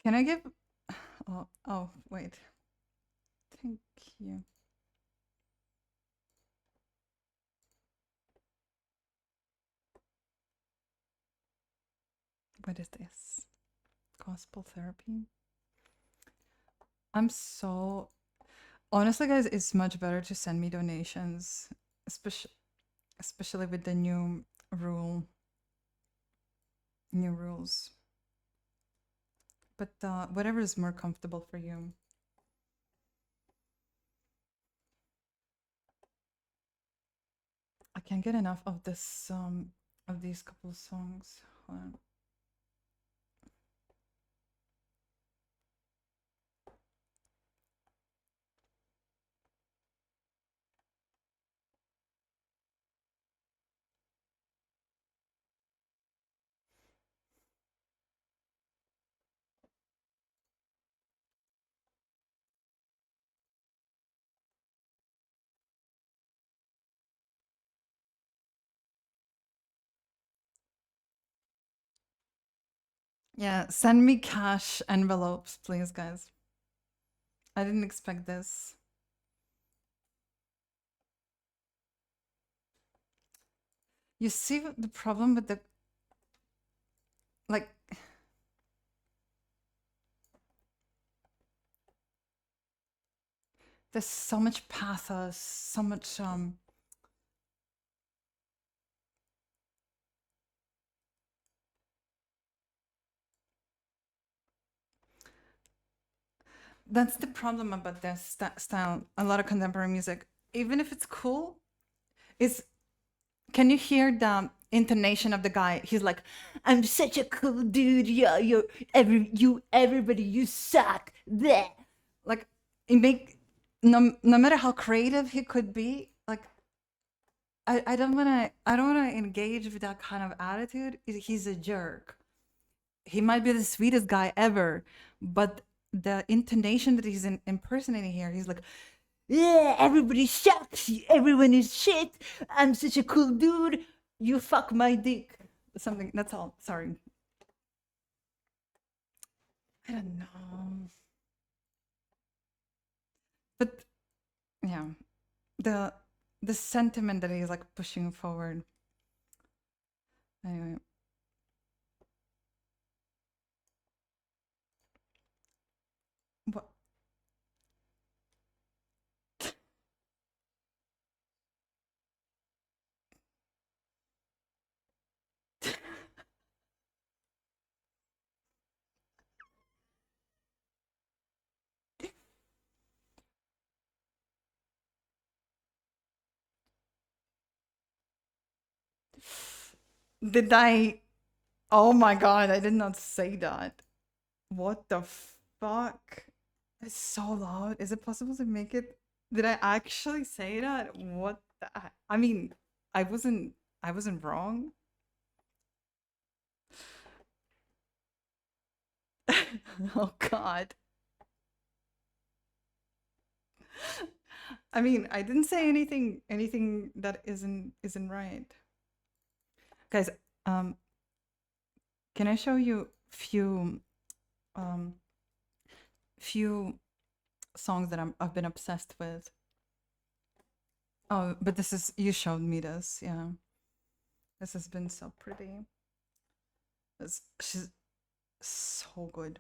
Can I give? Oh, wait. Thank you. What is this? Gospel therapy? I'm so honestly, guys, it's much better to send me donations, especially with the new rules. But whatever is more comfortable for you. I can't get enough of this of these couple of songs. Hold on. Yeah, send me cash envelopes, please, guys. I didn't expect this. You see the problem with the like there's so much pathos, so much that's the problem about this style. A lot of contemporary music, even if it's cool, is can you hear the intonation of the guy? He's like, "I'm such a cool dude. Yeah, everybody, you suck." Bleh. Like, it make no matter how creative he could be, like, I don't wanna engage with that kind of attitude. He's a jerk. He might be the sweetest guy ever, but the intonation that he's impersonating here, he's like, yeah, everybody sucks. Everyone is shit. I'm such a cool dude. You fuck my dick. Something. That's all. Sorry. I don't know. But yeah, the the sentiment that he's like pushing forward. Anyway. What? Did I? Oh my god, I did not say that. What the fuck? It's so loud. Is it possible to make it? Did I actually say that? What the? I mean, I wasn't. I wasn't wrong. Oh god. I mean, I didn't say anything that isn't right. Guys, um can I show you um few songs that I've been obsessed with? Oh, but this is you showed me this. Yeah. This has been so pretty. She's so good.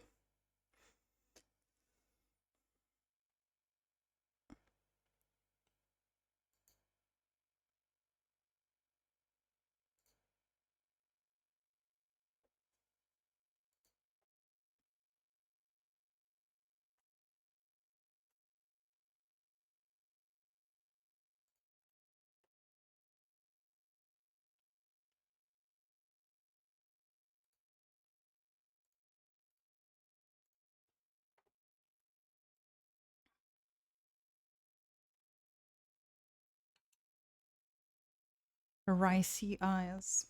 Ricey eyes.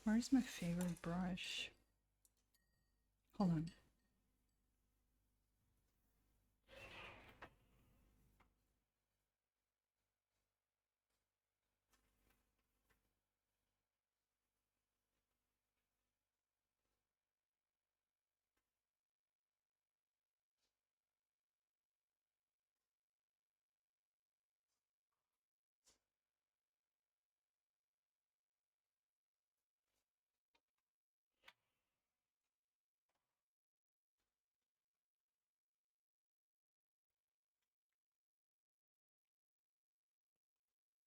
Where's my favorite brush? Hold on.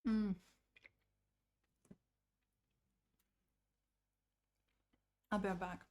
Mm, I'll be right back.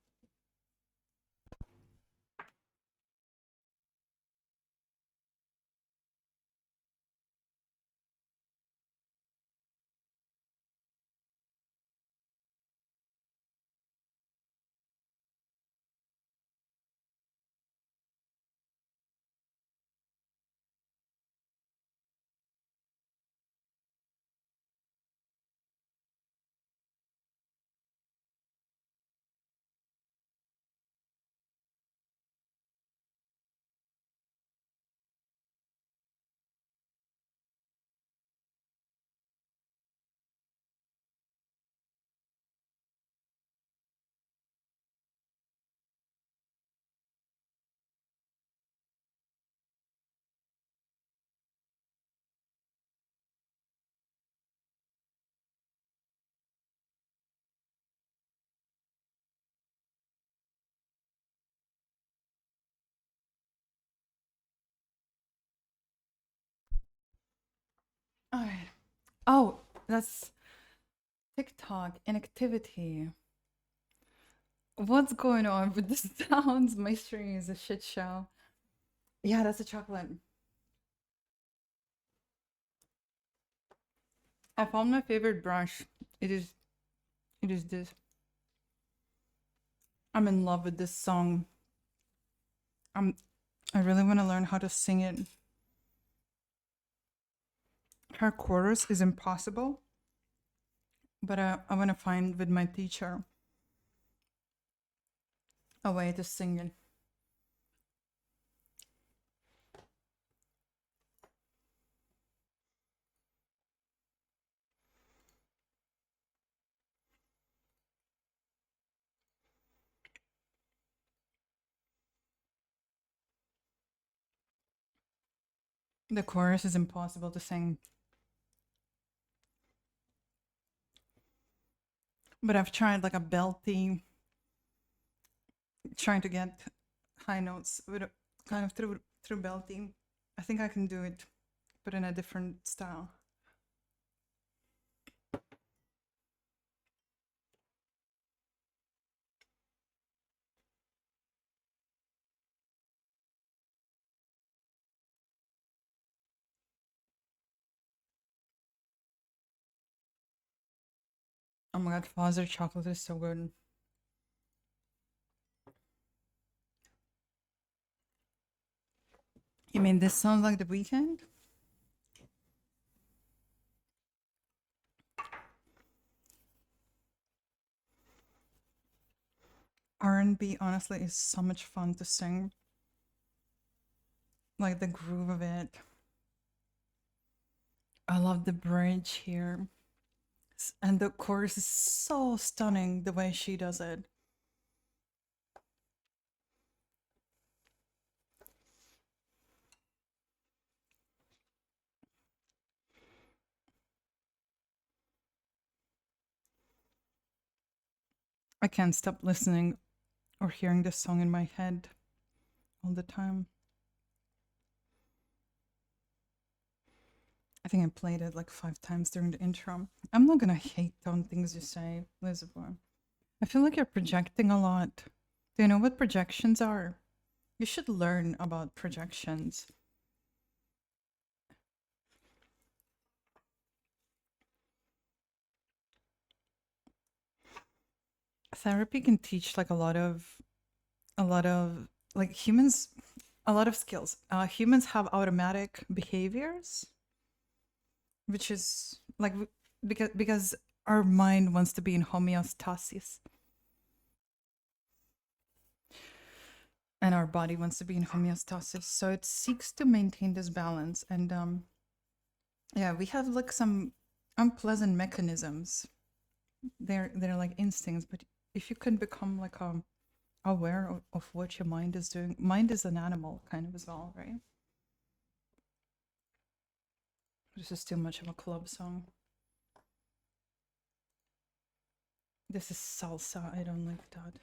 All right. Oh, that's TikTok inactivity. What's going on with the sounds? My stream is a shit show. Yeah, that's a chocolate. I found my favorite brush. It is this. I'm in love with this song. I really want to learn how to sing it. Her chorus is impossible, but I want to find with my teacher a way to sing it. The chorus is impossible to sing, but I've tried like a belty, trying to get high notes with kind of through belting. I think I can do it, but in a different style. Oh my god, Father chocolate is so good. You mean this sounds like The Weekend? R&B honestly is so much fun to sing. Like the groove of it. I love the bridge here. And the chorus is so stunning the way she does it. I can't stop listening or hearing this song in my head all the time. I think I played it like 5 times during the intro. I'm not gonna hate on things you say, Elizabeth. I feel like you're projecting a lot. Do you know what projections are? You should learn about projections. Therapy can teach like a lot of like humans, a lot of skills. Humans have automatic behaviors, which is like because our mind wants to be in homeostasis and our body wants to be in homeostasis, so it seeks to maintain this balance. And yeah, we have like some unpleasant mechanisms. They're like instincts, but if you can become like aware of what your mind is doing, mind is an animal kind of as well, right? This is too much of a club song. This is salsa. I don't like that.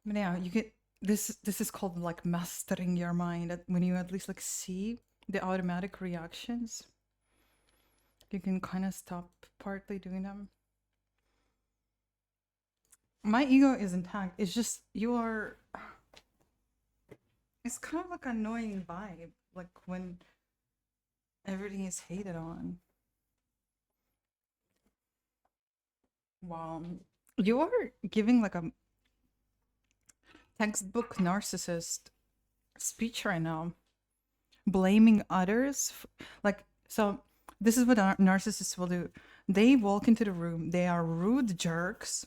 But yeah, you get this. This is called like mastering your mind. When you at least like see the automatic reactions, you can kind of stop partly doing them. My ego is intact. It's just you are. It's kind of like an annoying vibe, like when everything is hated on. Wow, you are giving like a textbook narcissist speech right now, blaming others. Like, so this is what narcissists will do. They walk into the room, they are rude jerks,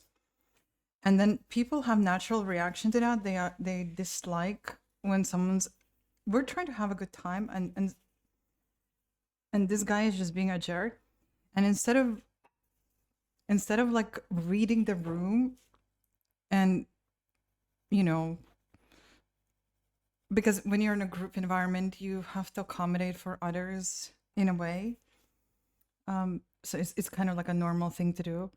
and then people have natural reaction to that. They dislike when someone's we're trying to have a good time, and this guy is just being a jerk. And instead of like reading the room and you know because when you're in a group environment you have to accommodate for others in a way, so it's kind of like a normal thing to do.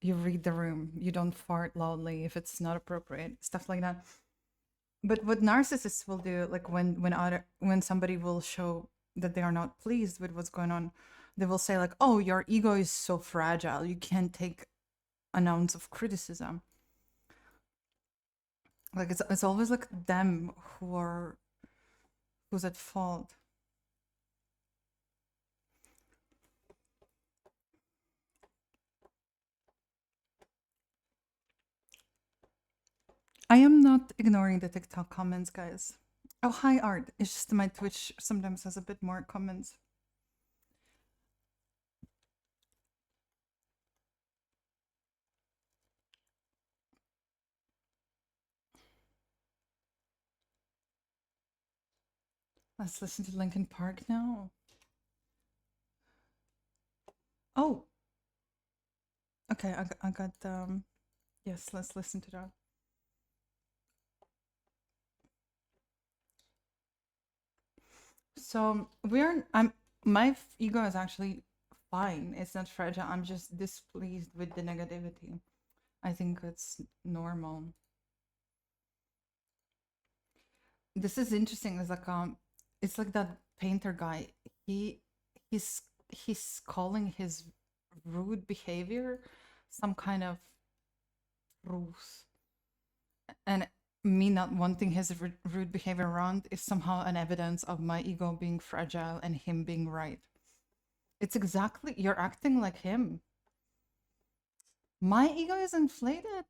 You read the room, you don't fart loudly if it's not appropriate, stuff like that. But what narcissists will do, like when somebody will show that they are not pleased with what's going on, they will say like, oh, your ego is so fragile, you can't take an ounce of criticism. Like it's always like them who's at fault. I am not ignoring the TikTok comments, guys. Oh, hi, Art. It's just my Twitch sometimes has a bit more comments. Let's listen to Linkin Park now. Oh, okay. I got yes, let's listen to that. So I'm my ego is actually fine. It's not fragile. I'm just displeased with the negativity. I think it's normal. This is interesting. It's like that painter guy. He he's calling his rude behavior some kind of truth, and me not wanting his rude behavior around is somehow an evidence of my ego being fragile and him being right. It's exactly, you're acting like him. My ego is inflated.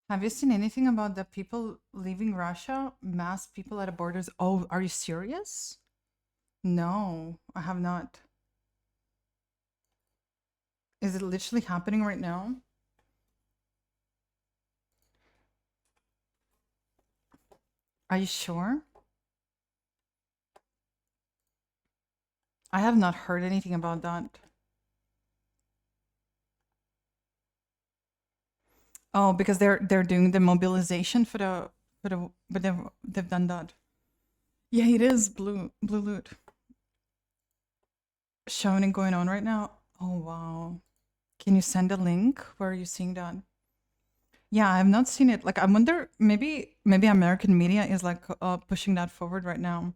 Have you seen anything about the people leaving Russia? Mass people at the borders. Oh, are you serious? No, I have not. Is it literally happening right now? Are you sure? I have not heard anything about that. Oh, because they're doing the mobilization but they've done that. Yeah, it is blue loot showing and going on right now. Oh wow. Can you send a link? Where are you seeing that? Yeah, I have not seen it. Like I wonder maybe American media is like pushing that forward right now.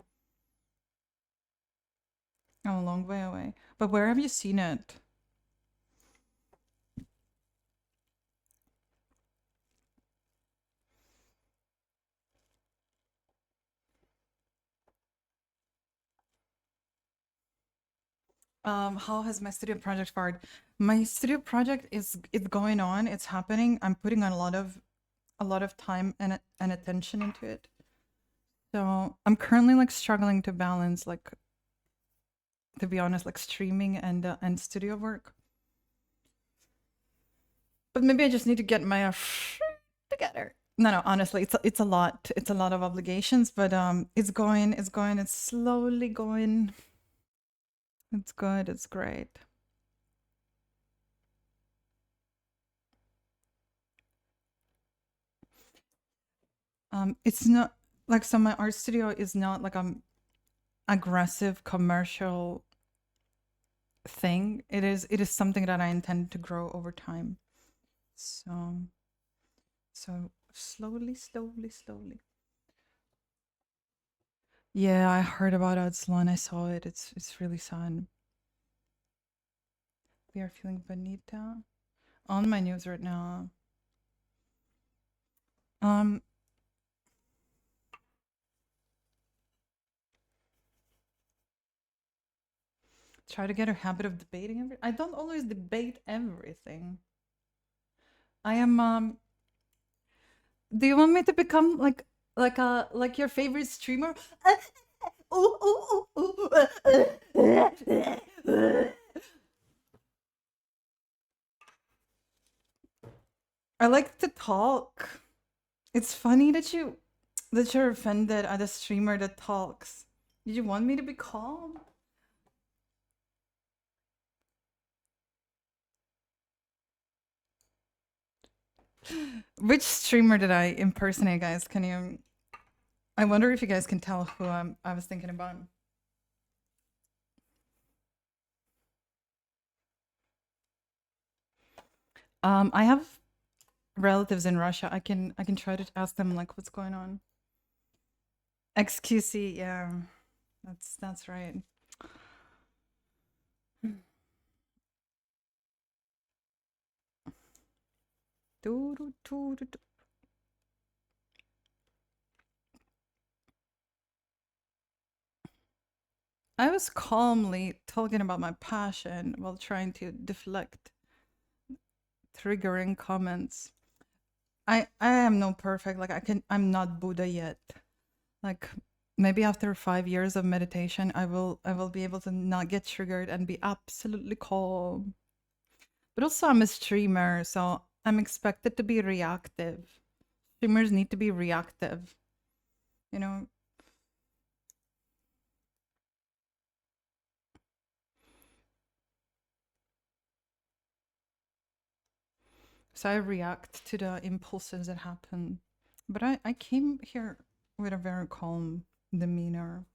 Oh, a long way away. But where have you seen it? How has my studio project fared? My studio project is it's going on. It's happening. I'm putting on a lot of time and attention into it. So I'm currently like struggling to balance like, to be honest, like streaming and studio work. But maybe I just need to get my together. No, honestly, it's a lot. It's a lot of obligations, but it's slowly going. It's good. It's great. It's not like, so my art studio is not like aggressive commercial thing. It is something that I intend to grow over time. So slowly. Yeah, I heard about Adslan. I saw it. It's really sad. We are feeling bonita on my news right now. Um, try to get a habit of debating I don't always debate everything. I am Do you want me to become like your favorite streamer? I like to talk. It's funny that you're offended at a streamer that talks. Did you want me to be calm? Which streamer did I impersonate, guys? Can you? I wonder if you guys can tell who I was thinking about. I have relatives in Russia. I can try to ask them like what's going on. XQC, yeah, that's right. Doo, doo, doo, doo, doo. I was calmly talking about my passion while trying to deflect triggering comments. I am no perfect. Like I'm not Buddha yet. Like maybe after 5 years of meditation, I will be able to not get triggered and be absolutely calm. But also I'm a streamer, so I'm expected to be reactive. Streamers need to be reactive, you know. So I react to the impulses that happen. But I came here with a very calm demeanor.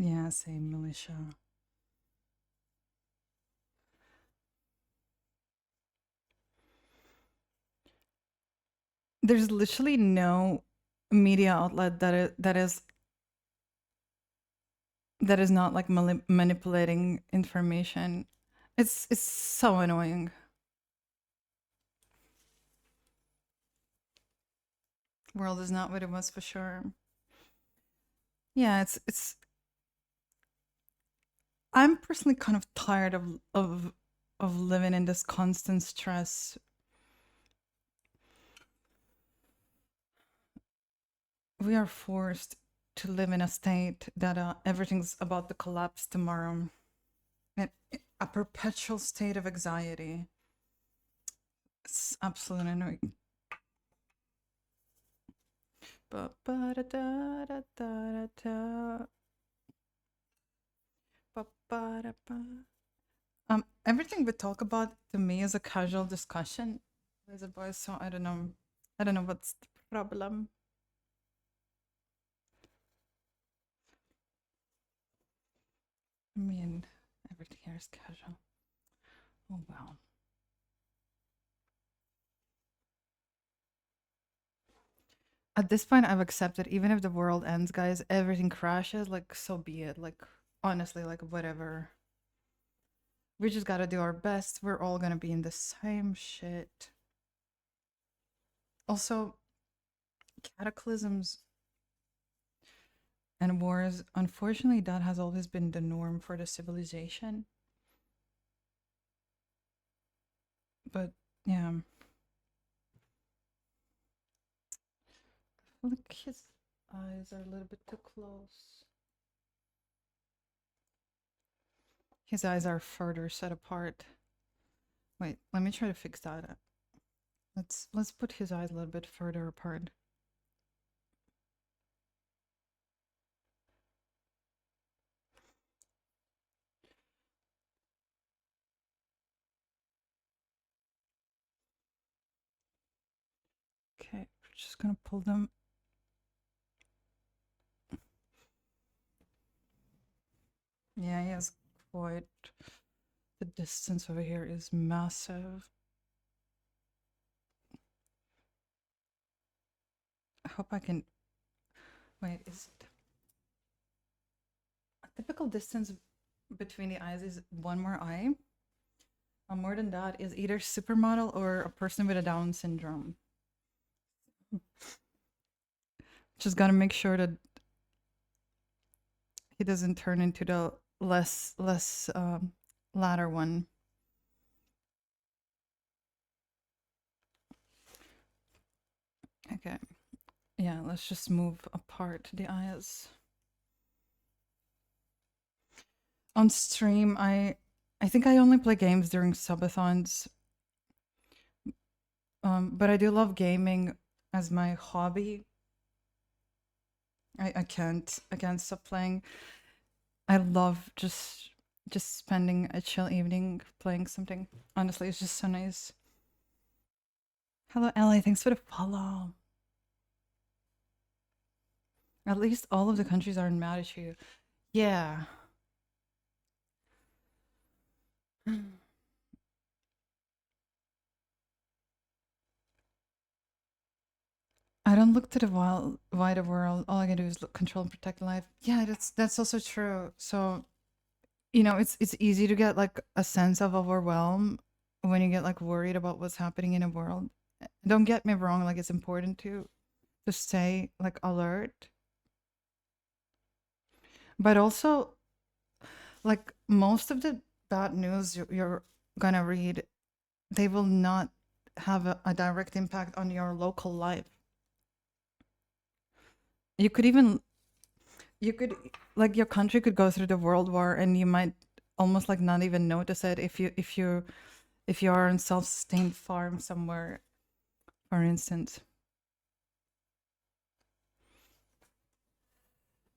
Yeah, same militia. There's literally no media outlet that is not like manipulating information. It's so annoying. World is not what it was for sure. Yeah, it's. I'm personally kind of tired of living in this constant stress. We are forced to live in a state that everything's about to collapse tomorrow. And a perpetual state of anxiety. It's absolutely annoying. Everything we talk about to me is a casual discussion with a boy, so I don't know. I don't know what's the problem. I mean, everything here is casual. Oh wow. At this point, I've accepted. Even if the world ends, guys, everything crashes. Like, so be it. Like, honestly, like whatever. We just gotta do our best. We're all gonna be in the same shit. Also, cataclysms and wars, unfortunately, that has always been the norm for the civilization. But yeah, look, his eyes are a little bit too close. His eyes are further set apart. Wait, let me try to fix that. Let's put his eyes a little bit further apart. Okay, we're just gonna pull them. Yeah, he has quite the distance over here is massive. I hope I can wait, is it a typical distance between the eyes is one more eye? More than that is either supermodel or a person with a Down syndrome. Just gotta make sure that he doesn't turn into the less latter one. Okay. Yeah, let's just move apart the eyes. On stream, I think I only play games during subathons. But I do love gaming as my hobby. I can't stop playing. I love just spending a chill evening playing something. Honestly, it's just so nice. Hello, Ellie. Thanks for the follow. At least all of the countries aren't mad at you. Yeah. I don't look to the wider world. All I can do is look, control and protect life. Yeah, that's also true. So, it's easy to get like a sense of overwhelm when you get like worried about what's happening in the world. Don't get me wrong, like it's important to stay like alert, but also like most of the bad news you're gonna read, they will not have a direct impact on your local life. You could even you could like your country could go through the world war and you might almost like not even notice it if you are on self-sustained farm somewhere, for instance.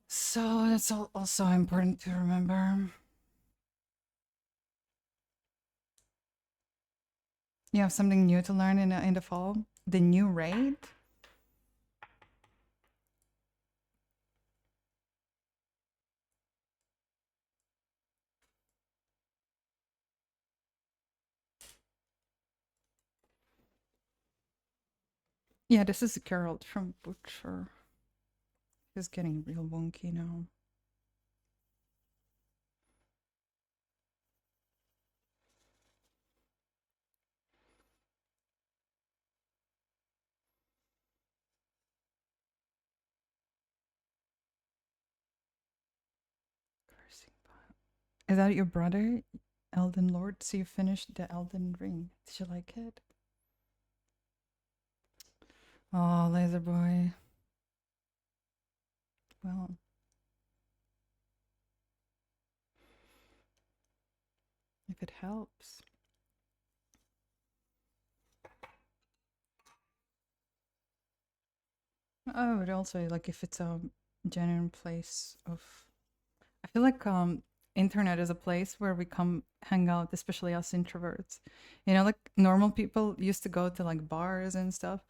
So that's also important to remember. You have something new to learn in the fall. The new raid. Yeah, this is Geralt from Butcher. He's getting real wonky now. Cursing pile. Is that your brother, Elden Lord? So you finished the Elden Ring. Did you like it? Oh, Laser Boy. Well, if it helps. I would also like if it's a genuine place of. I feel like internet is a place where we come hang out, especially us introverts. You know, like normal people used to go to like bars and stuff.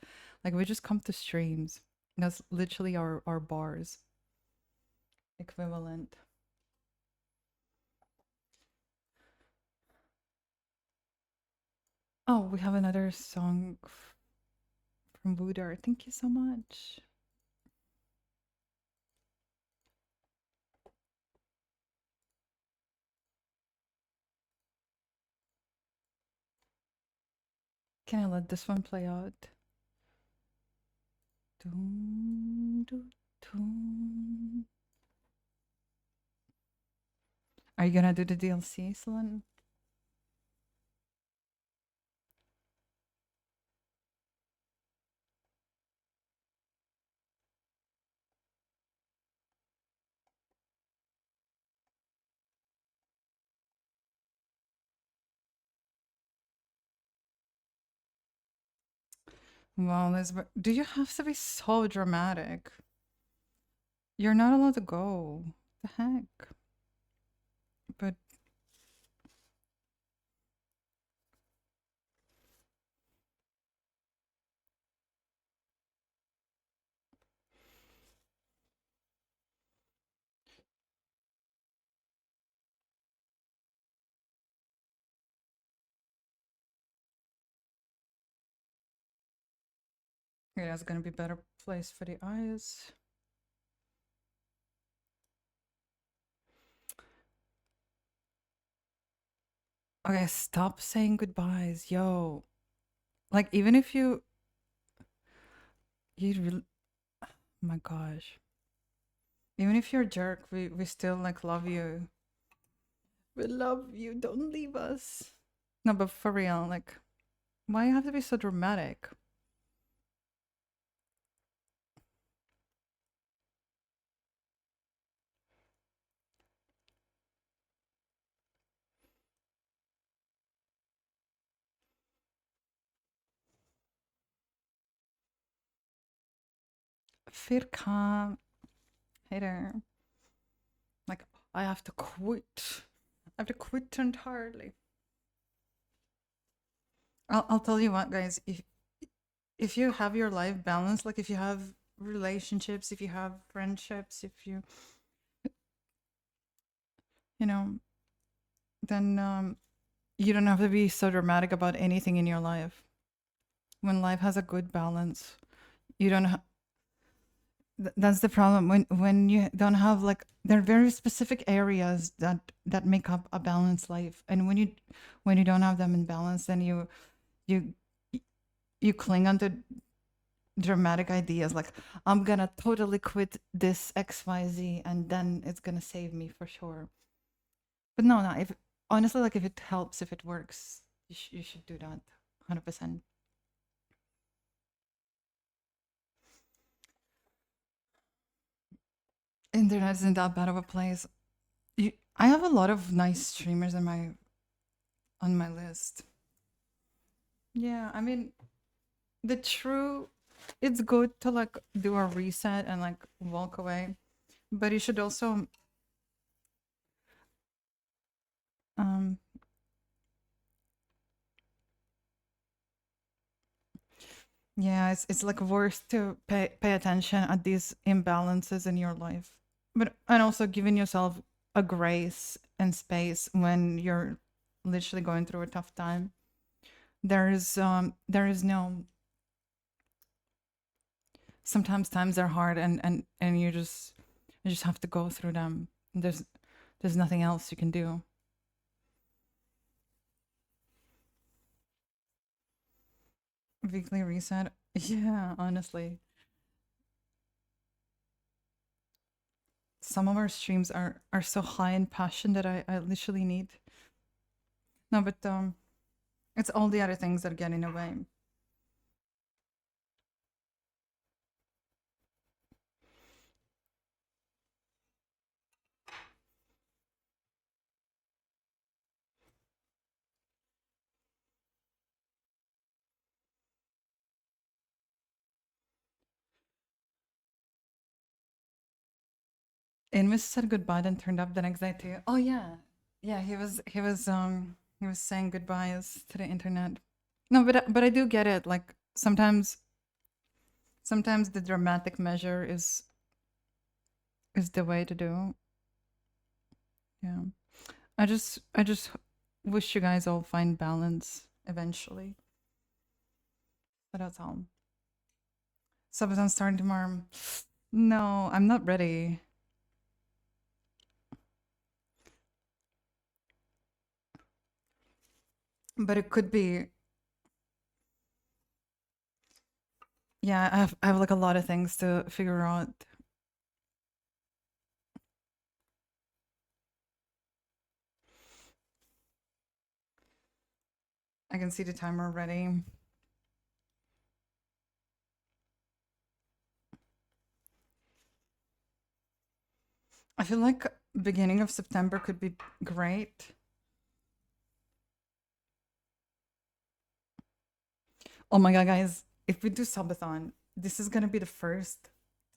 Like we just come to streams. That's literally our bars equivalent. Oh, we have another song from Voodoo. Thank you so much. Can I let this one play out? Doom, doom, doom. Are you gonna do the DLC, Sloan? Well, Elizabeth, do you have to be so dramatic? You're not allowed to go. The heck? But yeah, it's gonna be a better place for the eyes. Okay, stop saying goodbyes, yo. Like even if you really, my gosh, even if you're a jerk, we still like love you. We love you. Don't leave us. No, but for real, like, why you have to be so dramatic? Firka, hater. Like, I have to quit. I have to quit entirely. I'll tell you what, guys. If you have your life balanced, like if you have relationships, if you have friendships, if you know, then you don't have to be so dramatic about anything in your life. When life has a good balance, you don't. That's the problem. When you don't have like there are very specific areas that make up a balanced life, and when you don't have them in balance, then you you cling onto dramatic ideas like I'm gonna totally quit this XYZ and then it's gonna save me for sure. But no, no. If honestly, like if it helps, if it works, you should do that, 100%. Internet isn't that bad of a place. I have a lot of nice streamers on my list. Yeah, I mean the true. It's good to like do a reset and like walk away, but you should also um yeah, it's like worth to pay attention at these imbalances in your life. But and also giving yourself a grace and space when you're literally going through a tough time. There is no sometimes times are hard, and you just have to go through them. There's nothing else you can do. Weekly reset. Yeah, honestly. Some of our streams are so high in passion that I literally need. No, but it's all the other things that get in the way. Amos said goodbye, then turned up the next day too. Oh yeah, yeah. He was saying goodbyes to the internet. No, but I do get it. Like sometimes the dramatic measure is the way to do. Yeah. I just wish you guys all find balance eventually. But that's all. Subathon starting tomorrow. No, I'm not ready. But it could be. Yeah, I have like a lot of things to figure out. I can see the timer already. I feel like beginning of September could be great. Oh my god, guys, if we do subathon, this is gonna be the first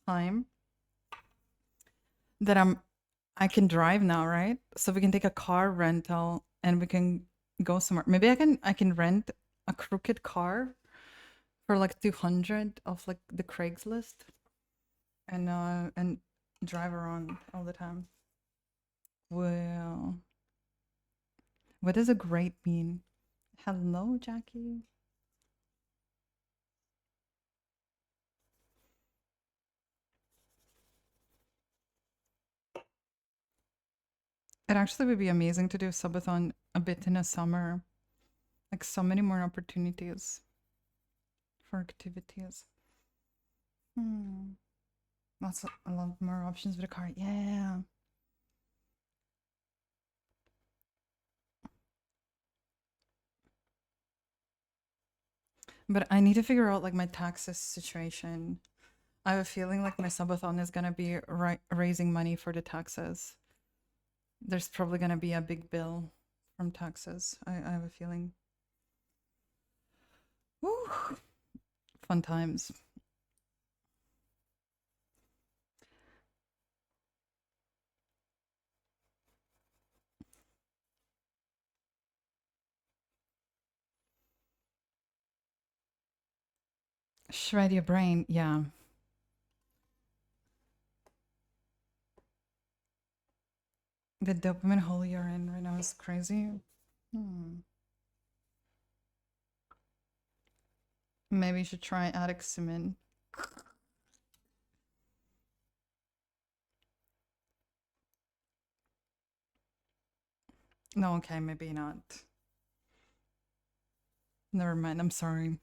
time that I can drive now, right? So we can take a car rental and we can go somewhere. Maybe I can rent a crooked car for like 200 off like the Craigslist and drive around all the time. Well, what does a great mean? Hello, Jackie. It actually would be amazing to do subathon a bit in the summer. Like so many more opportunities for activities. Hmm. Lots of, a lot more options with a car. Yeah. But I need to figure out like my taxes situation. I have a feeling like my subathon is gonna be raising money for the taxes. There's probably gonna be a big bill from taxes. I have a feeling. Woo! Fun times. Shred your brain. Yeah. The dopamine hole you're in right now is crazy. Hmm. Maybe you should try Adixamin. No, okay, maybe not. Never mind. I'm sorry.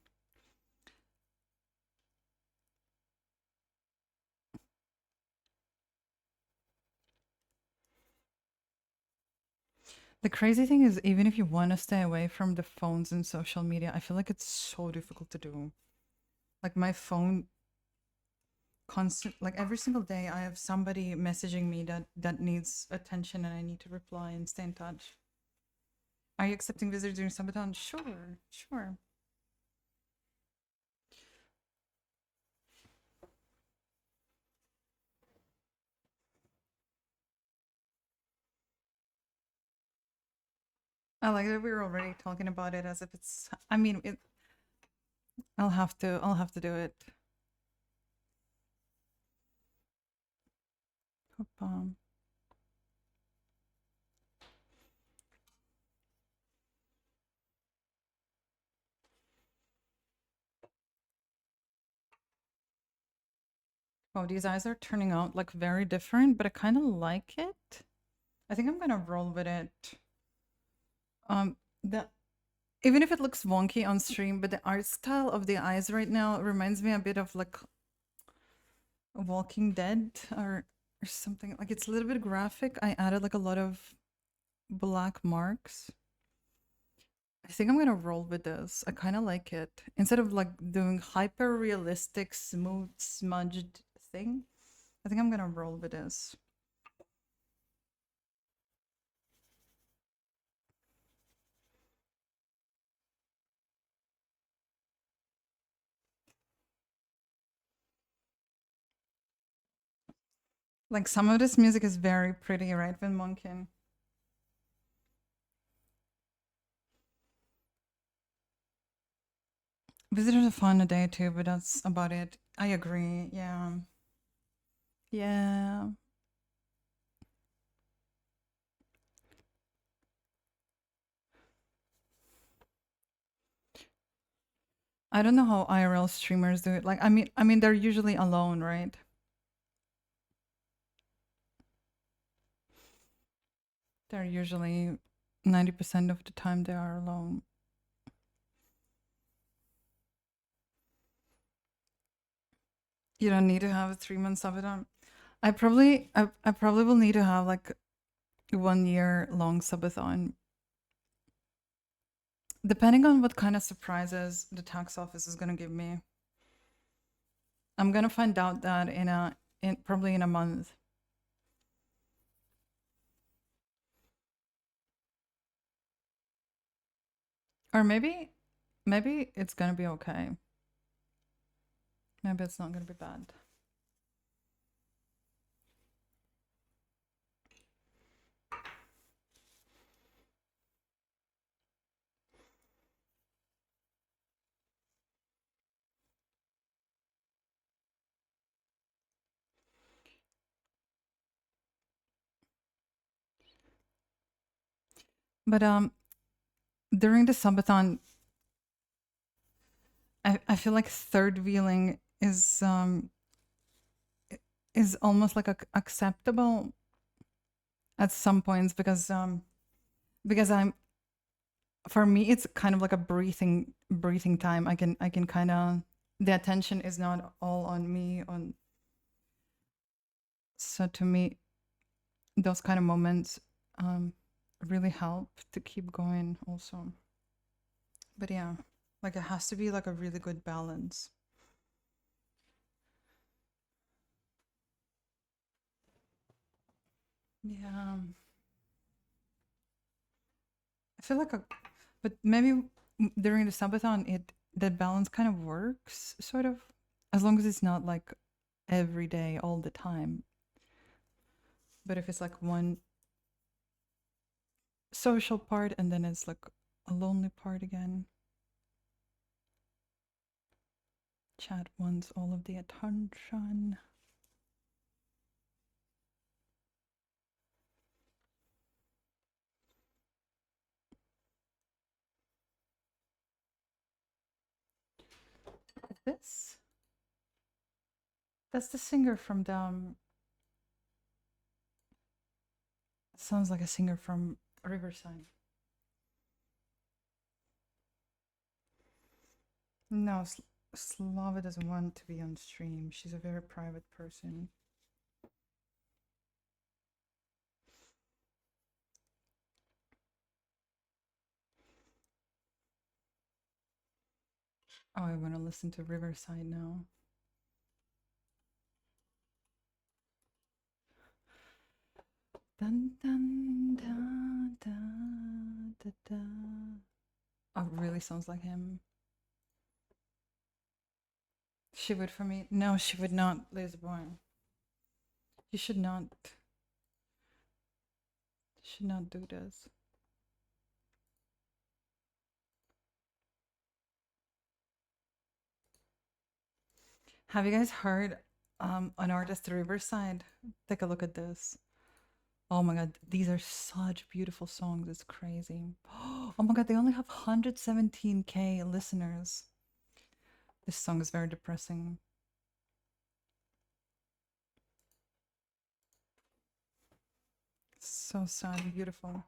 The crazy thing is, even if you want to stay away from the phones and social media, I feel like it's so difficult to do. Like my phone constant like every single day I have somebody messaging me that needs attention and I need to reply and stay in touch. Are you accepting visitors during subathon? Sure, sure. I like that we were already talking about it as if it's, I mean, I'll have to do it. Um, Oh, these eyes are turning out like very different, but I kind of like it. I think I'm gonna roll with it. The even if it looks wonky on stream, but the art style of the eyes right now reminds me a bit of like Walking Dead or something. Like it's a little bit graphic. I added like a lot of black marks. I think I'm gonna roll with this. I kind of like it. Instead of like doing hyper realistic, smooth, smudged thing, I think I'm gonna roll with this. Like some of this music is very pretty, right, Vin Monkin? Visitors are fun a day too, but that's about it. I agree. Yeah. Yeah. I don't know how IRL streamers do it. Like I mean they're usually alone, right? They're usually 90% of the time they are alone. You don't need to have a 3 month subathon. I probably will need to have like 1 year long subathon. Depending on what kind of surprises the tax office is gonna give me. I'm gonna find out that in probably in a month. Or maybe it's gonna be okay. Maybe it's not gonna be bad. But during the subathon, I feel like third wheeling is almost like acceptable at some points because I'm for me it's kind of like a breathing time. I can kind of the attention is not all on me on so to me those kind of moments um really help to keep going also. But yeah, like it has to be like a really good balance. Yeah. I feel like but maybe during the subathon, that balance kind of works, sort of, as long as it's not like every day, all the time. But if it's like one social part and then it's like a lonely part again, chat wants all of the attention. This? That's the singer from the. Sounds like a singer from Riverside. No, Slava doesn't want to be on stream. She's a very private person. Oh, I want to listen to Riverside now. Dun, dun, dun, dun, dun, dun. Oh, it really sounds like him. She would for me. No, she would not, Lisbon. You should not do this. Have you guys heard an artist Riverside? Take a look at this. Oh my god, these are such beautiful songs. It's crazy. Oh my god, they only have 117K listeners. This song is very depressing. So sad and beautiful.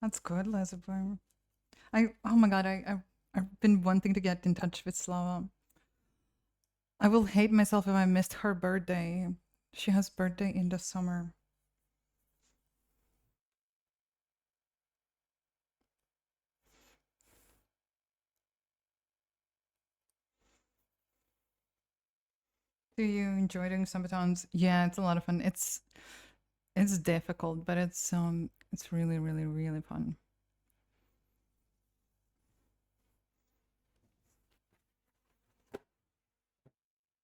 That's good, Leslie. Oh my god, I've been wanting to get in touch with Slava. I will hate myself if I missed her birthday. She has birthday in the summer. Do you enjoy doing subathons? Yeah, it's a lot of fun. It's difficult, but it's really, really, really fun.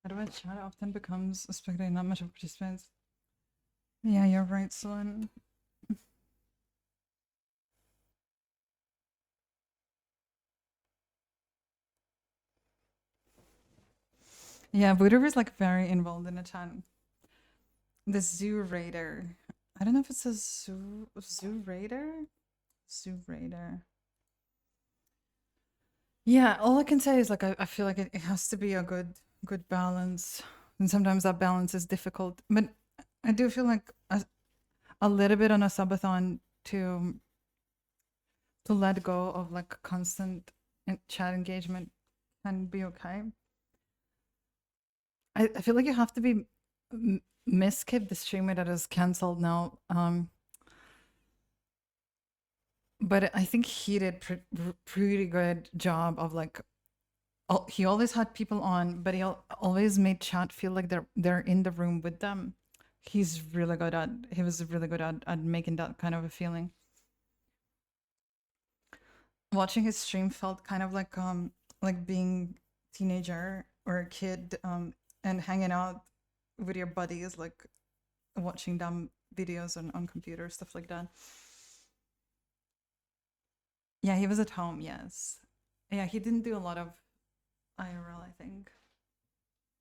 Otherwise, chat often becomes a spectator, not much of a participant. Yeah, you're right, Sloan. Yeah, Voodoo is like very involved in the chat. The Zoo Raider. I don't know if it's a Zoo Raider? Zoo Raider. Yeah, all I can say is like I feel like it has to be a good balance. And sometimes that balance is difficult. But I do feel like a little bit on a subathon to let go of like constant chat engagement can be okay. I feel like you have to be Miskip, the streamer that is cancelled now. But I think he did pretty good job of like he always had people on, but he always made chat feel like they're in the room with them. He was really good at making that kind of a feeling. Watching his stream felt kind of like being teenager or a kid and hanging out with your buddies, like watching them videos on computers, stuff like that. Yeah, he was at home, yes. Yeah, he didn't do a lot of IRL, I think.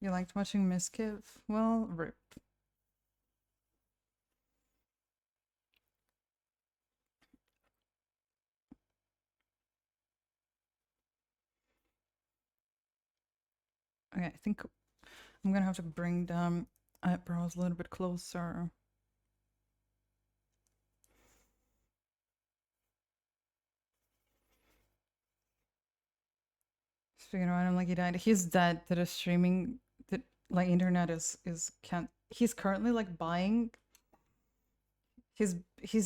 You liked watching Miskiv? Well, rip. Okay, I think I'm gonna have to bring the eyebrows a little bit closer. Speaking of him like he died, he's dead to the streaming. The like internet is can't. He's currently like buying. He's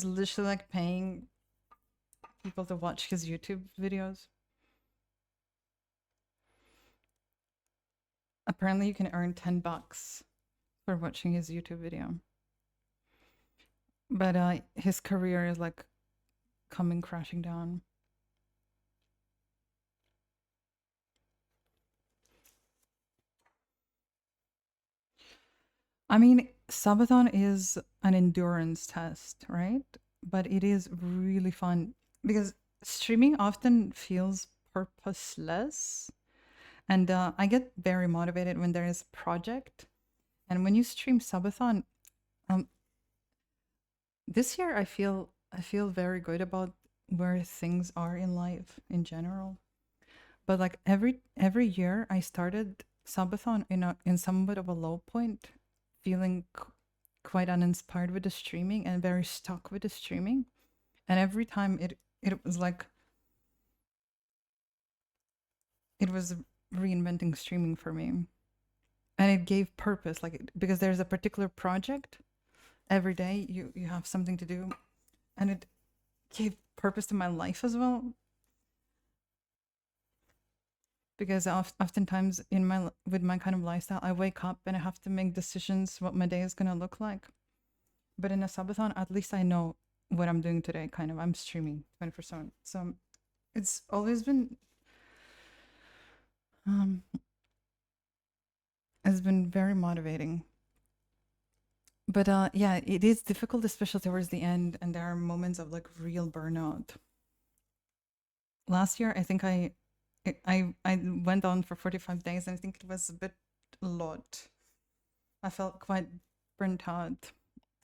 literally like paying people to watch his YouTube videos. Apparently, you can earn $10 for watching his YouTube video. But his career is like coming crashing down. I mean, subathon is an endurance test, right? But it is really fun because streaming often feels purposeless. And I get very motivated when there is a project. And when you stream subathon, um, this year I feel very good about where things are in life in general. But like every year I started subathon in somewhat of a low point, feeling quite uninspired with the streaming and very stuck with the streaming. And every time it was like it was reinventing streaming for me. And it gave purpose, like because there's a particular project every day you have something to do, and it gave purpose to my life as well. Because oftentimes in my with my kind of lifestyle, I wake up and I have to make decisions what my day is gonna look like. But in a subathon, at least I know what I'm doing today. Kind of, I'm streaming 24/7, so it's always been um, it's been very motivating. But yeah, it is difficult, especially towards the end, and there are moments of like real burnout. Last year, I think I went on for 45 days, and I think it was a lot. I felt quite burnt out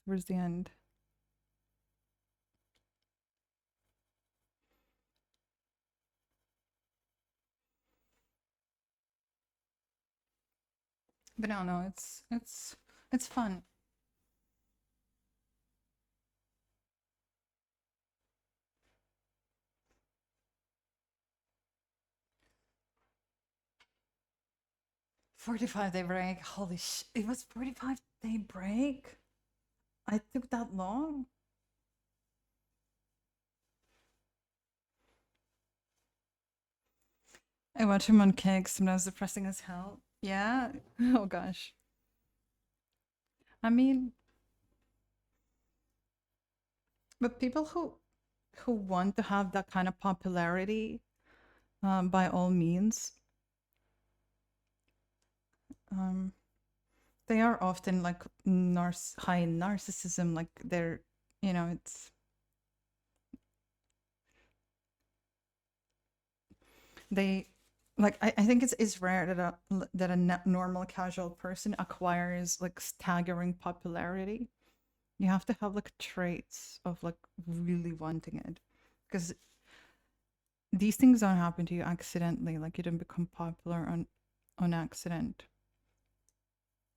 towards the end. But no, it's fun. 45-day break. Holy sh! It was 45-day break. I took that long. I watch him on Kicks and I was depressing as hell. Yeah. Oh gosh. I mean, but people who want to have that kind of popularity, by all means, um, they are often like high in narcissism. Like they're, it's they like I think it's rare that a normal casual person acquires like staggering popularity. You have to have like traits of like really wanting it, because these things don't happen to you accidentally. Like you don't become popular on accident.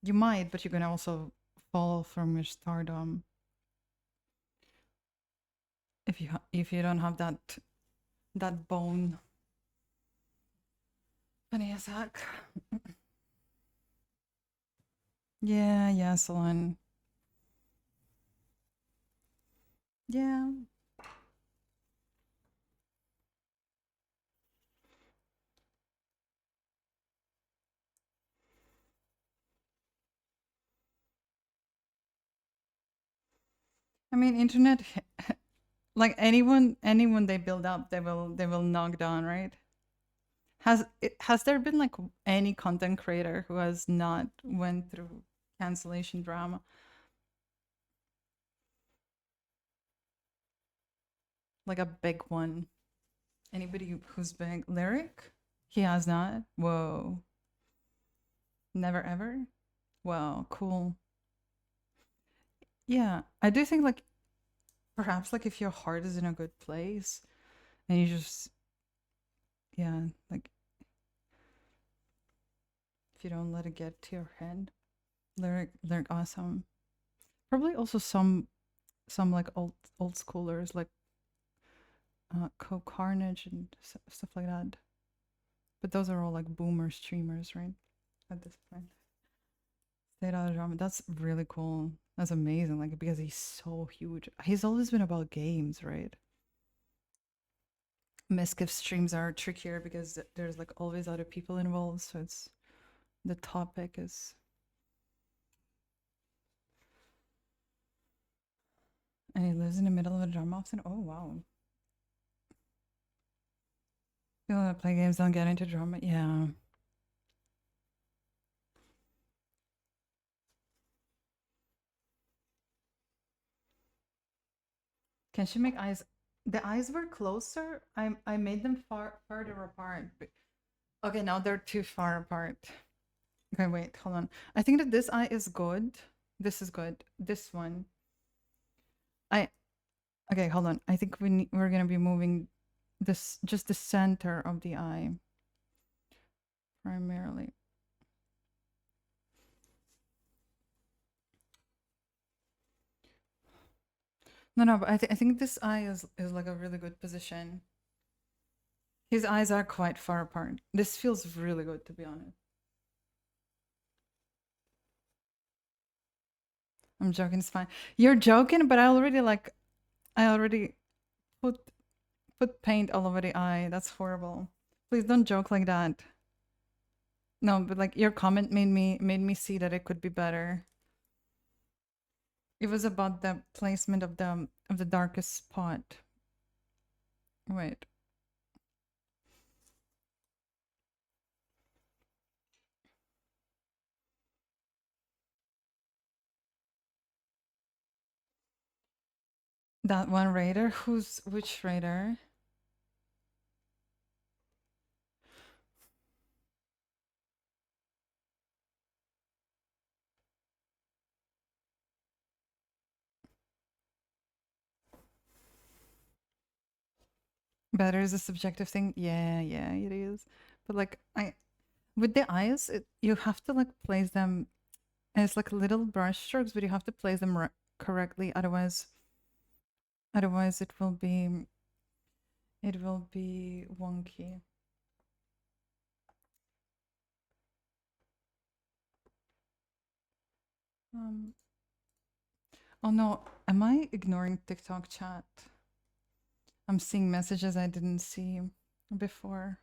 You might, but you can also fall from your stardom if you don't have that bone. Funny as heck. Yeah, Salon. Yeah. I mean, internet, like anyone they build up, they will knock down, right? Has there been like any content creator who has not went through cancellation drama? Like a big one. Anybody who's big? Lyric? He has not? Whoa. Never ever? Wow, cool. Yeah, I do think like perhaps like if your heart is in a good place and you just, yeah, like if you don't let it get to your head. Lyric awesome. Probably also some like old schoolers like Co Carnage and stuff like that. But those are all like boomer streamers, right? At this point. Stayed out of drama. That's really cool. That's amazing. Like because he's so huge. He's always been about games, right? Miskiff streams are trickier because there's like always other people involved, so it's the topic is, and he lives in the middle of a drama often. Oh wow. People that play games don't get into drama. Yeah. Can she make eyes? The eyes were closer. I made them further apart. Okay, now they're too far apart. Okay, wait, hold on. I think that this eye is good. This is good. This one. I Okay, hold on. I think we're gonna be moving this just the center of the eye primarily. No, but I think this eye is like a really good position. His eyes are quite far apart. This feels really good, to be honest. I'm joking. It's fine. You're joking, but I already put paint all over the eye. That's horrible. Please don't joke like that. No, but like your comment made me see that it could be better. It was about the placement of the darkest spot. Wait. That one raider? Which raider? Better is a subjective thing. Yeah, it is. But like With the eyes, you have to like place them, and it's like little brush strokes, but you have to place them correctly. Otherwise, it will be wonky. Um. Oh no, am I ignoring TikTok chat? I'm seeing messages I didn't see before.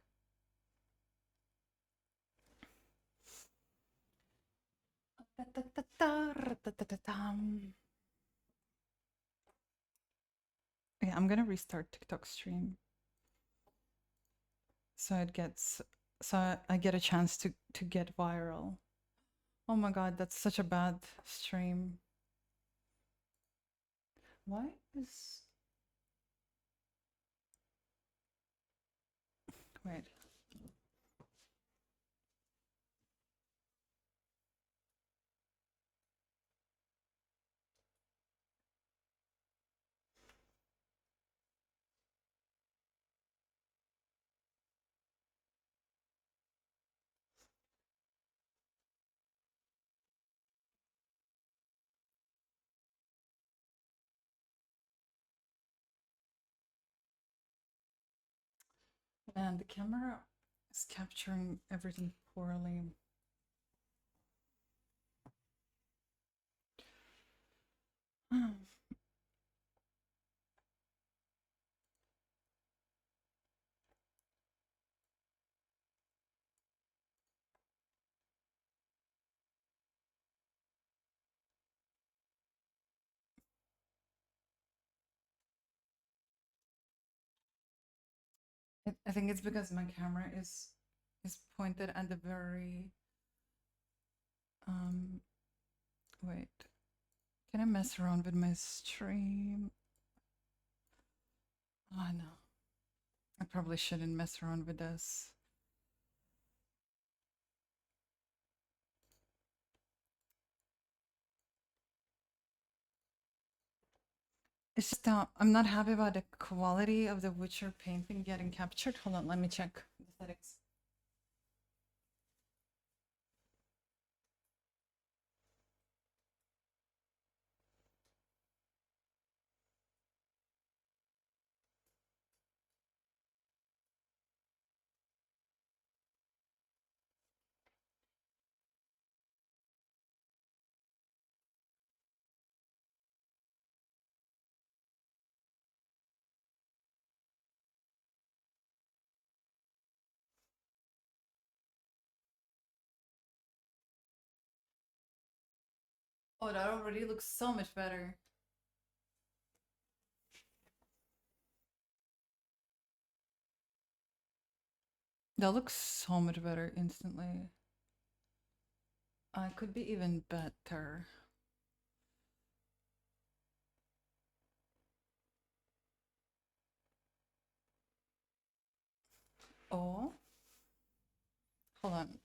Yeah, I'm gonna restart TikTok stream so I get a chance to get viral. Oh my god, that's such a bad stream. Why is wait? Man, the camera is capturing everything poorly. I think it's because my camera is pointed at the very wait. Can I mess around with my stream? Oh no. I probably shouldn't mess around with this. It's just I'm not happy about the quality of the Witcher painting getting captured. Hold on, let me check the settings. Oh, that already looks so much better. That looks so much better instantly. I could be even better. Oh, hold on.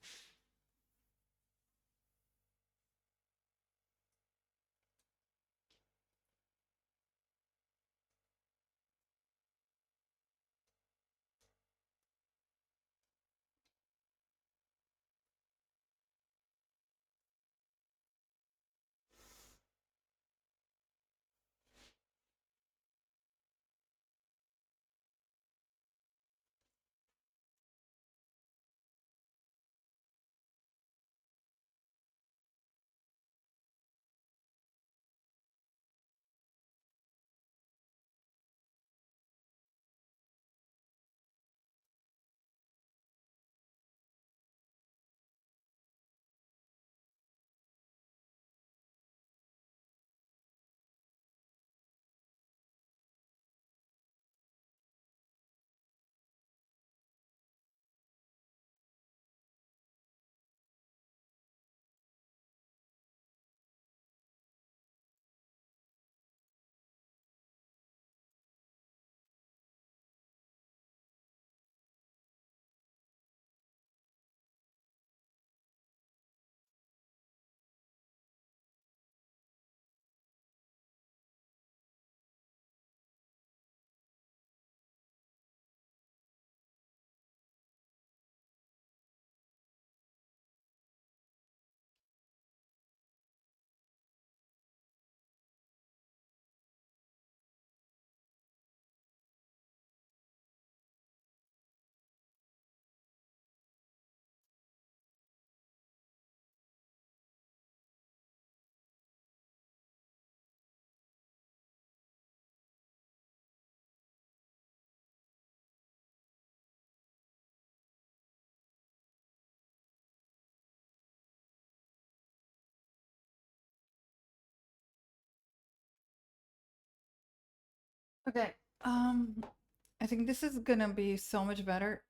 Okay. I think this is gonna be so much better.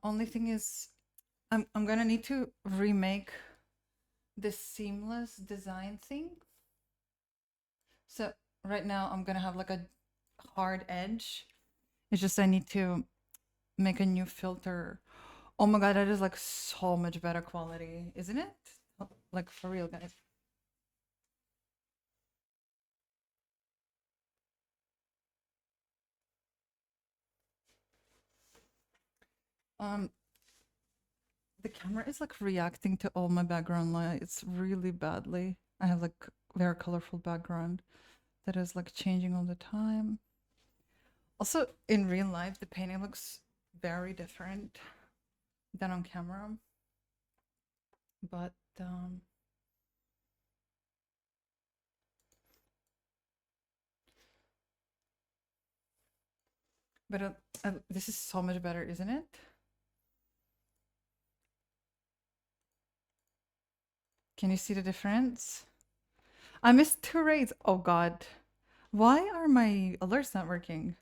Only thing is, I'm gonna need to remake this seamless design thing. So right now I'm gonna have like a hard edge. It's just I need to make a new filter. Oh my god, that is like so much better quality, isn't it? Like for real, guys. Um, the camera is like reacting to all my background lights really badly. I have like very colorful background that is like changing all the time. Also, in real life, the painting looks very different than on camera. But but this is so much better, isn't it? Can you see the difference? I missed 2 raids. Oh god. Why are my alerts not working?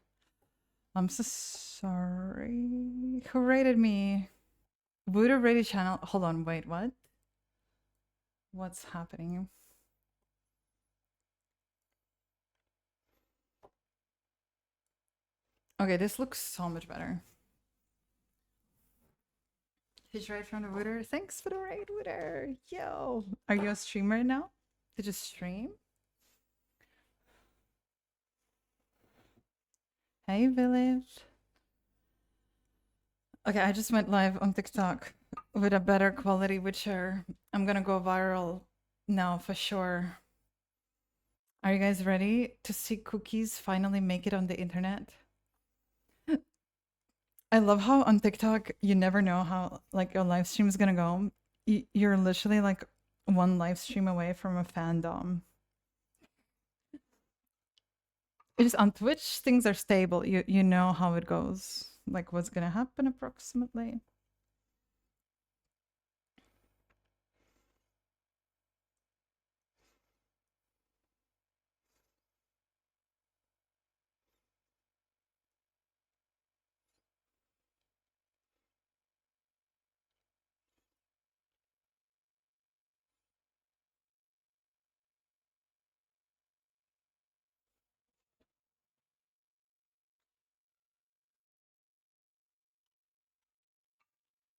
I'm so sorry. Who rated me? Voodoo rated channel. Hold on, wait, what? What's happening? Okay, this looks so much better. Did you raid from the Voodoo? Thanks for the raid, Voodoo. Yo. Are you a streamer now? Did you stream? Hey, village. Okay, I just went live on TikTok with a better quality Witcher. I'm gonna go viral now for sure. Are you guys ready to see cookies finally make it on the internet? I love how on TikTok you never know how like your live stream is gonna go. You're literally like one live stream away from a fandom. It's on Twitch, things are stable. You know how it goes, like what's gonna happen approximately.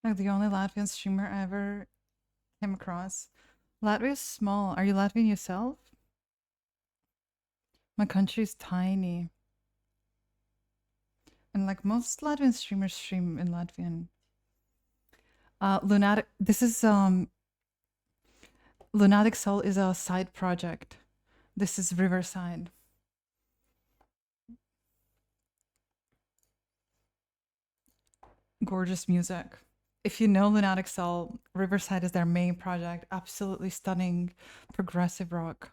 Like the only Latvian streamer I ever came across. Latvia is small. Are you Latvian yourself? My country is tiny. And like most Latvian streamers stream in Latvian. Lunatic this is Lunatic Soul is a side project. This is Riverside. Gorgeous music. If you know Lunatic Soul, Riverside is their main project. Absolutely stunning progressive rock.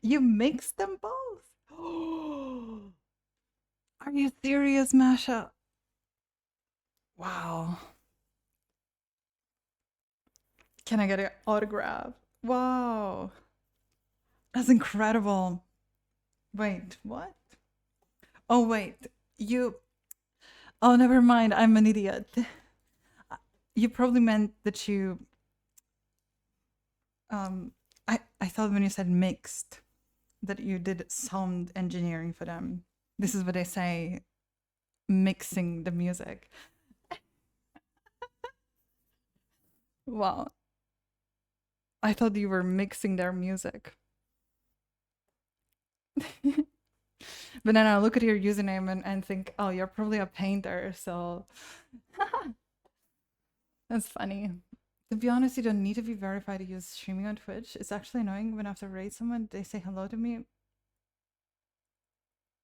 You mix them both? Are you serious, Masha? Wow. Can I get an autograph? Wow. That's incredible. Wait, what? Oh, wait. You. Oh, never mind. I'm an idiot. You probably meant that you. I thought when you said mixed that you did sound engineering for them. This is what they say, mixing the music. Wow. I thought you were mixing their music. But then I look at your username and think, oh, you're probably a painter, so that's funny. To be honest, you don't need to be verified to use streaming on Twitch. It's actually annoying when I have to raid someone, they say hello to me.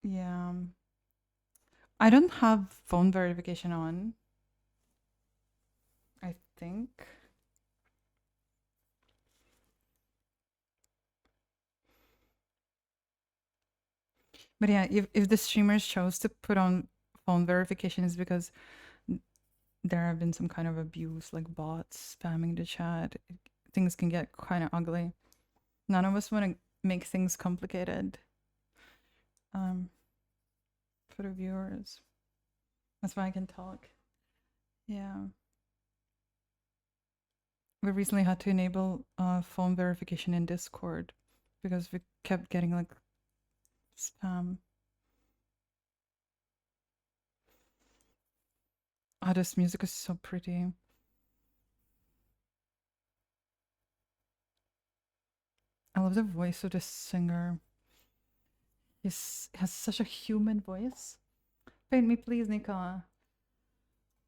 Yeah. I don't have phone verification on. I think. But yeah, if the streamers chose to put on phone verification, is because there have been some kind of abuse, like bots spamming the chat. Things can get kind of ugly. None of us want to make things complicated for the viewers. That's why I can talk. Yeah. We recently had to enable phone verification in Discord because we kept getting like spam. Oh, this music is so pretty. I love the voice of this singer. He has such a human voice. Paint me, please, Nika.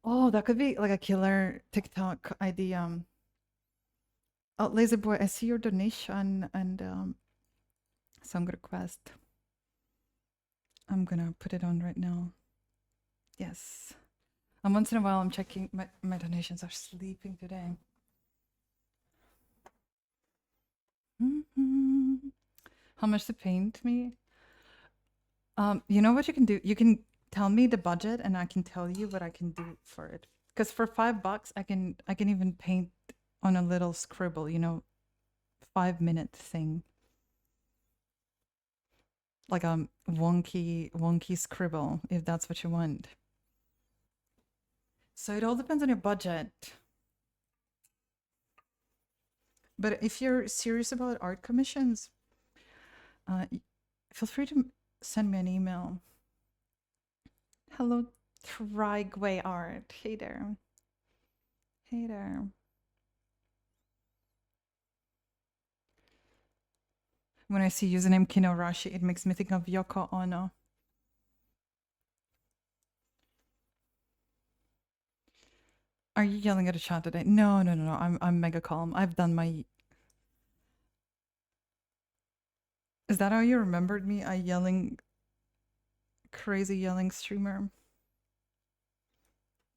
Oh, that could be like a killer TikTok idea. Oh, Lazy Boy, I see your donation and song request. I'm gonna put it on right now. Yes. And once in a while, I'm checking my donations are sleeping today. How much to paint me? You know what you can do? You can tell me the budget, and I can tell you what I can do for it. Because for $5, I can even paint on a little scribble. 5-minute thing, like a wonky scribble, if that's what you want. So it all depends on your budget. But if you're serious about art commissions, feel free to send me an email. Hello, Trigway Art. Hey there. Hey there. When I see username Kinorashi, it makes me think of Yoko Ono. Are you yelling at a chat today? No. I'm mega calm. I've done my. Is that how you remembered me? A crazy yelling streamer.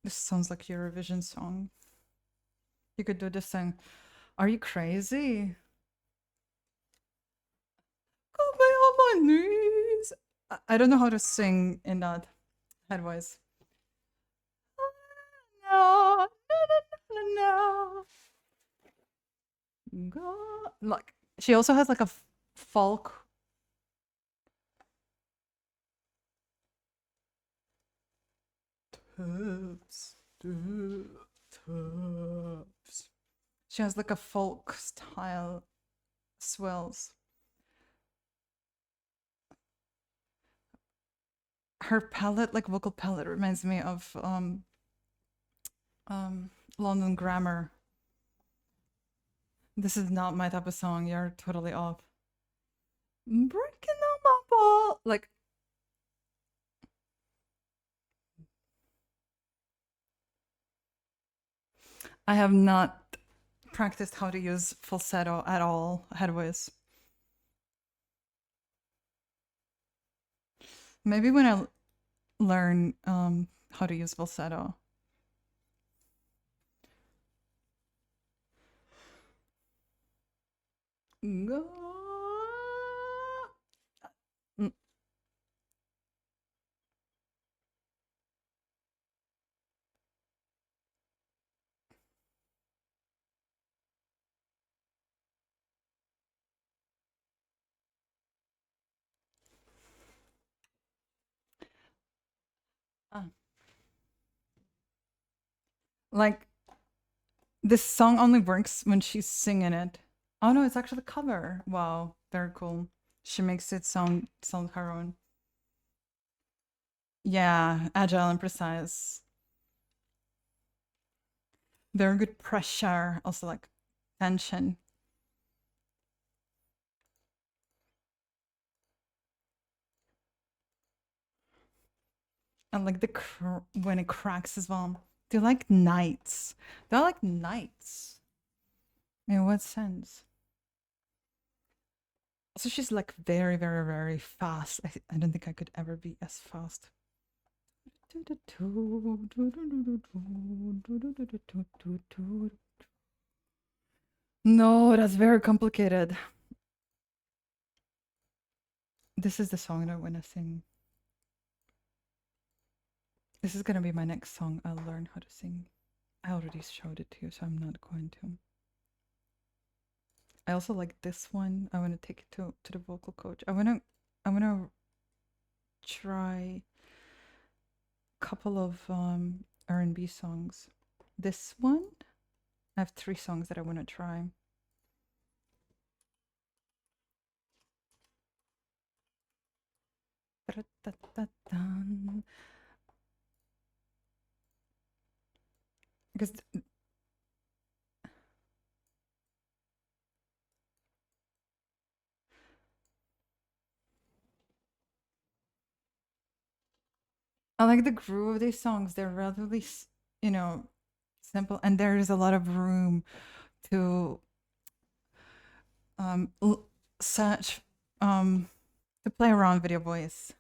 This sounds like Eurovision song. You could do this thing. Are you crazy? Got me on my knees. I don't know how to sing in that head voice. No. God. Like, she also has like a folk. Tubs. She has like a folk style swells. Her palette, like vocal palette, reminds me of London Grammar. This is not my type of song. You're totally off. Breaking on my ball. Like, I have not practiced how to use falsetto at all, head voice. Maybe when I learn how to use falsetto. Mm. Like, this song only works when she's singing it. Oh no, it's actually a cover. Wow, very cool. She makes it sound her own. Yeah, agile and precise. Very good pressure, also like tension. And like when it cracks as well. They're like knights. They're like knights. In what sense? So she's like very, very, very fast. I don't think I could ever be as fast. No, that's very complicated. This is the song that I want to sing. This is gonna be my next song I'll learn how to sing. I already showed it to you, so I'm not going to. I also like this one. I want to take it to the vocal coach. I wanna try a couple of R&B songs. This one, I have 3 songs that I want to try. Because I like the groove of these songs. They're relatively, you know, simple, and there is a lot of room to um such to play around with your voice.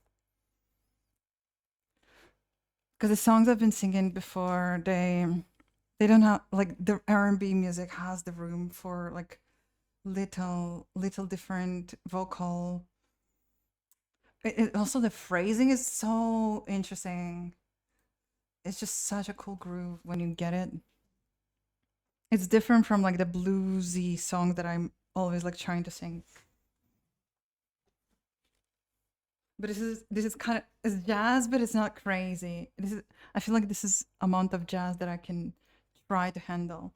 Because the songs I've been singing before, they don't have like the R&B music has the room for like little different vocal. Also the phrasing is so interesting. It's just such a cool groove when you get it. It's different from like the bluesy song that I'm always like trying to sing. But this is kind of it's jazz, but it's not crazy. I feel like this is amount of jazz that I can try to handle.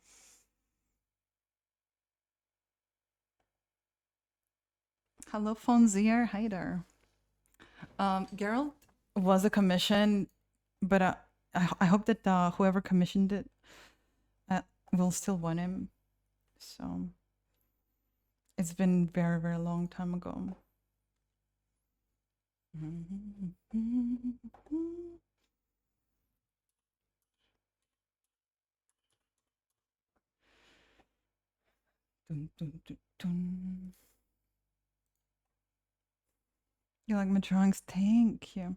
Hello, Fonzier. Hi there. Geralt was a commission, but I hope that whoever commissioned it will still want him. So it's been very, very long time ago. Dun, dun, dun, dun. You like my drawings? Thank you.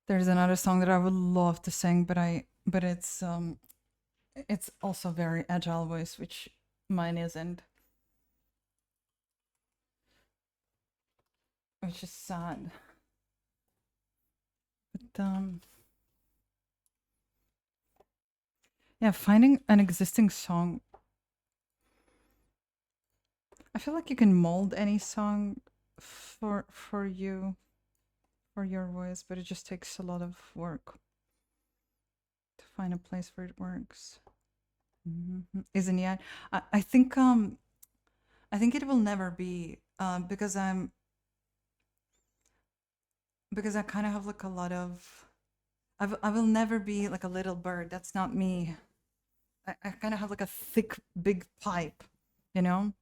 There's another song that I would love to sing, but it's also very agile voice, which mine isn't, which is sad. But yeah, finding an existing song. I feel like you can mold any song for you for your voice, but it just takes a lot of work to find a place where it works. Isn't yet? I think it will never be because I kind of have like a lot of I will never be like a little bird. That's not me. I kind of have like a thick, big pipe, you know?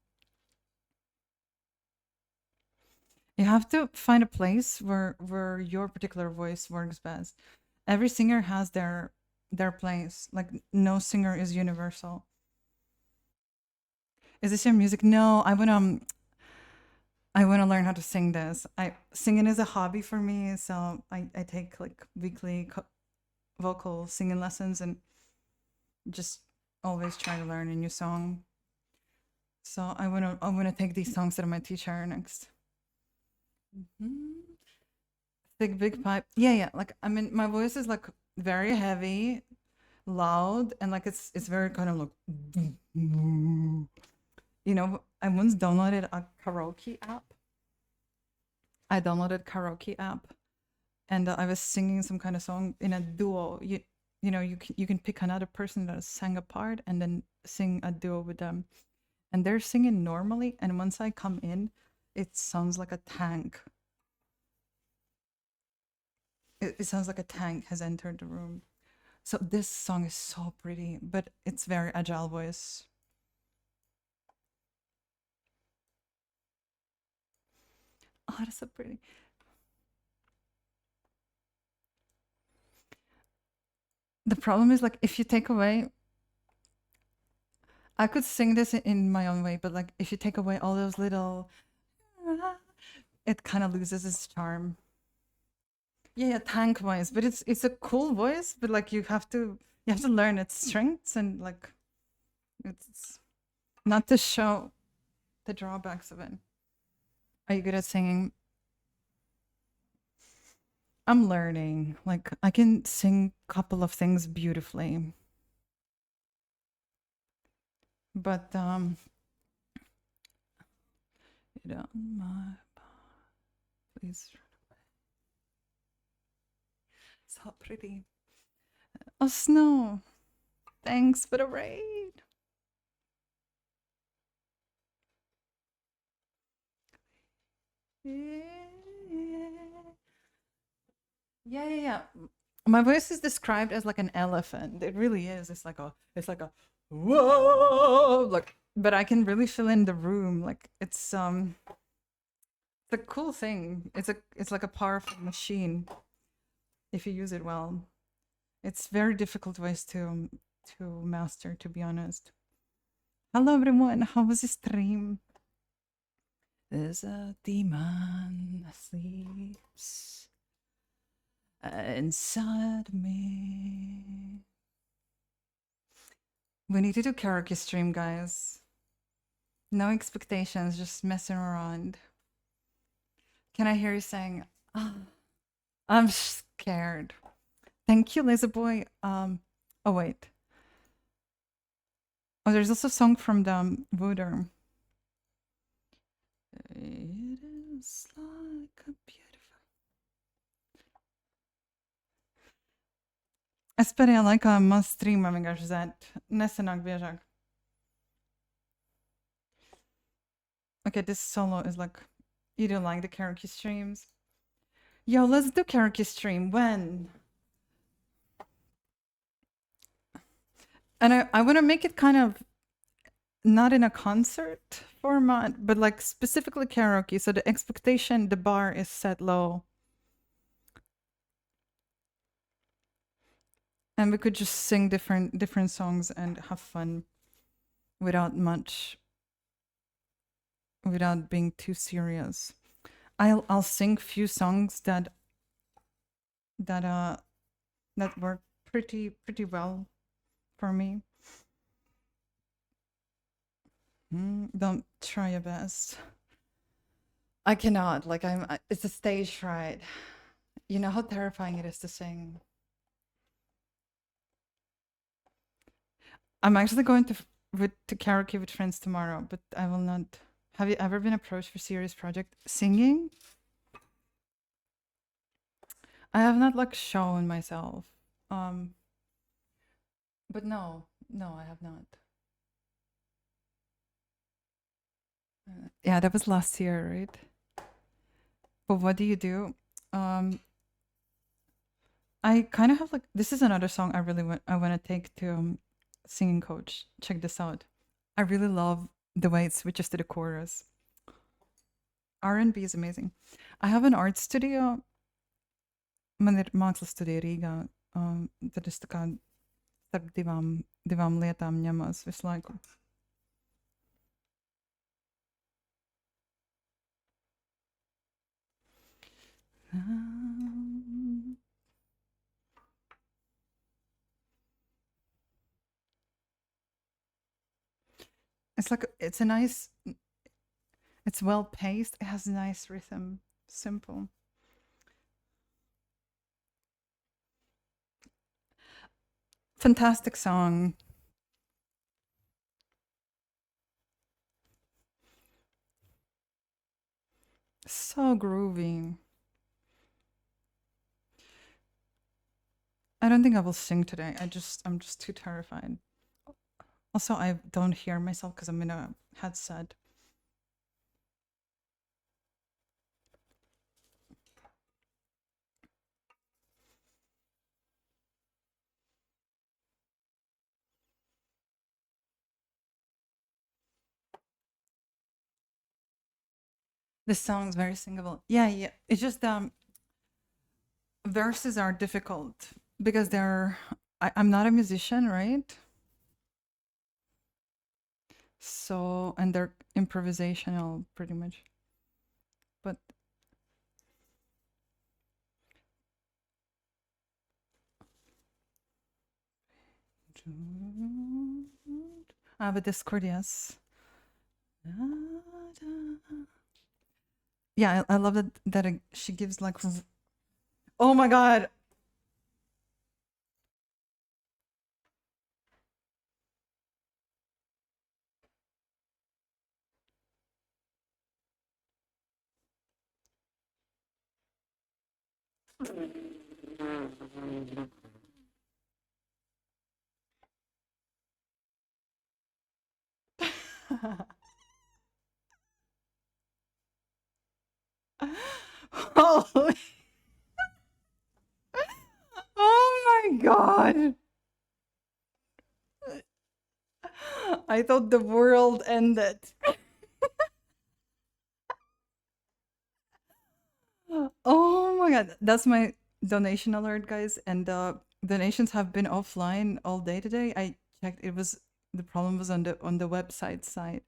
You have to find a place where your particular voice works best. Every singer has their place. Like no singer is universal. Is this your music? No, I want to learn how to sing this. I singing is a hobby for me, so I take like weekly vocal singing lessons and just always try to learn a new song. So I wanna take these songs to my teacher next. Big pipe. Yeah. Like I mean, my voice is like very heavy, loud, and like it's very kind of like you know. I once downloaded a karaoke app. I downloaded karaoke app, and I was singing some kind of song in a duo. You know you can pick another person that sang a part and then sing a duo with them, and they're singing normally. And once I come in, it sounds like a tank. It sounds like a tank has entered the room. So this song is so pretty, but it's very agile voice. that's so pretty. The problem is like if you take away, I could sing this in my own way, but like if you take away all those little, it kind of loses its charm. Yeah, tank voice, but it's a cool voice, but like you have to learn its strengths and like it's not to show the drawbacks of it. Are you good at singing? I'm learning. Like I can sing a couple of things beautifully. But you know, please. So pretty. Oh snow. Thanks for the raid. Yeah. My voice is described as like an elephant. It really is. It's like a whoa, like, but I can really fill in the room. Like it's a cool thing. It's like a powerful machine if you use it well. It's very difficult voice to master, to be honest. Hello everyone. How was the stream? There's a demon sleeps inside me. We need to do karaoke stream, guys. No expectations, just messing around. Can I hear you saying, oh, I'm scared? Thank you, Laser Boy. Oh wait. Oh, there's also a song from the Voodoo. It is like a beautiful. Esperem like a stream, amigas, that neszenak biežak. Okay, this solo is like, you don't like the karaoke streams? Yo, let's do karaoke stream. When? And I want to make it kind of not in a concert format, but like specifically karaoke. So the expectation, the bar is set low. And we could just sing different songs and have fun without being too serious. I'll sing few songs that work pretty well for me. Don't try your best. I cannot. Like it's a stage fright. You know how terrifying it is to sing. I'm actually going to karaoke with friends tomorrow, but I will not. Have you ever been approached for serious project singing? I have not like shown myself. But no, I have not. Yeah, that was last year, right? But what do you do? I kind of have like this is another song I want to take to singing coach. Check this out. I really love the way it switches to the chorus. R&B is amazing. I have an art studio. Mākslas studija Rīgā. Tad es tā kā starp divām lietām ņemos visu laiku. It's like it's well paced. It has a nice rhythm. Simple. Fantastic song. So groovy. I don't think I will sing today. I'm just too terrified. Also, I don't hear myself because I'm in a headset. This song's very singable. Yeah, yeah. It's just verses are difficult because I'm not a musician, right? So and they're improvisational pretty much. But I have a Discord, yes. Yeah, I love that she gives like oh my god. Holy, oh my god. I thought the world ended. Oh my god, that's my donation alert, guys. And donations have been offline all day today. I checked; it was the problem was on the website side,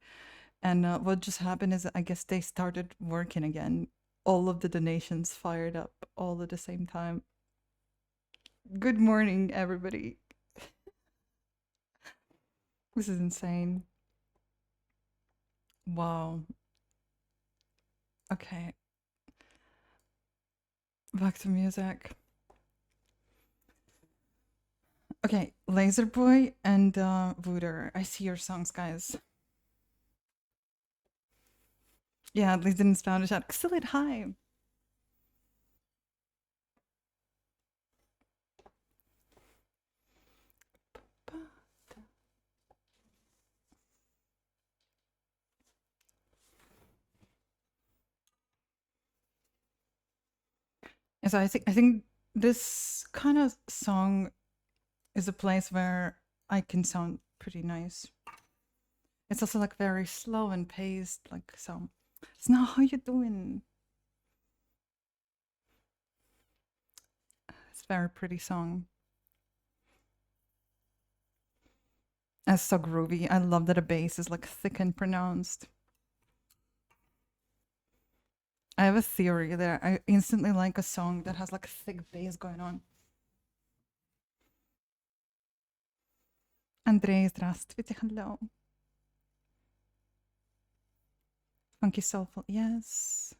and what just happened is I guess they started working again. All of the donations fired up all at the same time. Good morning, everybody. This is insane. Wow. Okay, back to music. Okay, Laser Boy and Voodoo. I see your songs, guys. Yeah, at least didn't Spanish out. Excellent, hi. And so I think this kind of song is a place where I can sound pretty nice. It's also like very slow and paced, like so. It's not how you doing. It's a very pretty song. It's so groovy. I love that a bass is like thick and pronounced. I have a theory that I instantly like a song that has like thick bass going on. Андрей, здравствуйте, hello. Funky soulful, yes.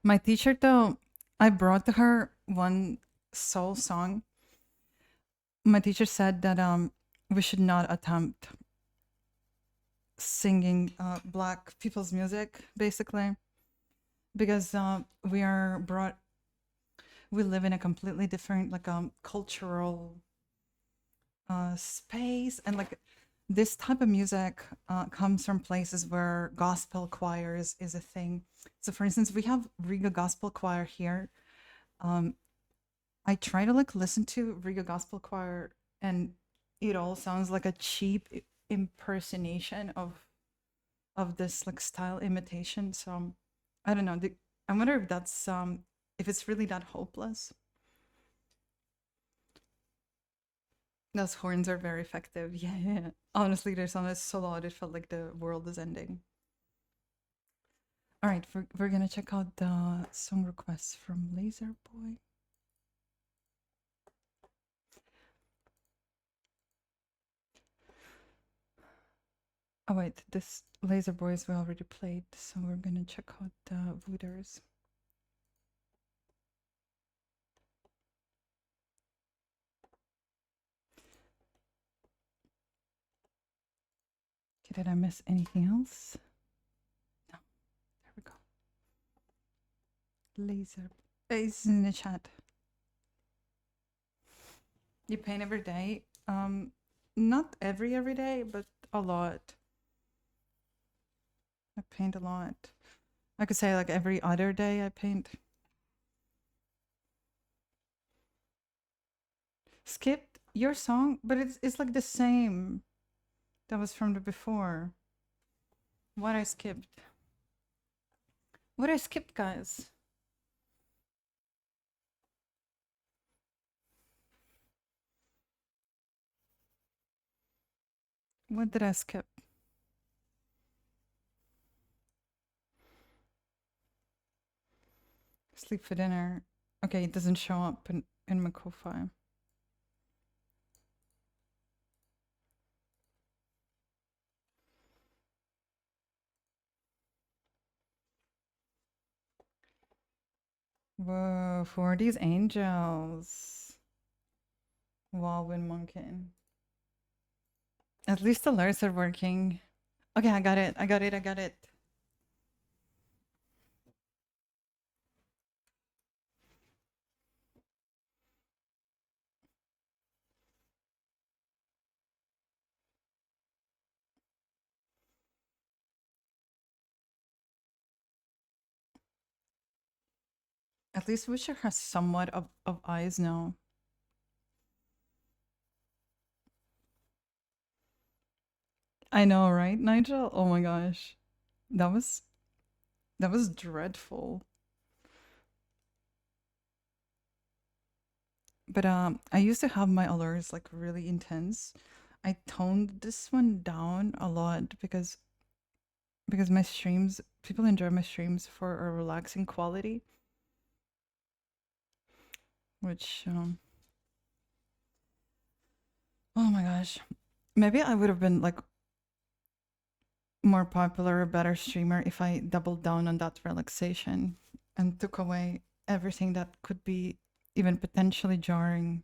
My teacher, though, I brought to her one soul song. My teacher said that we should not attempt singing black people's music, basically, because we live in a completely different like cultural space, and like this type of music comes from places where gospel choirs is a thing. So, for instance, we have Riga Gospel Choir here. Um, I try to like listen to Riga Gospel Choir, and it all sounds like a cheap impersonation of this like style imitation. So I don't know. I wonder if that's if it's really that hopeless. Those horns are very effective. Yeah, yeah. Honestly, their song is so loud it felt like the world is ending. All right, we're gonna check out the song requests from Laser Boy. Oh wait, this Laser Boys we already played, so we're gonna check out the Vooders. Okay, did I miss anything else? No, there we go. Laser is in the chat. You paint every day? Not every day, but a lot. I paint a lot. I could say like every other day I paint. Skipped your song, but it's like the same. That was from the before. What I skipped? What I skipped, guys? What did I skip? Sleep for dinner. Okay, it doesn't show up in my Ko-Fi. Whoa, for these angels. Wow, Wind Monkey. At least the alerts are working. Okay, I got it. I got it. I got it. At least Witcher has somewhat of eyes now. I know, right, Nigel? Oh my gosh. That was dreadful. But I used to have my alerts like really intense. I toned this one down a lot because my streams, people enjoy my streams for a relaxing quality, which oh my gosh. Maybe I would have been like more popular, a better streamer if I doubled down on that relaxation and took away everything that could be even potentially jarring.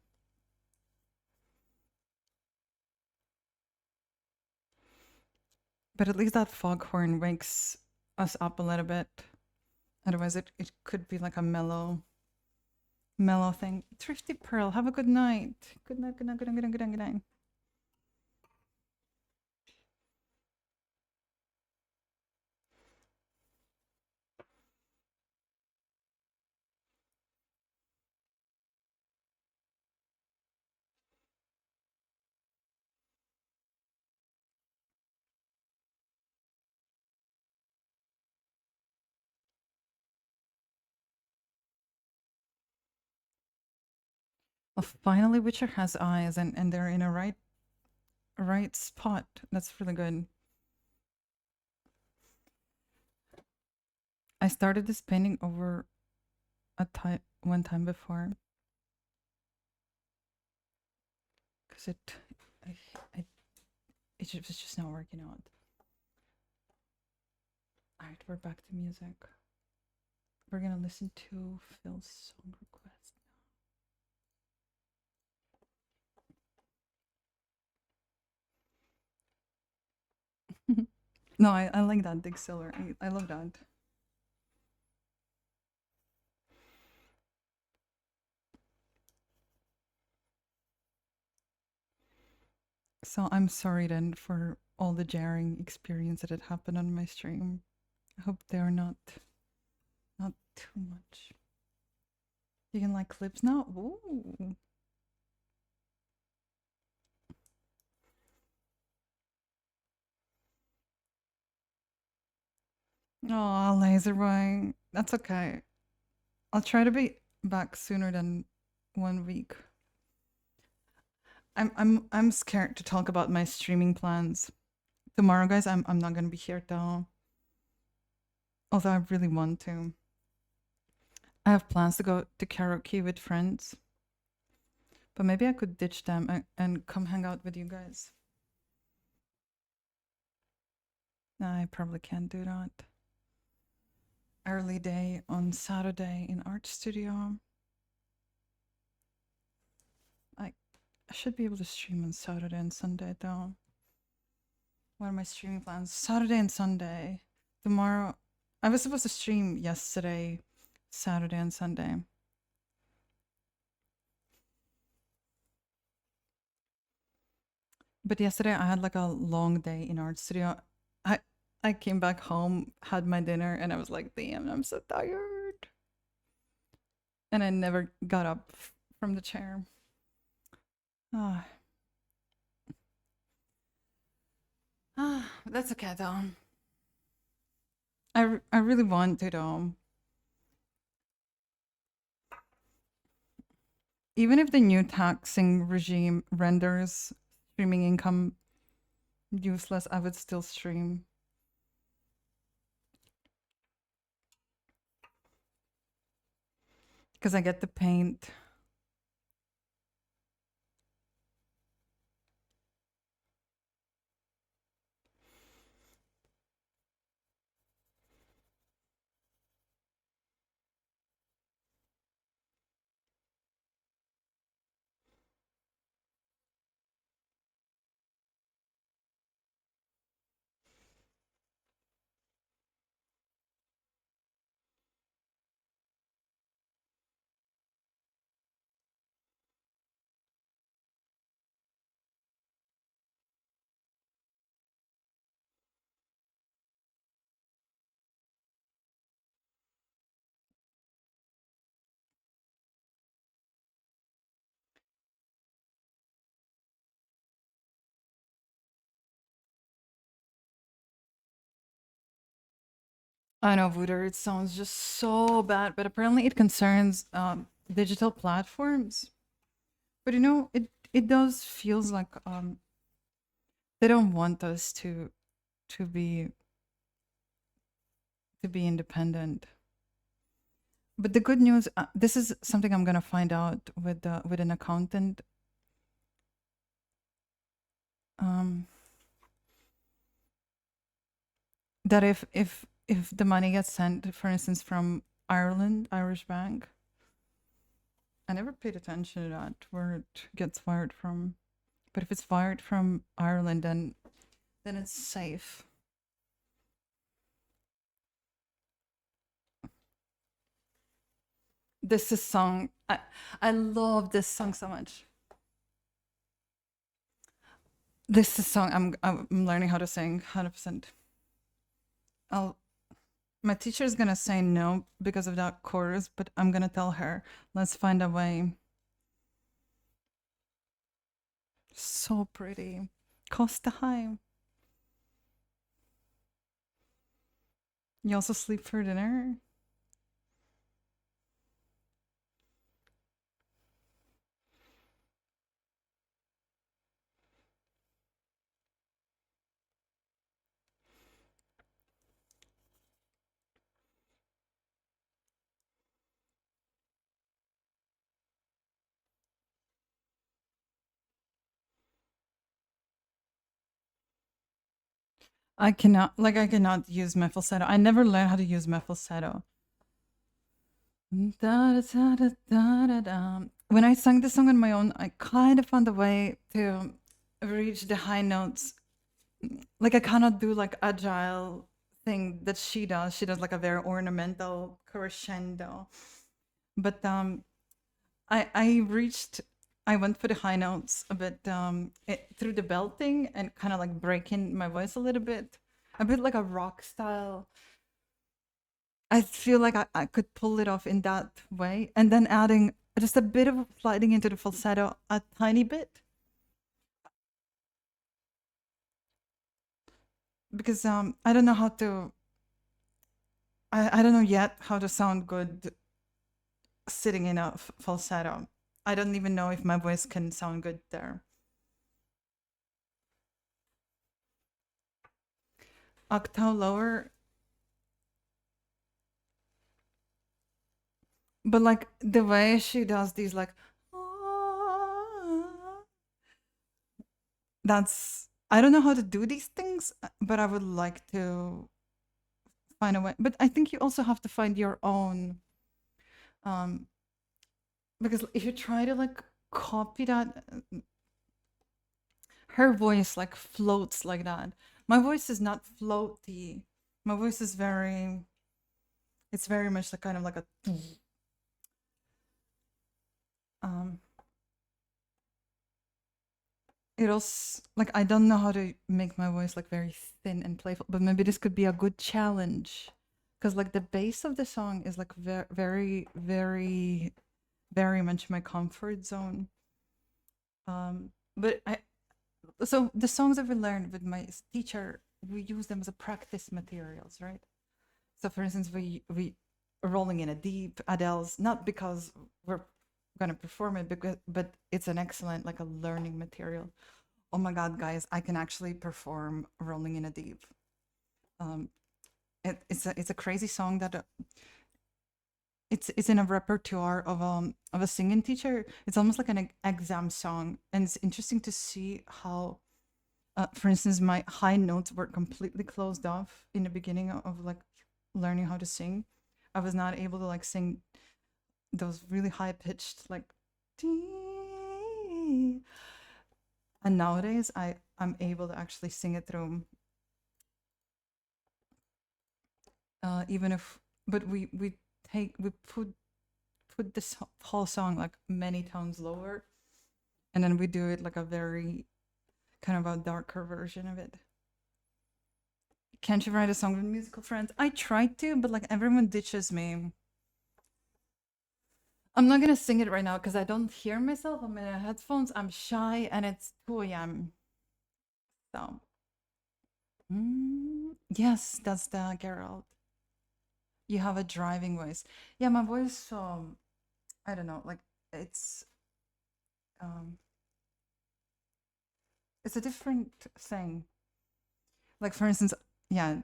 But at least that foghorn wakes us up a little bit. Otherwise, it could be like a mellow thing. Thrifty Pearl, have a good night. Good night, good night, good night, good night, good night, good night. Well, finally, Witcher has eyes, and they're in a right spot. That's really good. I started this painting over one time before because I it was just not working out. All right, we're back to music. We're gonna listen to Phil's song request. No, I like that Dig Silver. I love that. So I'm sorry then for all the jarring experience that had happened on my stream. I hope they're not too much. You can like clips now? Ooh. Oh, Laserboy. That's okay. I'll try to be back sooner than 1 week. I'm scared to talk about my streaming plans. Tomorrow, guys, I'm not gonna be here though. Although I really want to. I have plans to go to karaoke with friends. But maybe I could ditch them and come hang out with you guys. Nah, I probably can't do that. Early day on Saturday in art studio. I should be able to stream on Saturday and Sunday though. What are my streaming plans? Saturday and Sunday. Tomorrow, I was supposed to stream yesterday, Saturday and Sunday. But yesterday I had like a long day in art studio. I came back home, had my dinner, and I was like, damn, I'm so tired. And I never got up from the chair. Ah. That's okay though. I really want to though. Even if the new taxing regime renders streaming income useless, I would still stream. Because I get to paint. I know, Voodoo, it sounds just so bad, but apparently it concerns digital platforms. But you know, it does feels like they don't want us to be to be independent. But the good news, this is something I'm gonna find out with an accountant. Um, that if the money gets sent, for instance, from Ireland, Irish bank, I never paid attention to that where it gets wired from. But if it's wired from Ireland, then it's safe. This is song. I love this song so much. This is song I'm learning how to sing 100%. I'll my teacher is gonna say no because of that chorus, but I'm gonna tell her, let's find a way. So pretty. Costa High. You also sleep for dinner? I cannot use my falsetto. I never learned how to use my falsetto. Da, da, da, da, da, da. When I sang this song on my own, I kind of found a way to reach the high notes. Like I cannot do like agile thing that she does. She does like a very ornamental crescendo. But I went for the high notes a bit through the belting and kind of like breaking my voice a bit like a rock style. I feel like I could pull it off in that way, and then adding just a bit of sliding into the falsetto a tiny bit because I don't know how to. I don't know yet how to sound good sitting in a falsetto. I don't even know if my voice can sound good there. Octave lower, but like the way she does these, like, that's I don't know how to do these things, but I would like to find a way. But I think you also have to find your own, um, because if you try to like copy that, her voice like floats like that. My voice is not floaty. My voice is it's very much like kind of like a, um, it also like I don't know how to make my voice like very thin and playful, but maybe this could be a good challenge because like the bass of the song is like very much my comfort zone. But I So the songs that we learned with my teacher, we use them as a practice materials, right? So for instance, we rolling in a deep Adele's, not because we're gonna perform it, because but it's an excellent like a learning material. Oh my god, guys, I can actually perform rolling in a deep. Um, it's a crazy song that it's in a repertoire of a singing teacher. It's almost like an exam song, and it's interesting to see how, for instance, my high notes were completely closed off in the beginning of like learning how to sing. I was not able to like sing those really high pitched like, "Dee." And nowadays I'm able to actually sing it through, even if, but we put this whole song like many tones lower, and then we do it like a very kind of a darker version of it. Can't you write a song with musical friends? I tried to, but like everyone ditches me. I'm not gonna sing it right now because I don't hear myself. I'm in headphones. I'm shy, and it's 2 a.m. So, yes, that's the Geralt. You have a driving voice. Yeah, my voice. I don't know. Like it's um, it's a different thing. Like for instance, yeah.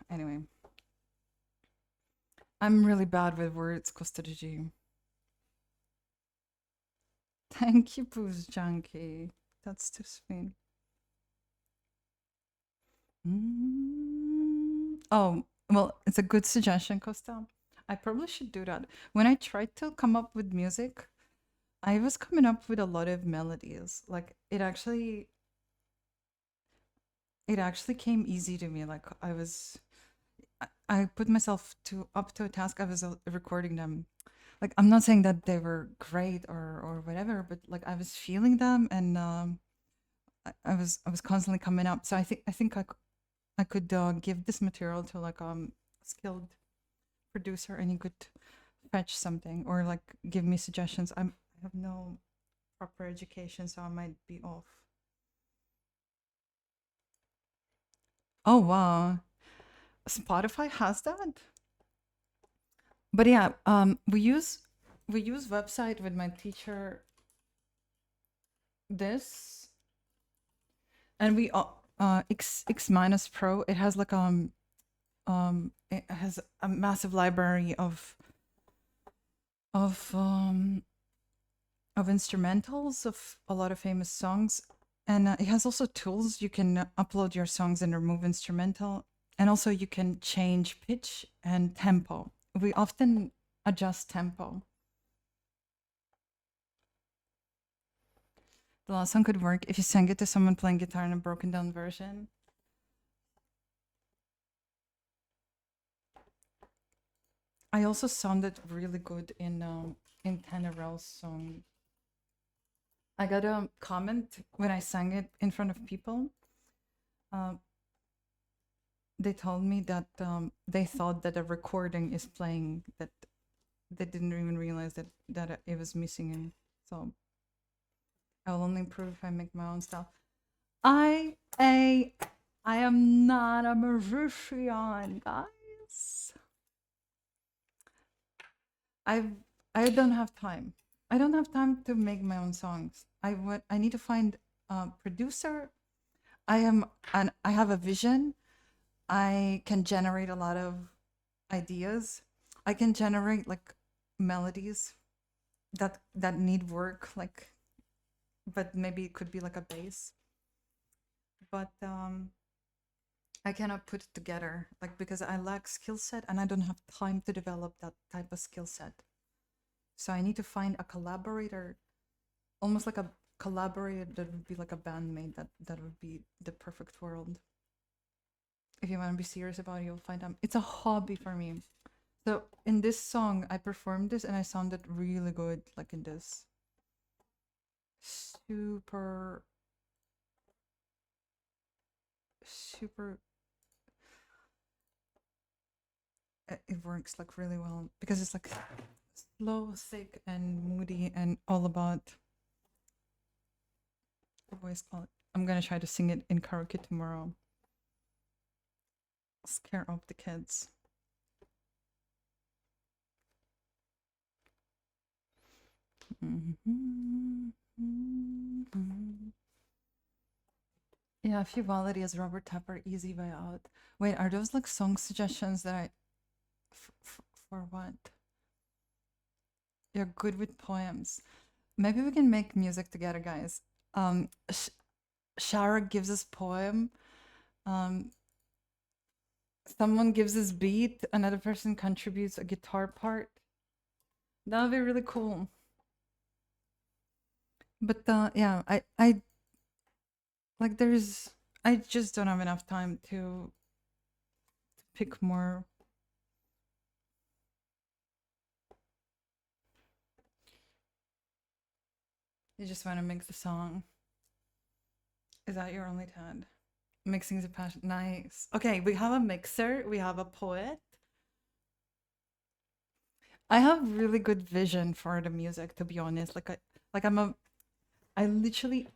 Anyway, I'm really bad with words, Costa de G. Thank you, Booze Junkie. That's too sweet. Oh, well, it's a good suggestion, Costa. I probably should do that. When I tried to come up with music, I was coming up with a lot of melodies. Like it actually came easy to me. Like I put myself to up to a task. I was recording them. Like I'm not saying that they were great or whatever, but like I was feeling them, and I was constantly coming up. So I think I could give this material to like skilled producer, and he could fetch something or like give me suggestions. I have no proper education, so I might be off. Oh wow, Spotify has that. But yeah, we use website with my teacher this, and we X minus Pro. It has like it has a massive library of um of instrumentals of a lot of famous songs, and it has also tools you can upload your songs and remove instrumental, and also you can change pitch and tempo. We often adjust tempo. The last song could work if you sang it to someone playing guitar in a broken down version. I also sounded really good in Tenorel's song. I got a comment when I sang it in front of people. Uh, they told me that they thought that a recording is playing, that they didn't even realize that it was missing. And so I'll only improve if I make my own style. I am not a musician, guys. I I don't have time. I don't have time to make my own songs. I need to find a producer. I have a vision. I can generate a lot of ideas. I can generate like melodies that need work, like, but maybe it could be like a bass. But I cannot put it together, like, because I lack skill set and I don't have time to develop that type of skill set. So I need to find a collaborator, almost like a collaborator that would be like a bandmate. That would be the perfect world. If you want to be serious about it, you'll find them. It's a hobby for me. So in this song, I performed this and I sounded really good, like in this super, super. It works like really well because it's like slow, thick, and moody, and all about voice quality. I'm gonna try to sing it in karaoke tomorrow. Scare off the kids. Yeah, Fubality as Robert Tepper, Easy Way Out. Wait, are those like song suggestions that I. For what? You're good with poems. Maybe we can make music together, guys. Shara gives us poem. Um, someone gives us beat. Another person contributes a guitar part. That would be really cool. But yeah, I like there's I just don't have enough time to pick more. You just want to mix the song. Is that your only tad? Mixing is a passion. Nice. Okay, we have a mixer. We have a poet. I have really good vision for the music, to be honest. Like I'm a I literally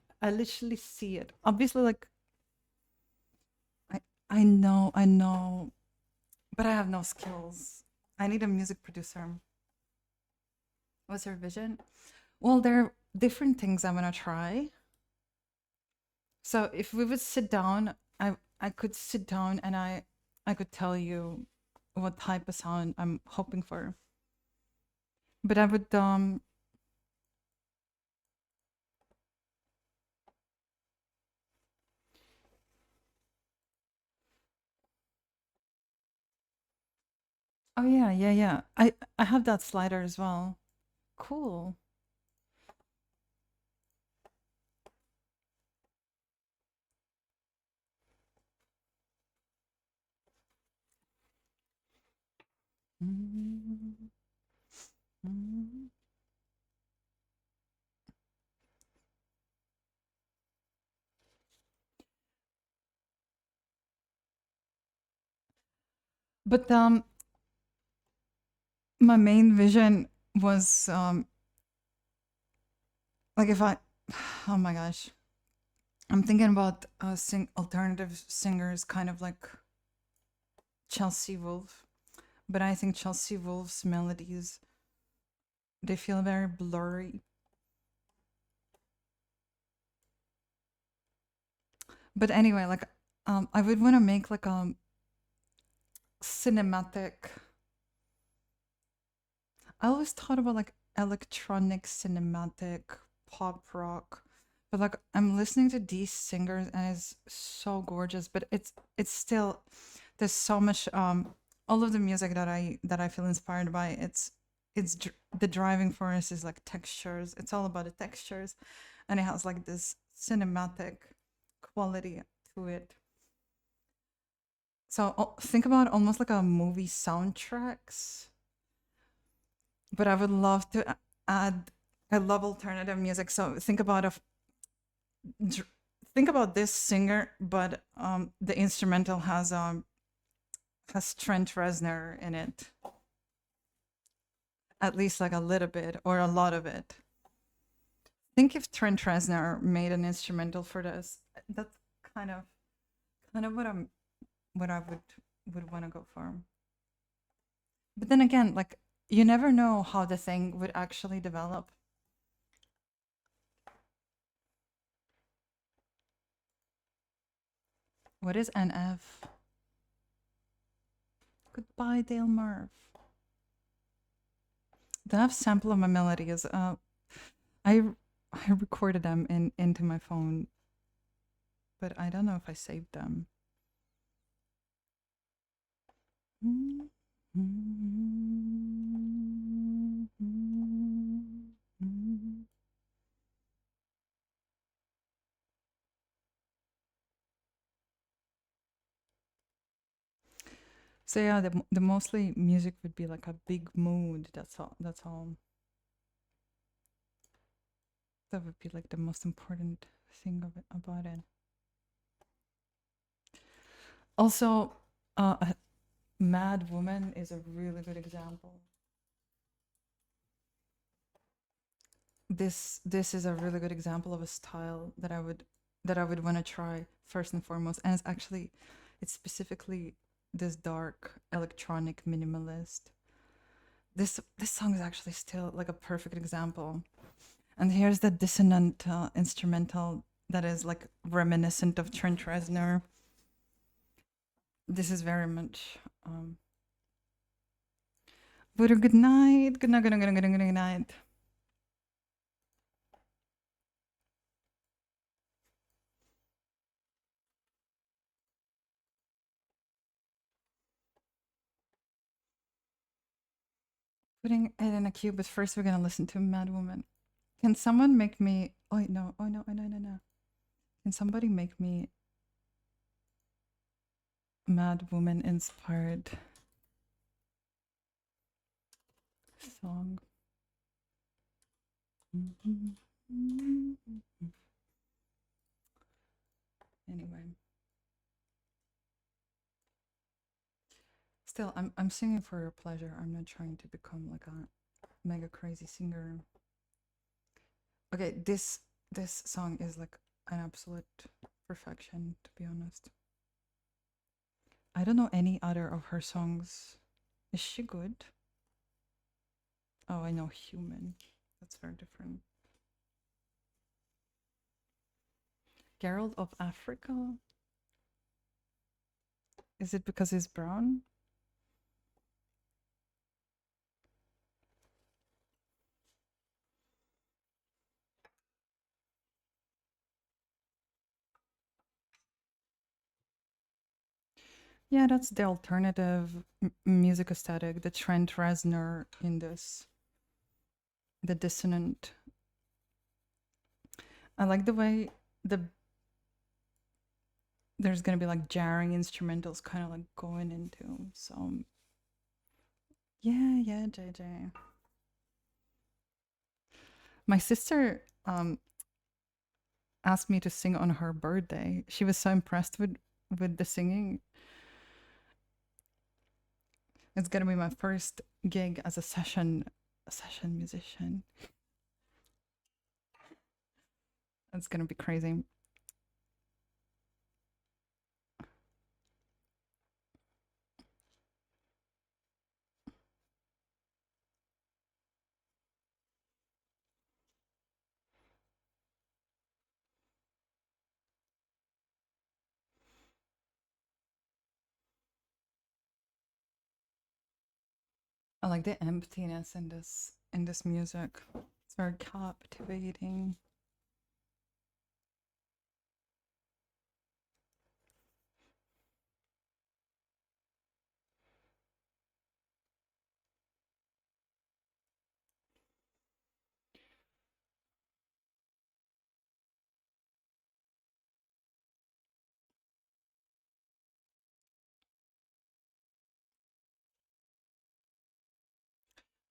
see it. Obviously, like I know, but I have no skills. I need a music producer. What's your vision? Well, there are different things I'm gonna try. So if we would sit down, I could sit down and I could tell you what type of sound I'm hoping for. But I would oh yeah, yeah, yeah. I have that slider as well. Cool. Mm-hmm. Mm-hmm. But my main vision was like if I oh my gosh. I'm thinking about alternative singers kind of like Chelsea Wolfe, but I think Chelsea Wolfe's melodies they feel very blurry. But anyway, like I would want to make like a cinematic. I always thought about like electronic cinematic pop rock. But like I'm listening to these singers and it's so gorgeous, but it's still there's so much all of the music that I feel inspired by the driving force is like textures. It's all about the textures and it has like this cinematic quality to it. So think about almost like a movie soundtracks, but I would love to add. I love alternative music, so think about this singer, but the instrumental has Trent Reznor in it, at least like a little bit or a lot of it. Think if Trent Reznor made an instrumental for this, that's kind of what I would want to go for. But then again, like you never know how the thing would actually develop. What is NF? Goodbye, Dale Murph. The NF sample of my melodies. I I recorded them into my phone, but I don't know if I saved them. So yeah, the mostly music would be like a big mood. That's all. That's all. That would be like the most important thing of it about it. Also, Mad Woman is a really good example. this is a really good example of a style that I would want to try first and foremost. And it's specifically this dark electronic minimalist. This song is actually still like a perfect example. And here's the dissonant instrumental that is like reminiscent of Trent Reznor. This is very much Buddha, good night. Good night, good night, good night, good night. Putting it in a queue, but first we're gonna listen to Mad Woman. Can someone make me oh no, oh no, oh no, no, no. Can somebody make me Mad Woman inspired song? Anyway. Still, I'm singing for your pleasure. I'm not trying to become like a mega crazy singer. Okay, this song is like an absolute perfection, to be honest. I don't know any other of her songs. Is she good? Oh, I know Human. That's very different. Geralt of Africa? Is it because he's brown? Yeah, that's the alternative music aesthetic, the Trent Reznor in this, the dissonant. I like the way there's gonna be like jarring instrumentals kind of like going into some. Yeah, JJ. My sister asked me to sing on her birthday. She was so impressed with the singing. It's gonna be my first gig as a session musician. It's gonna be crazy. I like the emptiness in this music. It's very captivating.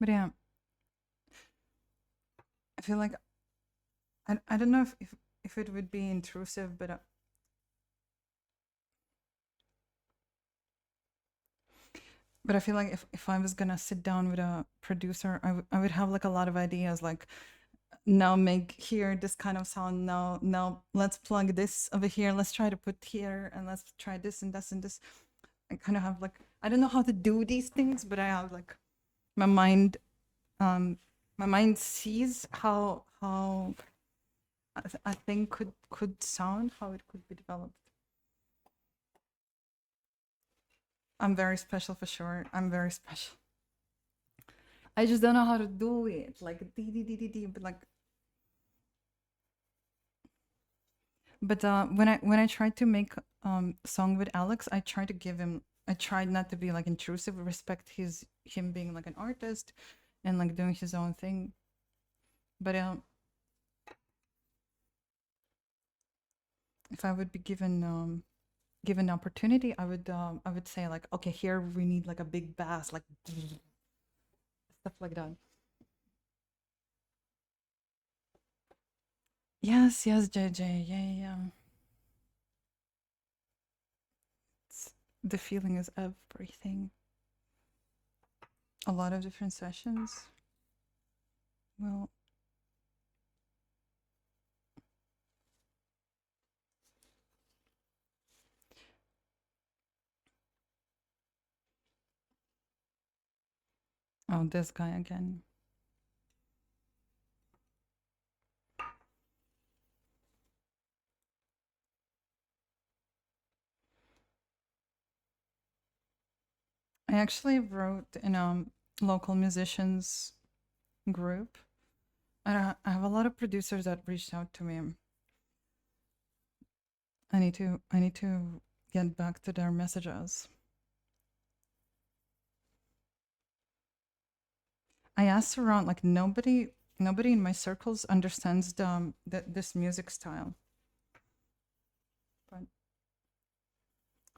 But yeah, I feel like I don't know if it would be intrusive, but I feel like if I was gonna sit down with a producer, I would have like a lot of ideas, like now make here this kind of sound, now let's plug this over here, let's try to put here, and let's try this and this and this. I kind of have like, I don't know how to do these things, but I have like my mind sees how I think could sound, how it could be developed. I'm very special for sure. I'm very special. I just don't know how to do it. Like d, but like. But when I tried to make song with Alex, I tried to give him. I tried not to be like intrusive, respect him being like an artist, and like doing his own thing. But if I would be given the opportunity, I would say like, okay, here we need like a big bass, like stuff like that. Yes, JJ, yeah. The feeling is everything. A lot of different sessions. Well, Oh, this guy again. I actually wrote in a local musicians group, and I have a lot of producers that reached out to me. I need to get back to their messages. I asked around, like nobody in my circles understands this music style. But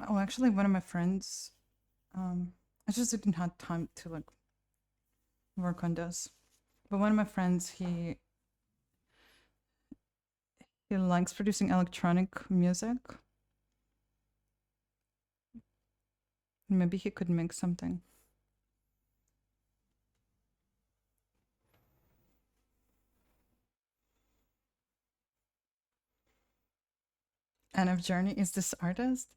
oh, actually, one of my friends, I just didn't have time to like work on this. But one of my friends, he likes producing electronic music. Maybe he could make something. NF Journey is this artist.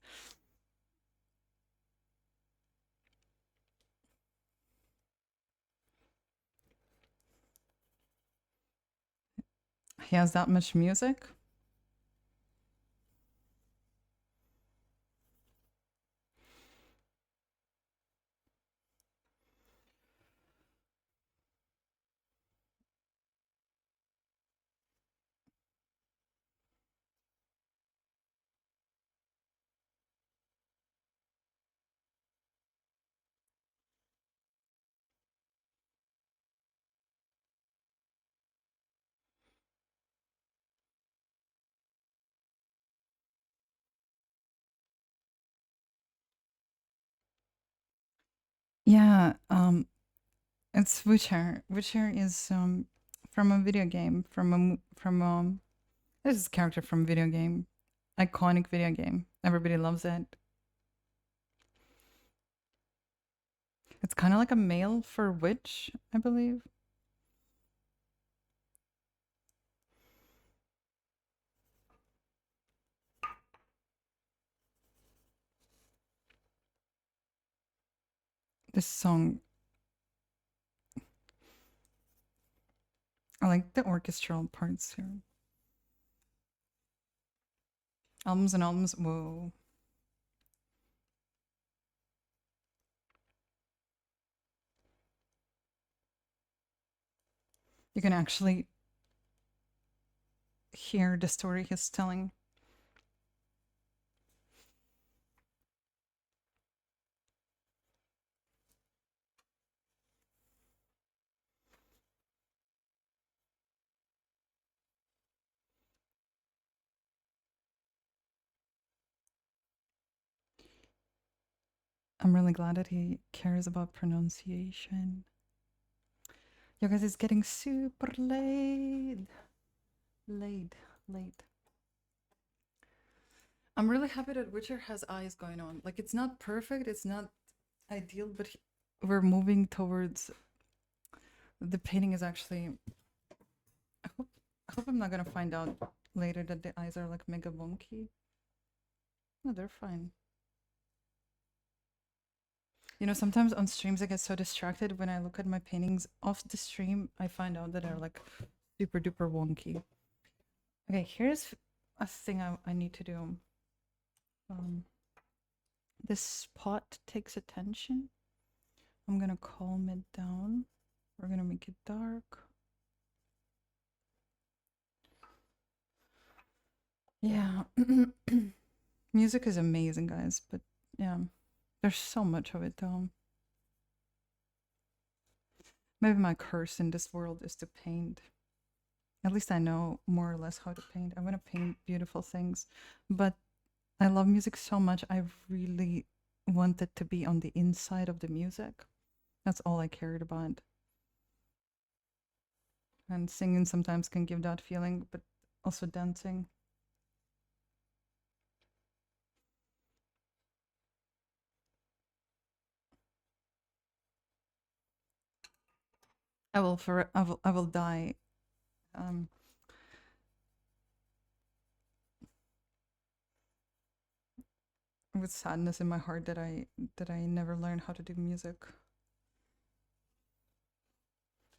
He has that much music. Yeah, it's Witcher. Witcher is from a video game, this is a character from a video game. Iconic video game. Everybody loves it. It's kind of like a male for witch, I believe. This song, I like the orchestral parts here. Albums and albums. Whoa. You can actually hear the story he's telling. I'm really glad that he cares about pronunciation. You guys, it's getting super late. Late. I'm really happy that Witcher has eyes going on. Like, it's not perfect, it's not ideal, but we're moving towards the painting is actually. I hope I'm not gonna find out later that the eyes are like mega wonky. No, they're fine. You know, sometimes on streams I get so distracted when I look at my paintings off the stream, I find out that they're like super duper wonky. Okay, here's a thing I need to do. This spot takes attention. I'm gonna calm it down. We're gonna make it dark. Yeah. Music is amazing, guys, but yeah, there's so much of it though. Maybe my curse in this world is to paint. At least I know more or less how to paint. I want to paint beautiful things, but I love music so much. I really want it to be on the inside of the music. That's all I cared about. And singing sometimes can give that feeling, but also dancing. I will die. Um, with sadness in my heart that I never learned how to do music.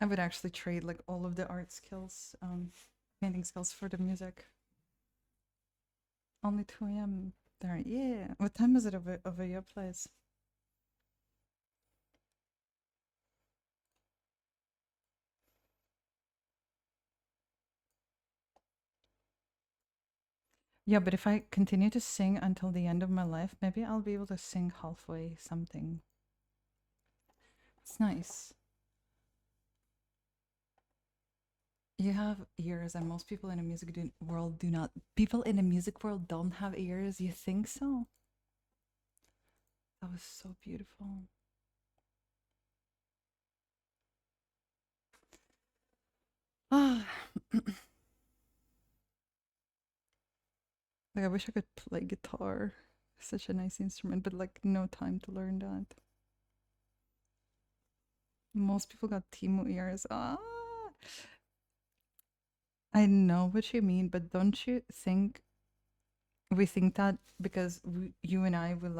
I would actually trade like all of the art skills, painting skills for the music. Only 2 a.m. there. Yeah. What time is it over your place? Yeah, but if I continue to sing until the end of my life, maybe I'll be able to sing halfway something. It's nice. You have ears, and most people in the world do not. People in the music world don't have ears. You think so? That was so beautiful. Ah, like I wish I could play guitar. Such a nice instrument, but like no time to learn that. Most people got Timu ears. Ah, I know what you mean, but don't you think we think that because you and I will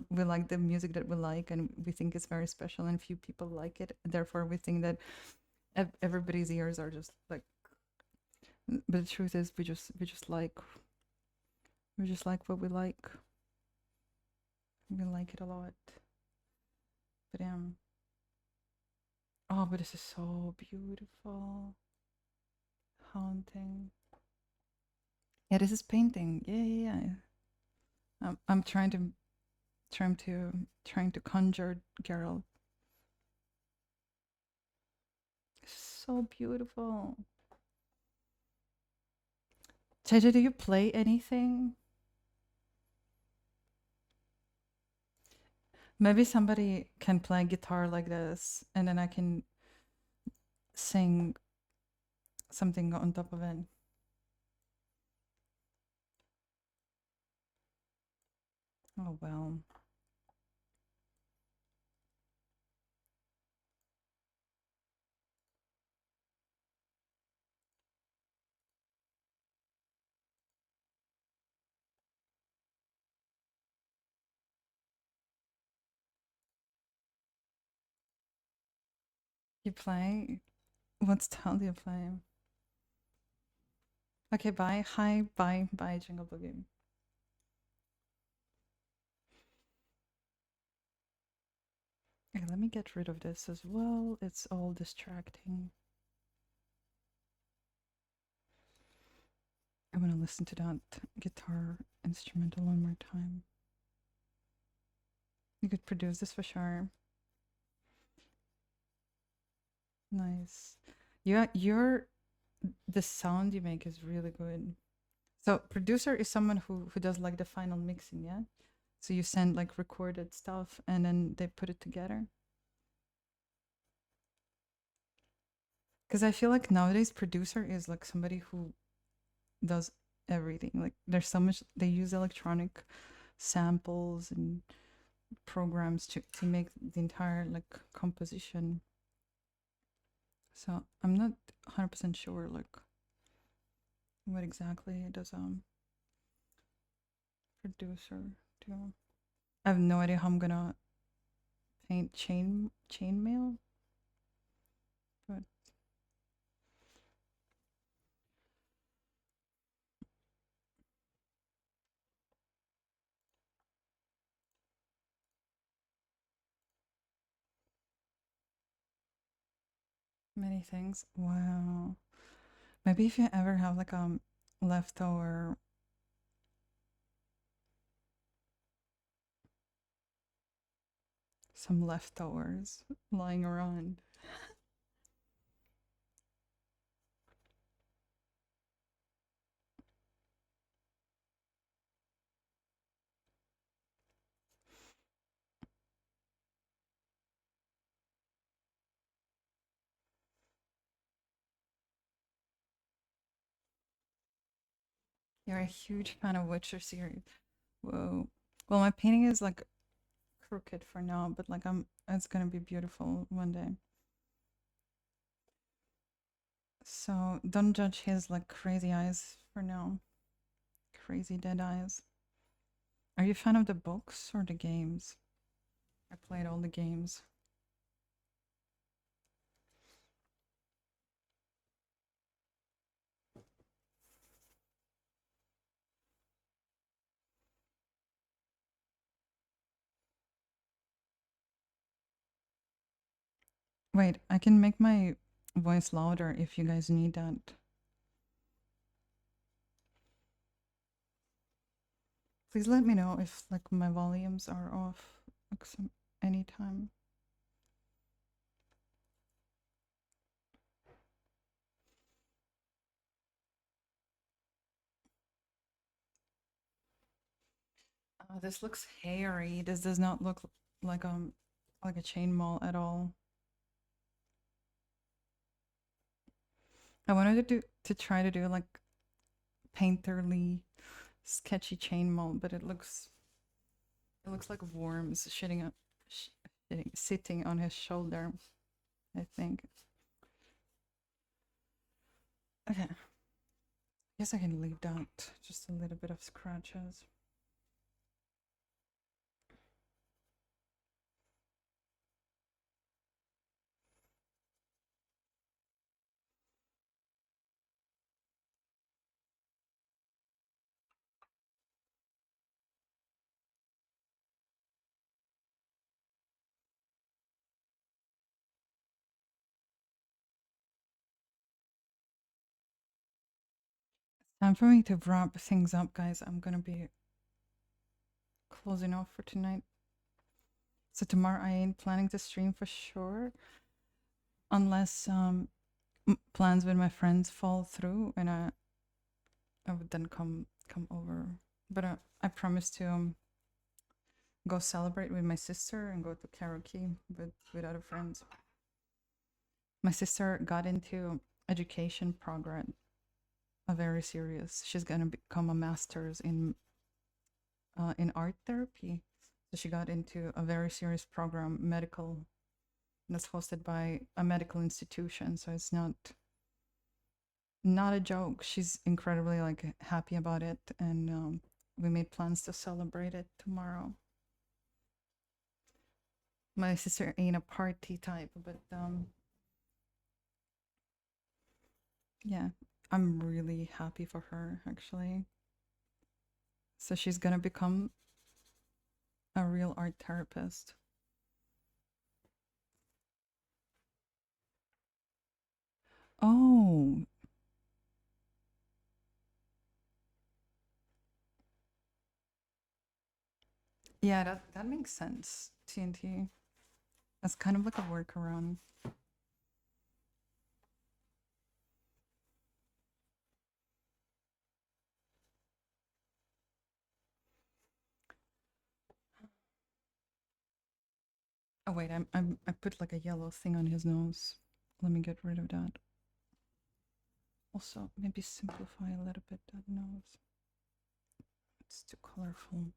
we like the music that we like, and we think it's very special, and few people like it. Therefore, we think that everybody's ears are just like. But the truth is, we just like what we like. We like it a lot. But oh, but this is so beautiful, haunting. Yeah, this is painting. Yeah, yeah, yeah. I'm trying to conjure Geralt. So beautiful. JJ, do you play anything? Maybe somebody can play guitar like this, and then I can sing something on top of it. Oh well. You play? What style do you play? Okay, bye. Hi, bye, bye, Jingle Boogie. Okay, let me get rid of this as well. It's all distracting. I want to listen to that guitar instrumental one more time. You could produce this for sure. Nice. Yeah, the sound you make is really good. So producer is someone who does like the final mixing, yeah? So you send like recorded stuff and then they put it together. Because I feel like nowadays producer is like somebody who does everything. Like there's so much they use electronic samples and programs to make the entire like composition. So I'm not 100% sure like what exactly does producer do. I have no idea how I'm gonna paint chainmail, but many things. Wow. Maybe if you ever have like leftover some leftovers lying around. You're a huge fan of Witcher series. Whoa. Well, my painting is like crooked for now, but like it's gonna be beautiful one day. So don't judge his like crazy eyes for now. Crazy dead eyes. Are you a fan of the books or the games? I played all the games. Wait, I can make my voice louder if you guys need that. Please let me know if like my volumes are off like anytime. Oh, this looks hairy. This does not look like a chain mall at all. I wanted to try to do like painterly sketchy chain mall, but it looks like worms sitting on his shoulder, I think. Okay. Guess I can leave that. Just a little bit of scratches. Time for me to wrap things up, guys. I'm gonna be closing off for tonight. So tomorrow I ain't planning to stream for sure, unless plans with my friends fall through, and I would then come over. But I promise to go celebrate with my sister and go to karaoke with other friends. My sister got into education program, a very serious. She's gonna become a master's in art therapy. So she got into a very serious program, medical, that's hosted by a medical institution. So it's not a joke. She's incredibly like happy about it, and we made plans to celebrate it tomorrow. My sister ain't a party type, but yeah, I'm really happy for her actually. So she's gonna become a real art therapist. Oh, yeah, that makes sense. TNT. That's kind of like a workaround. Oh wait, I put like a yellow thing on his nose. Let me get rid of that. Also, maybe simplify a little bit that nose. It's too colorful.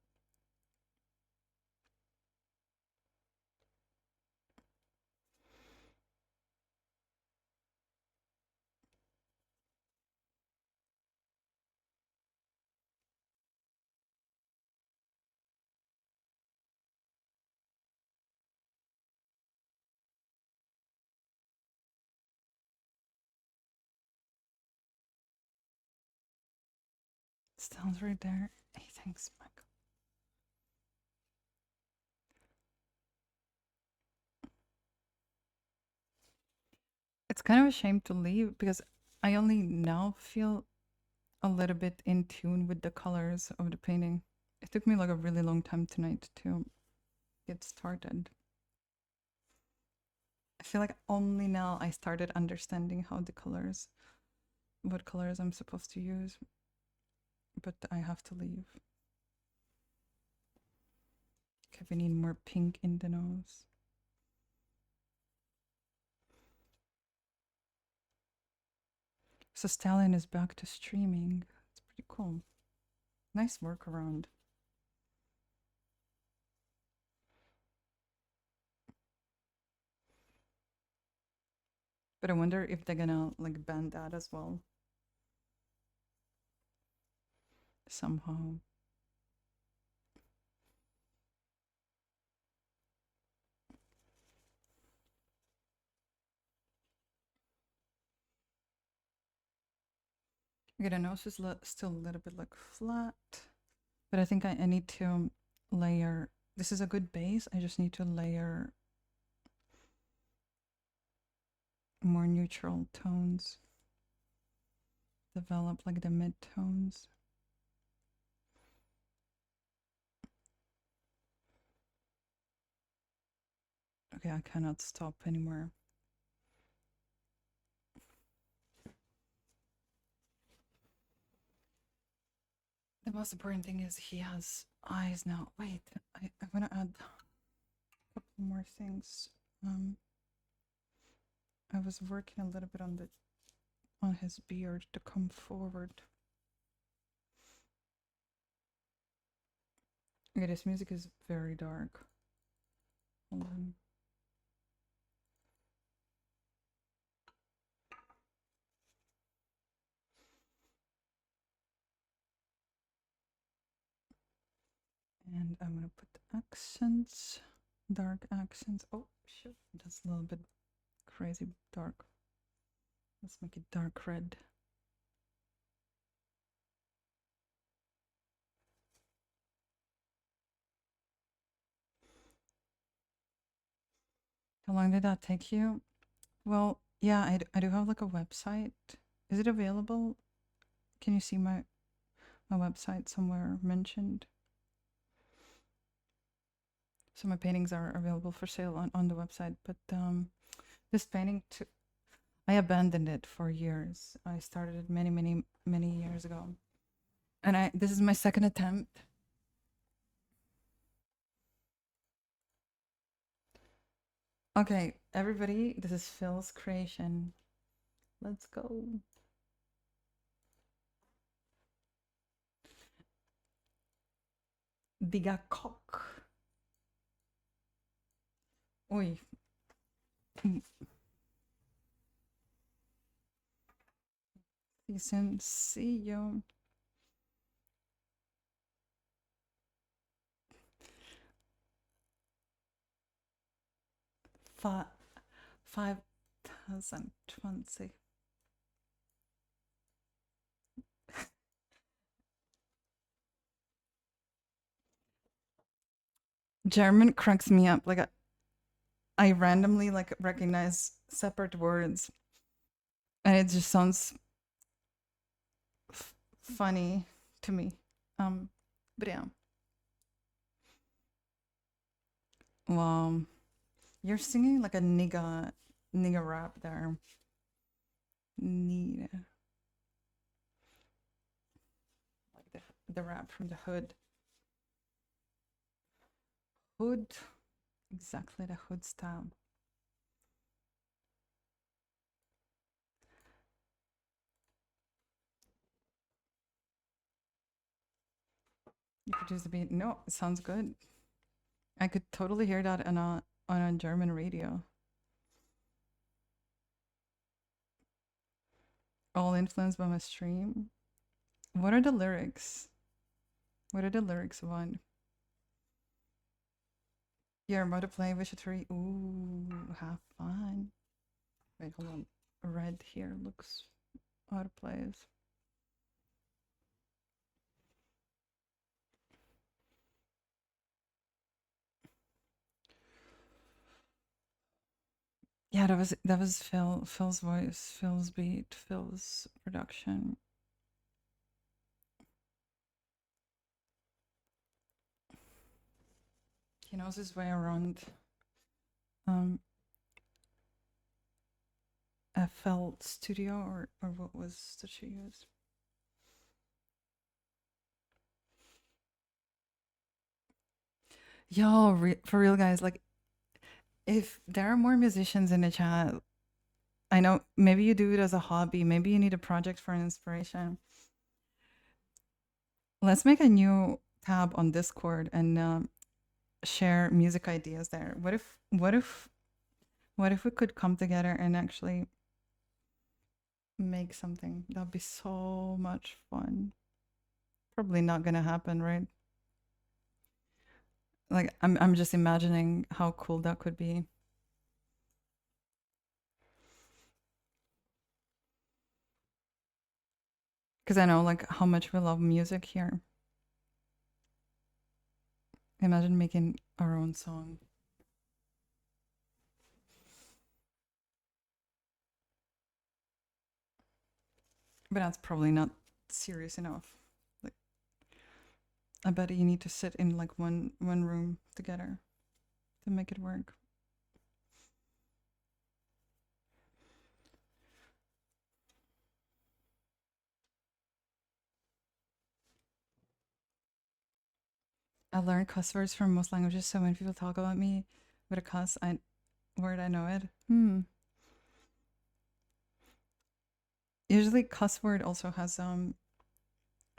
Sounds right there. Hey, thanks, Michael. It's kind of a shame to leave because I only now feel a little bit in tune with the colors of the painting. It took me like a really long time tonight to get started. I feel like only now I started understanding what colors I'm supposed to use. But I have to leave. Okay, we need more pink in the nose. So Stallion is back to streaming. It's pretty cool. Nice workaround. But I wonder if they're gonna like ban that as well. Somehow. Okay, the nose is still a little bit like flat. But I think I need to layer. This is a good base. I just need to layer more neutral tones. Develop like the mid tones. Okay, I cannot stop anymore. The most important thing is he has eyes now. Wait, I'm gonna add a couple more things. I was working a little bit on his beard to come forward. Okay, this music is very dark. Hold on. And I'm gonna put accents, dark accents. Oh shit, that's a little bit crazy dark. Let's make it dark red. How long did that take you? Well, yeah, I do have like a website. Is it available? Can you see my website somewhere mentioned? So my paintings are available for sale on the website, but this painting, I abandoned it for years. I started it many years ago. And this is my second attempt. Okay, everybody, this is Phil's creation. Let's go. Digakok. Oj. Sencillo. 2020. German cracks me up. Like I randomly like recognize separate words, and it just sounds funny to me. But yeah. Wow, you're singing like a nigga rap there. Nigga. Like the rap from the hood. Hood. Exactly the hood style. You produce the beat. No, it sounds good. I could totally hear that on a German radio. All influenced by my stream. What are the lyrics? What are the lyrics about? You're about to play Wish 3. Ooh, have fun. Wait, hold on. Red here looks out of place. Yeah, that was Phil's voice, Phil's beat, Phil's production. He knows his way around FL Studio or what was that she used? Yo, for real guys, like if there are more musicians in the chat, I know maybe you do it as a hobby, maybe you need a project for an inspiration. Let's make a new tab on Discord and share music ideas there. What if we could come together and actually make something? That'd be so much fun. Probably not gonna happen, right? Like I'm just imagining how cool that could be. Because I know like how much we love music here. Imagine making our own song. But that's probably not serious enough. Like, I bet you need to sit in like one room together to make it work. I learned cuss words from most languages, so when people talk about me with a cuss word, I know it. Usually cuss word also has an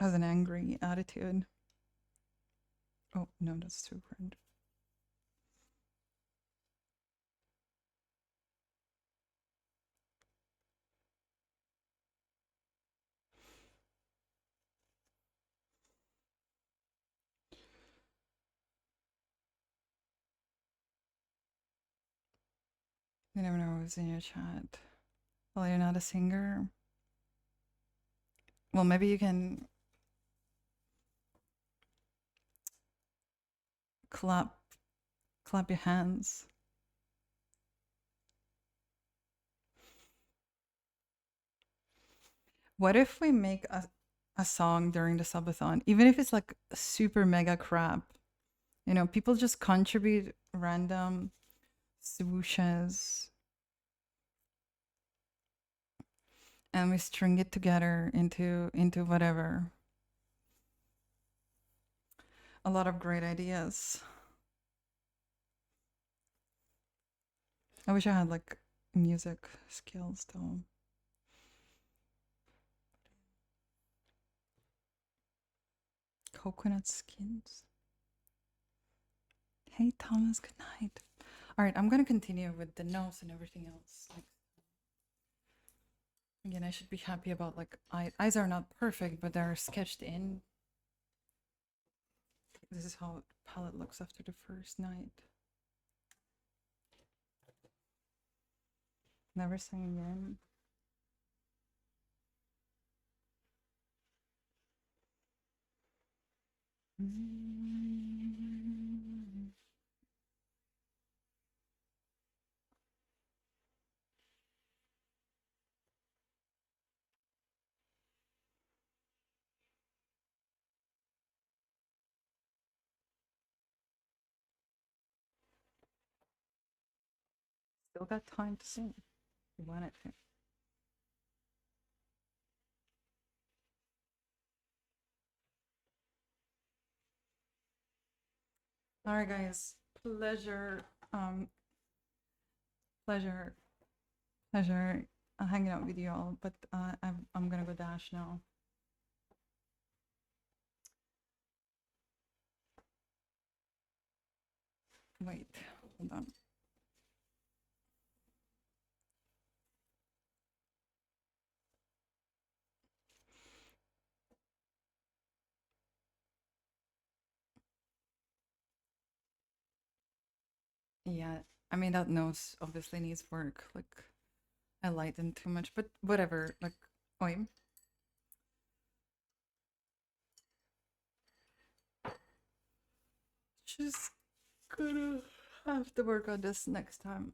angry attitude. Oh no, that's too friend. You never know who's in your chat. Well, you're not a singer. Well, maybe you can clap your hands. What if we make a song during the subathon, even if it's like super mega crap? You know, people just contribute random swooshes and we string it together into whatever. A lot of great ideas. I wish I had like music skills though. Coconut skins. Hey Thomas, good night. All right, I'm gonna continue with the notes and everything else. Like, again, I should be happy about like eyes are not perfect, but they're sketched in. This is how palette looks after the first night. Never sing again. Still got time to sing if you want it to. All right, guys. Pleasure hanging out with you all, but I'm gonna go dash now. Wait, hold on. Yeah, I mean that nose obviously needs work. Like I lightened too much, but whatever. Like, oi. Just gonna have to work on this next time.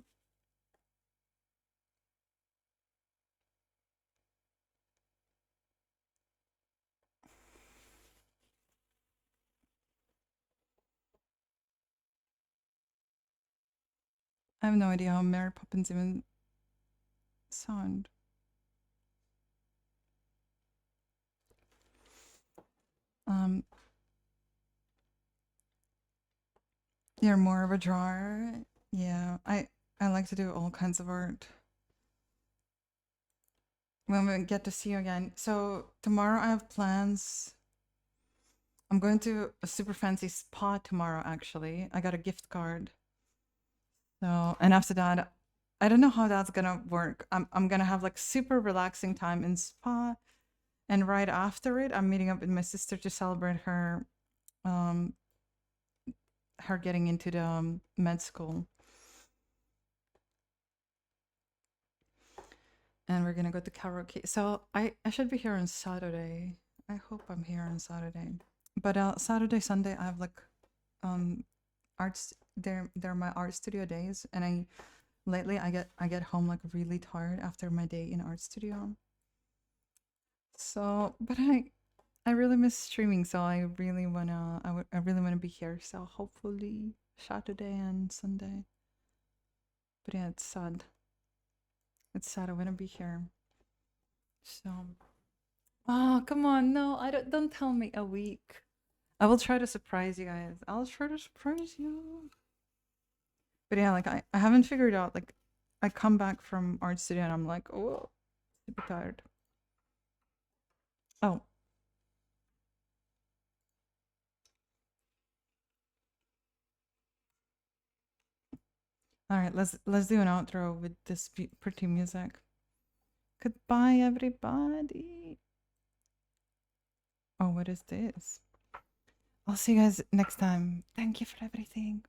I have no idea how Mary Poppins even sound. You're more of a drawer. Yeah, I like to do all kinds of art. When we get to see you again. So tomorrow I have plans. I'm going to a super fancy spa tomorrow. Actually, I got a gift card. So and after that, I don't know how that's gonna work. I'm gonna have like super relaxing time in spa, and right after it, I'm meeting up with my sister to celebrate her her getting into the med school. And we're gonna go to karaoke. So I should be here on Saturday. I hope I'm here on Saturday. But Saturday, Sunday, I have like arts. They're my art studio days, and I get home like really tired after my day in art studio. So, but I really miss streaming, so I really wanna I really wanna be here. So hopefully Saturday and Sunday. But yeah, it's sad. It's sad I wanna be here. So, oh come on, no, I don't tell me a week. I will try to surprise you guys. I'll try to surprise you. But yeah, like I haven't figured out like I come back from art studio and I'm like, oh, super tired. Oh, all right. Let's do an outro with this pretty music. Goodbye, everybody. Oh, what is this? I'll see you guys next time. Thank you for everything.